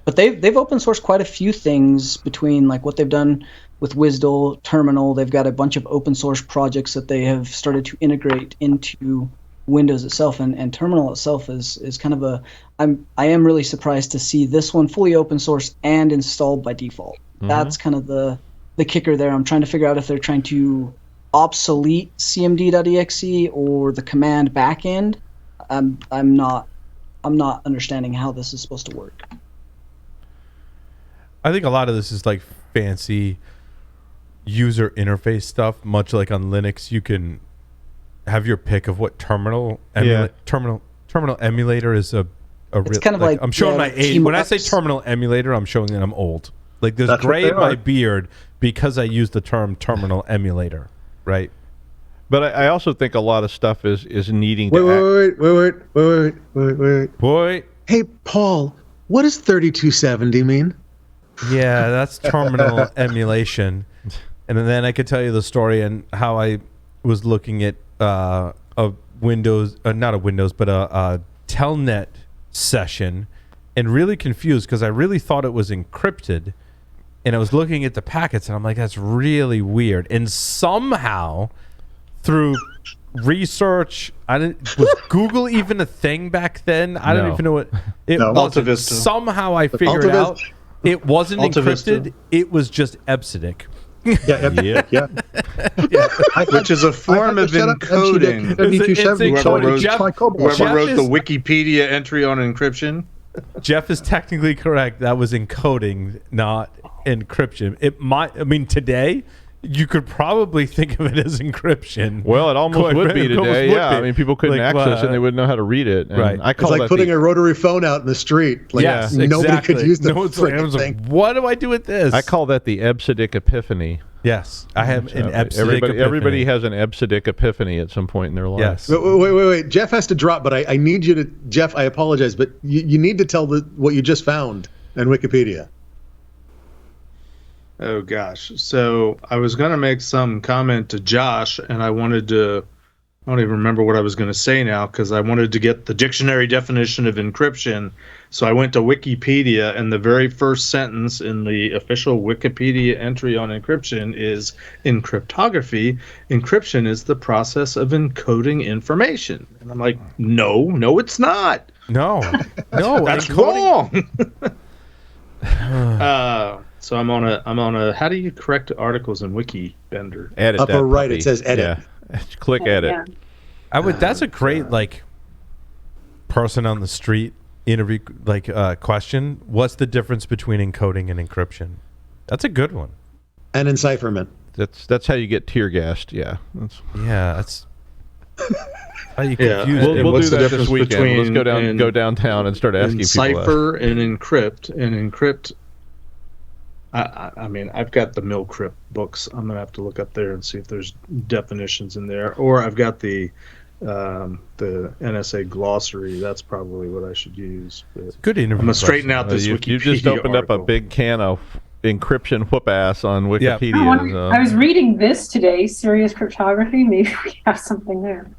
But they've open sourced quite a few things between like what they've done with WSDL Terminal. They've got a bunch of open source projects that they have started to integrate into Windows itself, and Terminal itself is kind of I am really surprised to see this one fully open source and installed by default. Mm-hmm. That's kind of the kicker there. I'm trying to figure out if they're trying to obsolete cmd.exe or the command backend. I'm not understanding how this is supposed to work. I think a lot of this is like fancy user interface stuff, much like on Linux. You can have your pick of what terminal emulator is a it's kind of like I'm showing my age. When I say terminal emulator, I'm showing that I'm old. Like there's gray in my beard because I use the term terminal emulator, right? But I also think a lot of stuff is needing to Wait. Hey, Paul, what does 3270 mean? Yeah, that's terminal emulation. And then I could tell you the story and how I was looking at a Windows, not a Windows, but a Telnet session and really confused because I really thought it was encrypted. And I was looking at the packets and I'm like, that's really weird. And somehow through research, was Google even a thing back then? I don't even know what it was. Somehow I figured out it wasn't encrypted. It was just EBCDIC. Yeah. Which is a form of encoding. Whoever wrote the Wikipedia entry on encryption. Jeff is technically correct. That was encoding, not encryption. It might. I mean, today you could probably think of it as encryption. Well, it almost would be today. Yeah, I mean, people couldn't access it and they wouldn't know how to read it. And right. It's like putting a rotary phone out in the street. Like, yes, nobody could use the freaking thing. What do I do with this? I call that the EBCDIC epiphany. Yes, I have an EBCDIC epiphany. Everybody has an EBCDIC epiphany at some point in their life. Yes. Wait. Jeff has to drop, but I need you to, Jeff, I apologize, but you need to tell what you just found in Wikipedia. Oh, gosh. So I was going to make some comment to Josh, and I don't even remember what I was going to say now because I wanted to get the dictionary definition of encryption. So I went to Wikipedia, and the very first sentence in the official Wikipedia entry on encryption is, in cryptography, encryption is the process of encoding information. And I'm like, no, it's not. No, that's wrong. So I'm on a. How do you correct articles in Wikibender? Edit upper right. It says edit. Yeah. Click edit. Yeah. That's a great person on the street interview question. What's the difference between encoding and encryption? That's a good one. And encipherment. That's how you get tear gassed. Yeah. That's how you confuse we'll do what's the that this difference weekend. Let's between go downtown and start asking people. Encipher and encrypt. And encrypt. I mean, I've got the Milcrypt books. I'm gonna have to look up there and see if there's definitions in there, or I've got the NSA glossary. That's probably what I should use. But good interview. I'm gonna straighten out this Wikipedia You just opened article. up a big can of encryption whoop ass on Wikipedia. I was reading this today, Serious Cryptography. Maybe we have something there.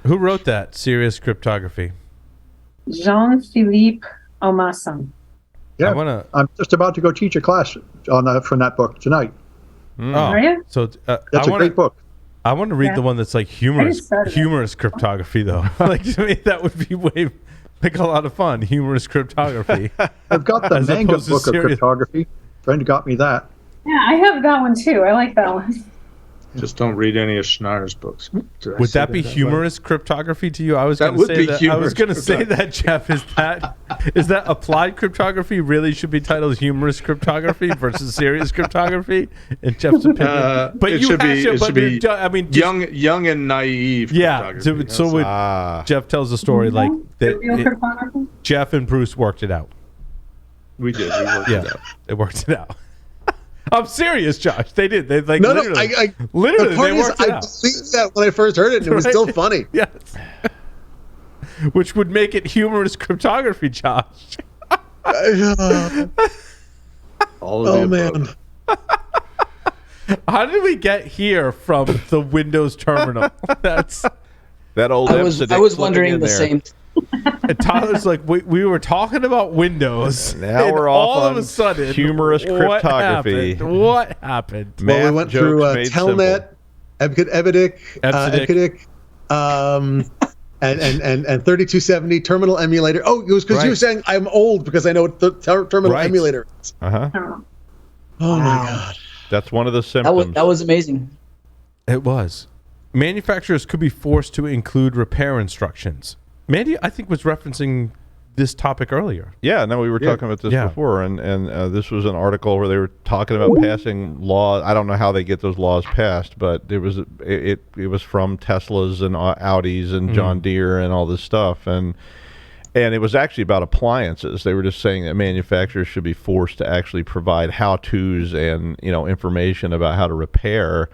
Who wrote that? Serious Cryptography. Jean-Philippe Aumasson. Yeah, I'm just about to go teach a class from that book tonight. Are you? So That's a great book. I want to read the one that's like humorous cryptography, though. Like, to me, that would be way like a lot of fun. Humorous cryptography. I've got the manga book of cryptography. Friend got me that. Yeah, I have that one too. I like that one. Just don't read any of Schneier's books. Would that be humorous cryptography to you? I was going to say that. I was going to say that, Jeff. Is that applied cryptography really should be titled humorous cryptography versus serious cryptography? In Jeff's opinion, but it should be. I mean, young and naive. Yeah. So Jeff tells the story like that. Jeff and Bruce worked it out. We did. We worked it out. They worked it out. I'm serious, Josh. They did. They like literally. Literally, the part they worked is, it I out. believed that when I first heard it, and it was still funny. Yes. Which would make it humorous cryptography, Josh. Oh man. How did we get here from the Windows terminal? That's that old. I was wondering the same. And Tyler's like, we were talking about Windows. Now we're all off of a sudden. Humorous cryptography. What happened? Well, we went through Telnet, Epidic, and 3270 terminal emulator. Oh, it was because you were saying I'm old because I know what the terminal emulator is. Oh my god. That's one of the symptoms. That was amazing. It was. Manufacturers could be forced to include repair instructions. Mandy, I think, was referencing this topic earlier. Yeah, no, we were talking about this before, and this was an article where they were talking about passing laws. I don't know how they get those laws passed, but it was from Teslas and Audis and John Deere and all this stuff, and it was actually about appliances. They were just saying that manufacturers should be forced to actually provide how-tos and information about how to repair.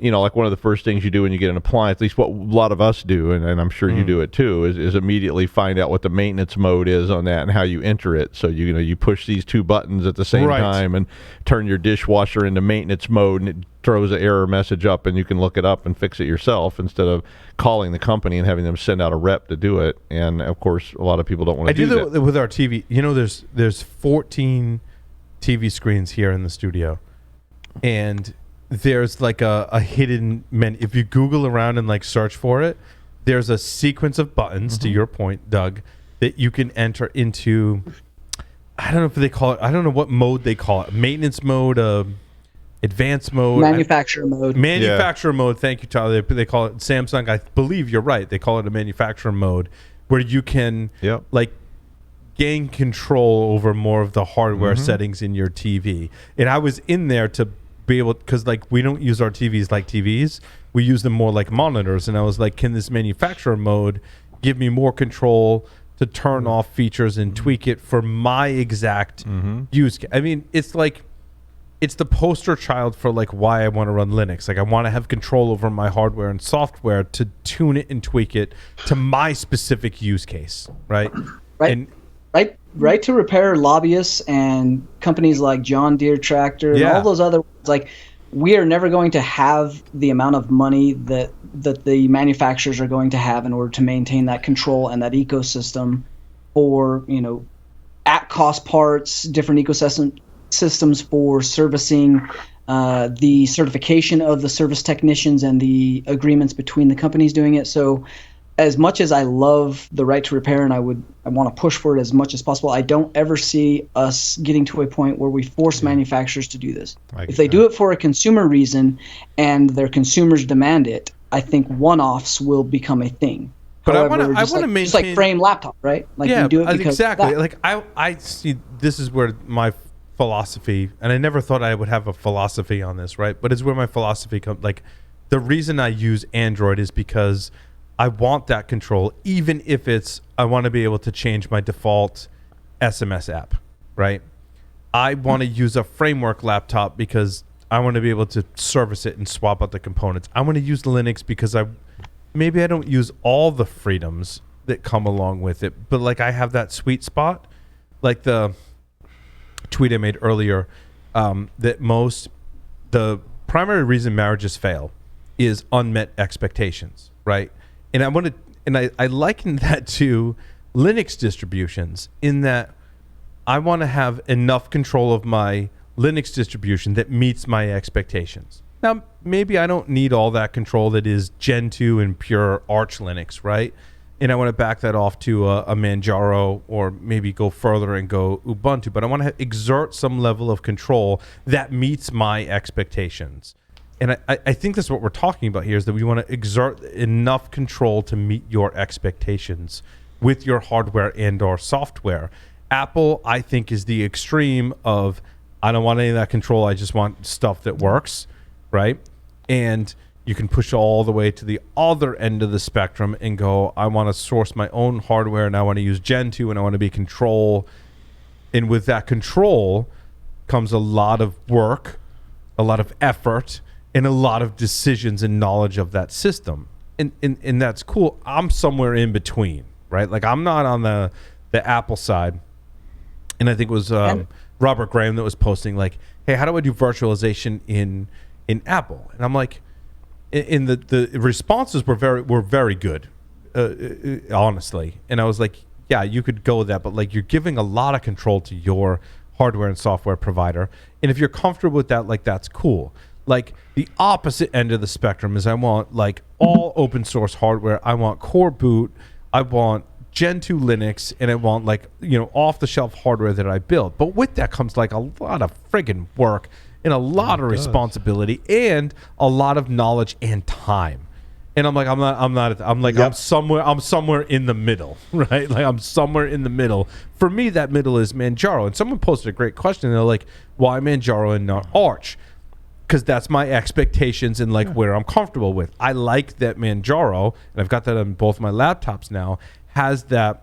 Like one of the first things you do when you get an appliance, at least what a lot of us do, and I'm sure you do it too, is immediately find out what the maintenance mode is on that and how you enter it. So you push these two buttons at the same time and turn your dishwasher into maintenance mode, and it throws an error message up, and you can look it up and fix it yourself instead of calling the company and having them send out a rep to do it. And of course, a lot of people don't want to do that. I do that with our TV. There's 14 TV screens here in the studio, and there's like a hidden menu. If you Google around and like search for it, there's a sequence of buttons, to your point, Doug, that you can enter into. I don't know if they call it, I don't know what mode they call it. Maintenance mode, advanced mode. Manufacturer mode. Manufacturer mode. Thank you, Tyler. They call it Samsung. I believe you're right. They call it a manufacturer mode where you can like gain control over more of the hardware settings in your TV. And I was in there to be able, because like we don't use our TVs like TVs, we use them more like monitors, and I was like, can this manufacturer mode give me more control to turn off features and tweak it for my exact use case? I mean, it's like it's the poster child for like why I want to run Linux. Like I want to have control over my hardware and software to tune it and tweak it to my specific use case, right? Right to repair lobbyists and companies like John Deere Tractor and all those other ones. Like, we are never going to have the amount of money that the manufacturers are going to have in order to maintain that control and that ecosystem for, at cost parts, different systems for servicing, the certification of the service technicians and the agreements between the companies doing it. So as much as I love the right to repair and I want to push for it as much as possible, I don't ever see us getting to a point where we force manufacturers to do this. If they do it for a consumer reason and their consumers demand it, I think one-offs will become a thing. But However, I want to maintain just like frame laptop, right? Like yeah, you do it because exactly. that. Like I see this is where my philosophy, and I never thought I would have a philosophy on this, right? But it's where my philosophy comes. Like the reason I use Android is because I want that control, even if it's I want to be able to change my default SMS app, right? I want to use a framework laptop because I want to be able to service it and swap out the components. I want to use Linux because maybe I don't use all the freedoms that come along with it, but like I have that sweet spot, like the tweet I made earlier, that the primary reason marriages fail is unmet expectations, right? And I liken that to Linux distributions in that I want to have enough control of my Linux distribution that meets my expectations. Now, maybe I don't need all that control that is Gen 2 and pure Arch Linux, right? And I want to back that off to a Manjaro or maybe go further and go Ubuntu. But I want to exert some level of control that meets my expectations. And I think that's what we're talking about here is that we want to exert enough control to meet your expectations with your hardware and or software. Apple, I think, is the extreme of I don't want any of that control. I just want stuff that works, right? And you can push all the way to the other end of the spectrum and go, I want to source my own hardware and I want to use Gen 2 and I want to be control. And with that control comes a lot of work, a lot of effort, and a lot of decisions and knowledge of that system. And that's cool. I'm somewhere in between, right? Like I'm not on the Apple side. And I think it was Robert Graham that was posting like, hey, how do I do virtualization in Apple? And I'm like, the responses were very good, honestly. And I was like, yeah, you could go with that, but like you're giving a lot of control to your hardware and software provider. And if you're comfortable with that, like that's cool. Like the opposite end of the spectrum is I want like all open source hardware. I want core boot. I want Gen 2 Linux, and I want like, off the shelf hardware that I build. But with that comes like a lot of friggin' work and a lot of responsibility and a lot of knowledge and time. And I'm like, I'm somewhere in the middle, right? Like I'm somewhere in the middle. For me, that middle is Manjaro. And someone posted a great question. They're like, why Manjaro and not Arch? Because that's my expectations and like where I'm comfortable with. I like that Manjaro, and I've got that on both my laptops now, has that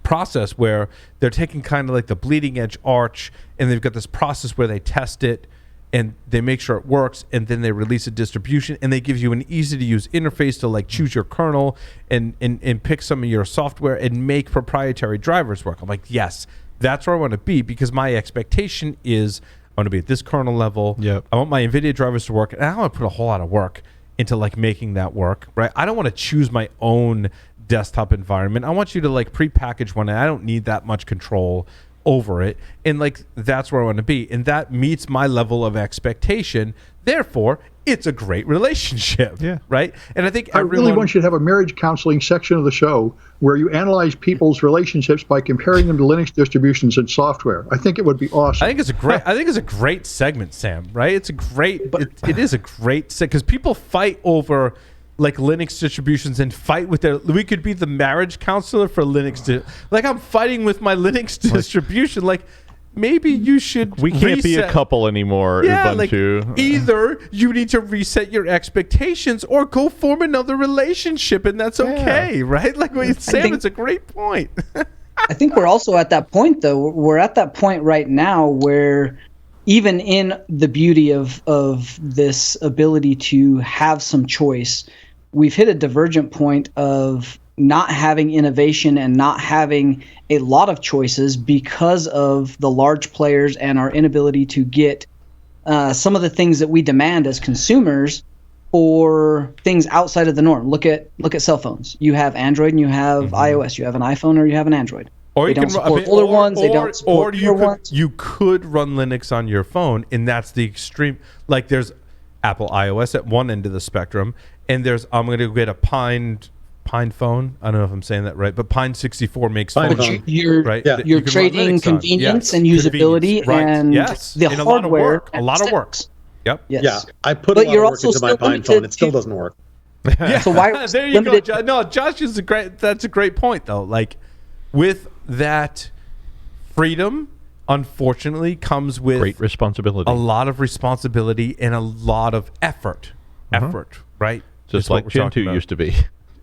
process where they're taking kind of like the bleeding edge Arch, and they've got this process where they test it and they make sure it works, and then they release a distribution, and they give you an easy to use interface to like choose your kernel and pick some of your software and make proprietary drivers work. I'm like, yes, that's where I want to be, because my expectation is I want to be at this kernel level. Yep. I want my NVIDIA drivers to work, and I don't want to put a whole lot of work into like making that work, right? I don't want to choose my own desktop environment. I want you to like pre-package one, and I don't need that much control over it. And like that's where I want to be, and that meets my level of expectation. Therefore, it's a great relationship. Yeah. Right. And I think I really want you to have a marriage counseling section of the show where you analyze people's relationships by comparing them to Linux distributions and software. I think it would be awesome. I think it's a great segment, Sam. Right? It's a great. It is a great segment because people fight over like Linux distributions and fight with their. We could be the marriage counselor for Linux. Like I'm fighting with my Linux distribution. Like maybe you should. We can't be a couple anymore. Yeah, Ubuntu. Like either you need to reset your expectations or go form another relationship, and that's okay, right? Like Sam, it's a great point. I think we're also at that point, though. We're at that point right now where, even in the beauty of this ability to have some choice, we've hit a divergent point of not having innovation and not having a lot of choices because of the large players and our inability to get some of the things that we demand as consumers for things outside of the norm. Look at cell phones. You have Android and you have iOS. You have an iPhone or you have an Android. Or they don't support older ones. They don't support newer ones. You could run Linux on your phone, and that's the extreme. Like there's Apple iOS at one end of the spectrum, and there's I'm going to get a Pine phone. I don't know if I'm saying that right, but Pine 64 makes phone. You're trading convenience and usability and the hardware. A lot of work. Yep. Yes. Yeah, I put a lot of work into my Pine phone. It still doesn't work. Yeah. So why there you go, Josh. No, Josh is that's a great point though. Like with that freedom, unfortunately, comes with great responsibility. A lot of responsibility and a lot of effort. Right? Just like Gentoo used to be.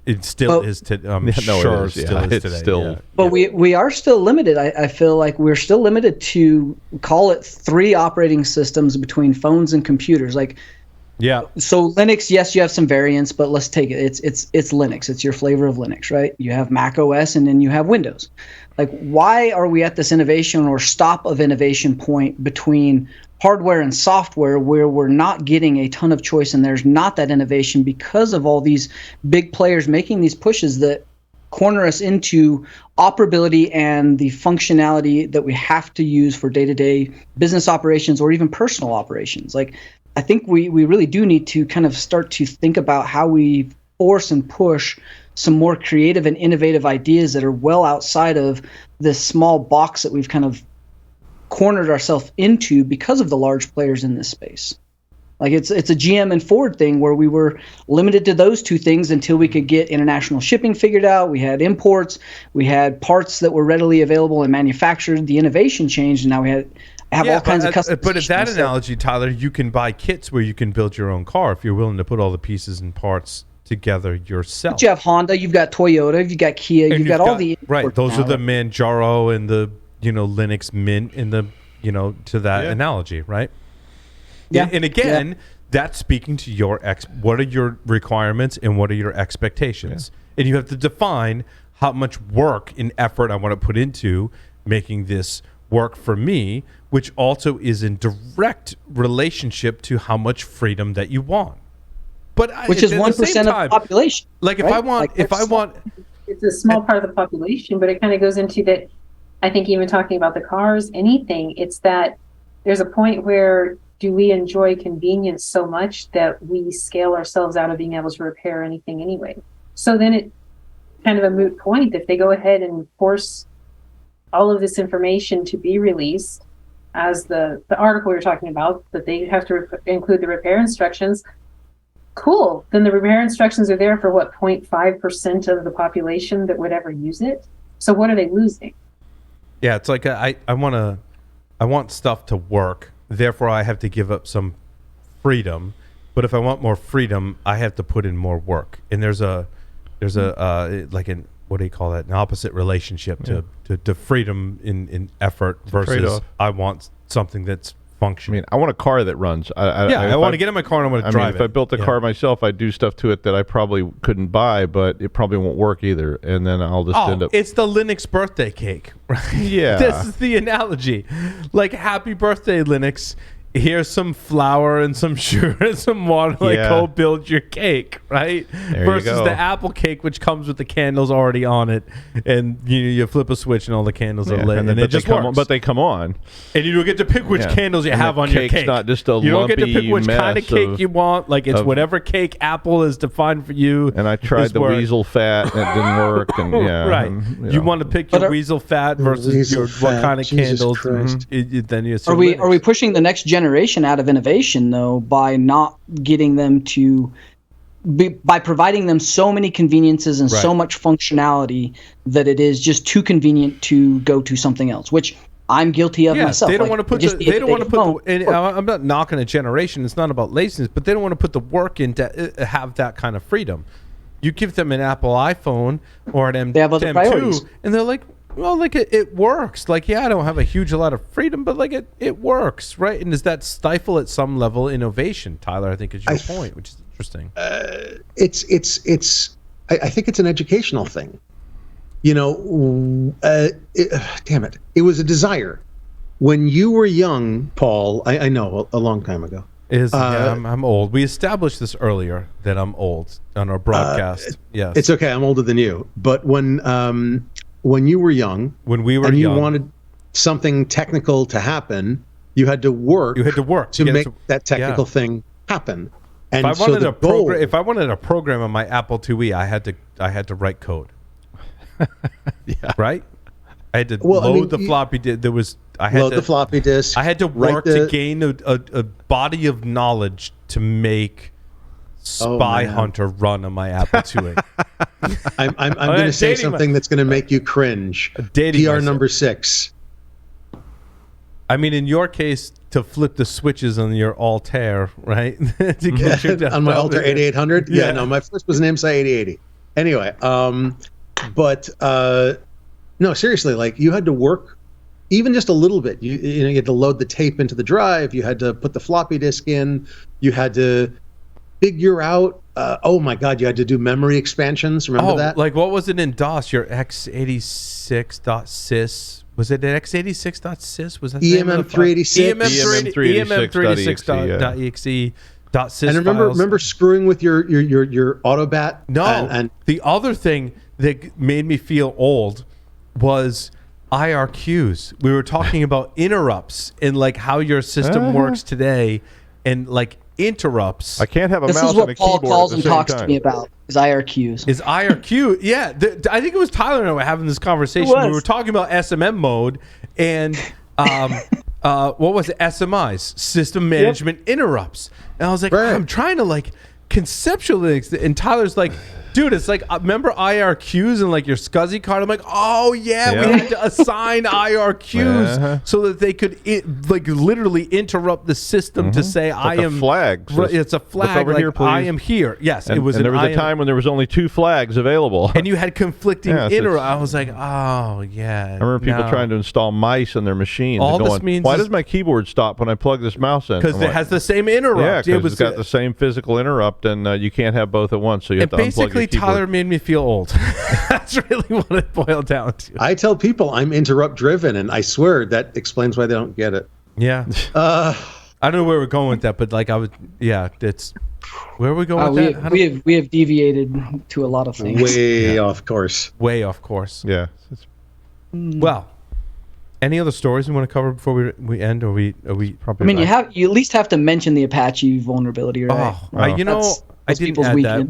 It still is today. I'm sure it still is today. Still, but we are still limited. I feel like we're still limited to call it 3 operating systems between phones and computers. Like, yeah. So Linux, yes, you have some variants, but let's take it. It's Linux. It's your flavor of Linux, right? You have Mac OS and then you have Windows. Like, why are we at this innovation or stop of innovation point between hardware and software where we're not getting a ton of choice and there's not that innovation because of all these big players making these pushes that corner us into operability and the functionality that we have to use for day-to-day business operations or even personal operations? Like, I think we really do need to kind of start to think about how we force and push some more creative and innovative ideas that are well outside of this small box that we've kind of cornered ourselves into because of the large players in this space. Like it's a GM and Ford thing where we were limited to those 2 things until we could get international shipping figured out. We had imports, we had parts that were readily available and manufactured. The innovation changed, and now we have all kinds of customization. But if that analogy, Tyler, you can buy kits where you can build your own car if you're willing to put all the pieces and parts together yourself. But you have Honda, you've got Toyota, you've got Kia, you've got all the right. Those are the Manjaro and the Linux Mint in the to that analogy, right? Yeah. And again, that's speaking to your what are your requirements and what are your expectations, and you have to define how much work and effort I want to put into making this work for me, which also is in direct relationship to how much freedom that you want. But which is 1% of the population. Like right? if I want, it's a small part of the population, but it kind of goes into that. I think even talking about the cars, anything, it's that there's a point where do we enjoy convenience so much that we scale ourselves out of being able to repair anything anyway. So then it's kind of a moot point if they go ahead and force all of this information to be released as the article we were talking about, that they have to include the repair instructions. Cool. Then the repair instructions are there for 0.5% of the population that would ever use it. So what are they losing? Yeah, it's like I want stuff to work. Therefore, I have to give up some freedom. But if I want more freedom, I have to put in more work. And there's a like an what do you call that? An opposite relationship to freedom in effort versus I want something that's functioning. I mean, I want a car that runs. I want to get in my car and I want to drive it. If I built a car myself, I'd do stuff to it that I probably couldn't buy, but it probably won't work either. And then I'll just end up... It's the Linux birthday cake, right? Yeah. This is the analogy. Like, happy birthday, Linux. Here's some flour and some sugar and some water. Like, go build your cake, right? There versus you go. the Apple cake, which comes with the candles already on it, and you flip a switch and all the candles are lit, and it just works. But they come on, and you don't get to pick which candles you have on your cake. Not just a you don't get to pick which kind of cake of, you want. Like it's whatever cake Apple has defined for you. And I tried the weasel fat, and it didn't work. And right, you want to pick your weasel fat versus what kind of candles. Then you are we pushing the next generation out of innovation though by not getting them to by providing them so many conveniences and so much functionality that it is just too convenient to go to something else, which I'm guilty of myself. They don't want to put they don't want to put and I'm not knocking a generation, it's not about laziness, but they don't want to put the work in to have that kind of freedom. You give them an Apple iPhone or an M2 and they're like, well, like it works. Like, yeah, I don't have a huge lot of freedom, but like it works, right? And does that stifle at some level innovation, Tyler? I think is your point, which is interesting. I think it's an educational thing. Damn it, it was a desire when you were young, Paul. I know a long time ago. I'm old. We established this earlier that I'm old on our broadcast. Yes, it's okay. I'm older than you, but when you were young, when we were and young, you wanted something technical to happen, you had to work. You had to work to make that technical thing happen. And if I wanted a program on my Apple IIe, I had to write code. Right. I had to load the floppy disk. The floppy disk. I had to work to gain a body of knowledge to make Spy Hunter run on my Apple IIa. I'm going to say something that's going to make you cringe. PR number 6. I mean, in your case, to flip the switches on your Altair, right? To get your on my Altair 8800? Yeah, no, my first was an MSI 8080. Anyway, no, seriously, like you had to work even just a little bit. You had to load the tape into the drive. You had to put the floppy disk in. You had to figure out, oh my God, you had to do memory expansions. Remember that? Like what was it in DOS? Your x86.sys. Was it an x86.sys? Was that EMM386? EMM386.exe.sys. And remember screwing with your Autobat? No. And the other thing that made me feel old was IRQs. We were talking about interrupts and like how your system works today, and like interrupts. I can't have a mouse and a keyboard. This is what Paul calls and talks to me about. Is IRQs. Is IRQ? Yeah, I think it was Tyler and I were having this conversation. We were talking about SMM mode and what was it? SMIs, system management interrupts. And I was like, I'm trying to like conceptualize, and Tyler's like, dude, it's like, remember IRQs and like your SCSI card? I'm like, oh yeah, we had to assign IRQs so that they could like literally interrupt the system to say, I am flag. It's a flag. Look over like, here, please. I am here. Yes, and, it was. And there was a time when there was only 2 flags available, and you had conflicting interrupt. I was like, oh yeah. I remember people trying to install mice on their machines. All going, this means why does my keyboard stop when I plug this mouse in? Because it has the same interrupt. Yeah, because it's got the same physical interrupt, and you can't have both at once. So you have to unplug your keyboard. Basically, Tyler made me feel old. That's really what it boiled down to. I tell people I'm interrupt driven, and I swear that explains why they don't get it. Yeah. I don't know where we're going with that, but like it's where are we going with that? We have deviated to a lot of things. Way off course. Way off course. Yeah. Well, any other stories we want to cover before we end? Or we probably? I mean, you at least have to mention the Apache vulnerability, right? I didn't add that.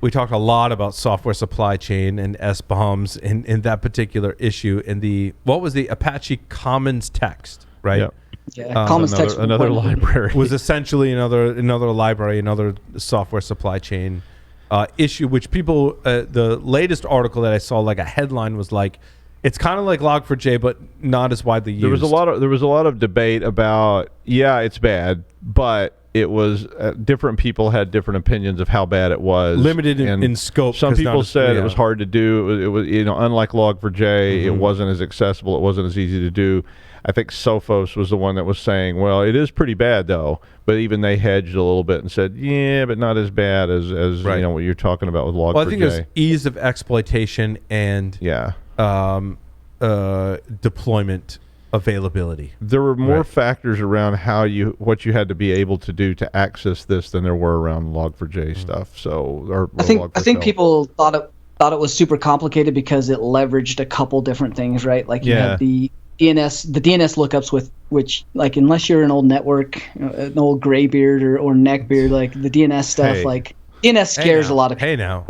We talked a lot about software supply chain and SBOMS in that particular issue in the Apache Commons text, right? Yeah, Commons text. Another library. Was essentially another library, another software supply chain issue, which people, the latest article that I saw, like a headline was like, it's kind of like Log4j, but not as widely used. There was a lot of debate about, it's bad, but it was different people had different opinions of how bad it was. Limited in scope. Some people said it was hard to do. It was unlike Log4j, it wasn't as accessible. It wasn't as easy to do. I think Sophos was the one that was saying, well, it is pretty bad though. But even they hedged a little bit and said, but not as bad as what you're talking about with Log4j. Well, I think there's ease of exploitation and deployment availability. There were more factors around what you had to be able to do to access this than there were around Log4j stuff. So I think people thought it was super complicated because it leveraged a couple different things, right? Like you had the DNS lookups which like unless you're an old network, an old graybeard or neckbeard, like the DNS stuff, DNS scares a lot of people. Hey now.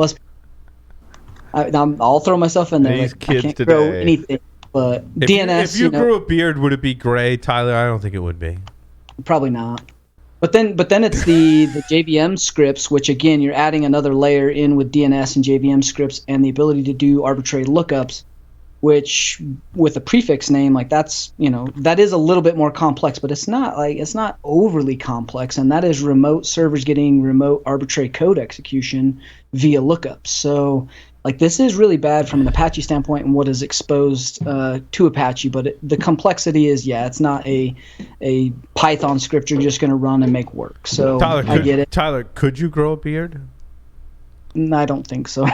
I'll throw myself in there. These like, kids I can't today. grow anything. But DNS. If you grew a beard, would it be gray, Tyler? I don't think it would be. Probably not. But then it's the JVM scripts, which again you're adding another layer in with DNS and JVM scripts and the ability to do arbitrary lookups, which with a prefix name like that is a little bit more complex, but it's not overly complex, and that is remote servers getting remote arbitrary code execution via lookups. So like this is really bad from an Apache standpoint and what is exposed to Apache, but the complexity is it's not a Python script you're just going to run and make work. So I get it. Tyler, could you grow a beard? I don't think so.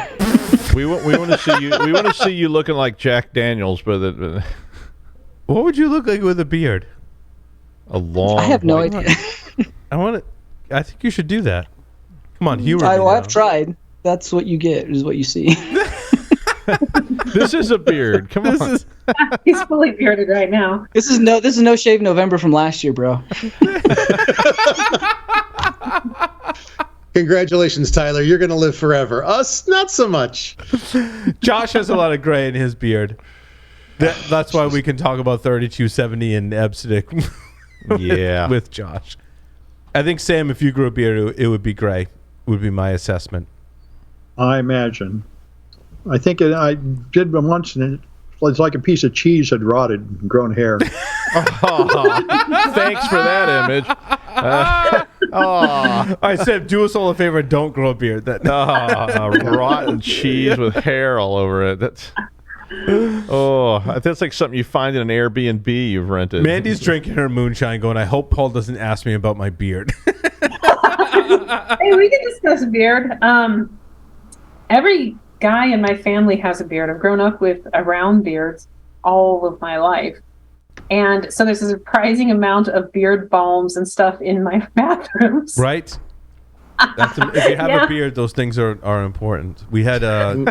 we want to see you. We want to see you looking like Jack Daniels, but what would you look like with a beard? A long. I have no idea. I think you should do that. Come on, humor. I've tried. That's what you get, is what you see. This is a beard. Come on. He's fully bearded right now. This is no shave November from last year, bro. Congratulations, Tyler. You're going to live forever. Us, not so much. Josh has a lot of gray in his beard. That's why we can talk about 3270 and EBCDIC with Josh. I think, Sam, if you grew a beard, it would be gray. Would be my assessment. I imagine. I think I did one once, and it was like a piece of cheese had rotted and grown hair. Thanks for that image. I said, do us all a favor, don't grow a beard. Rotten cheese with hair all over it. That's like something you find in an Airbnb you've rented. Mandy's drinking her moonshine going, I hope Paul doesn't ask me about my beard. Hey, we can discuss beard. Every guy in my family has a beard. I've grown up with around beards all of my life. And so there's a surprising amount of beard balms and stuff in my bathrooms. Right? If you have a beard, those things are important. We had, on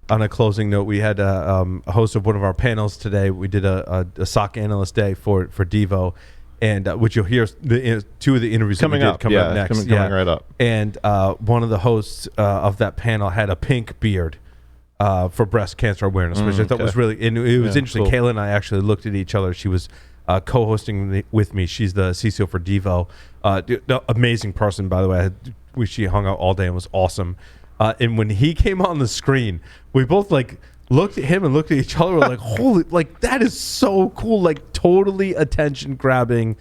a closing note, we had a host of one of our panels today. We did a SOC analyst day for Devo. And which you'll hear two of the interviews coming up next. Coming right up. And one of the hosts of that panel had a pink beard for breast cancer awareness, which I thought was really, and it was interesting. Cool. Kayla and I actually looked at each other. She was co-hosting with me. She's the CCO for Devo. Amazing person, by the way. She hung out all day and was awesome. And when he came on the screen, we both looked at him and looked at each other. We're like, holy, that is so cool. Totally attention grabbing,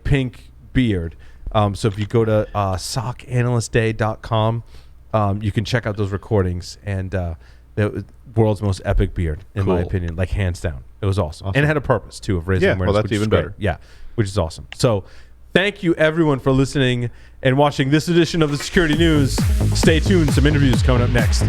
pink beard. So if you go to socanalystday.com, you can check out those recordings. And the world's most epic beard, in my opinion, hands down. It was awesome. And it had a purpose, too, of raising awareness. Well, that's even better. Yeah, which is awesome. So thank you, everyone, for listening and watching this edition of the Security News. Stay tuned. Some interviews coming up next.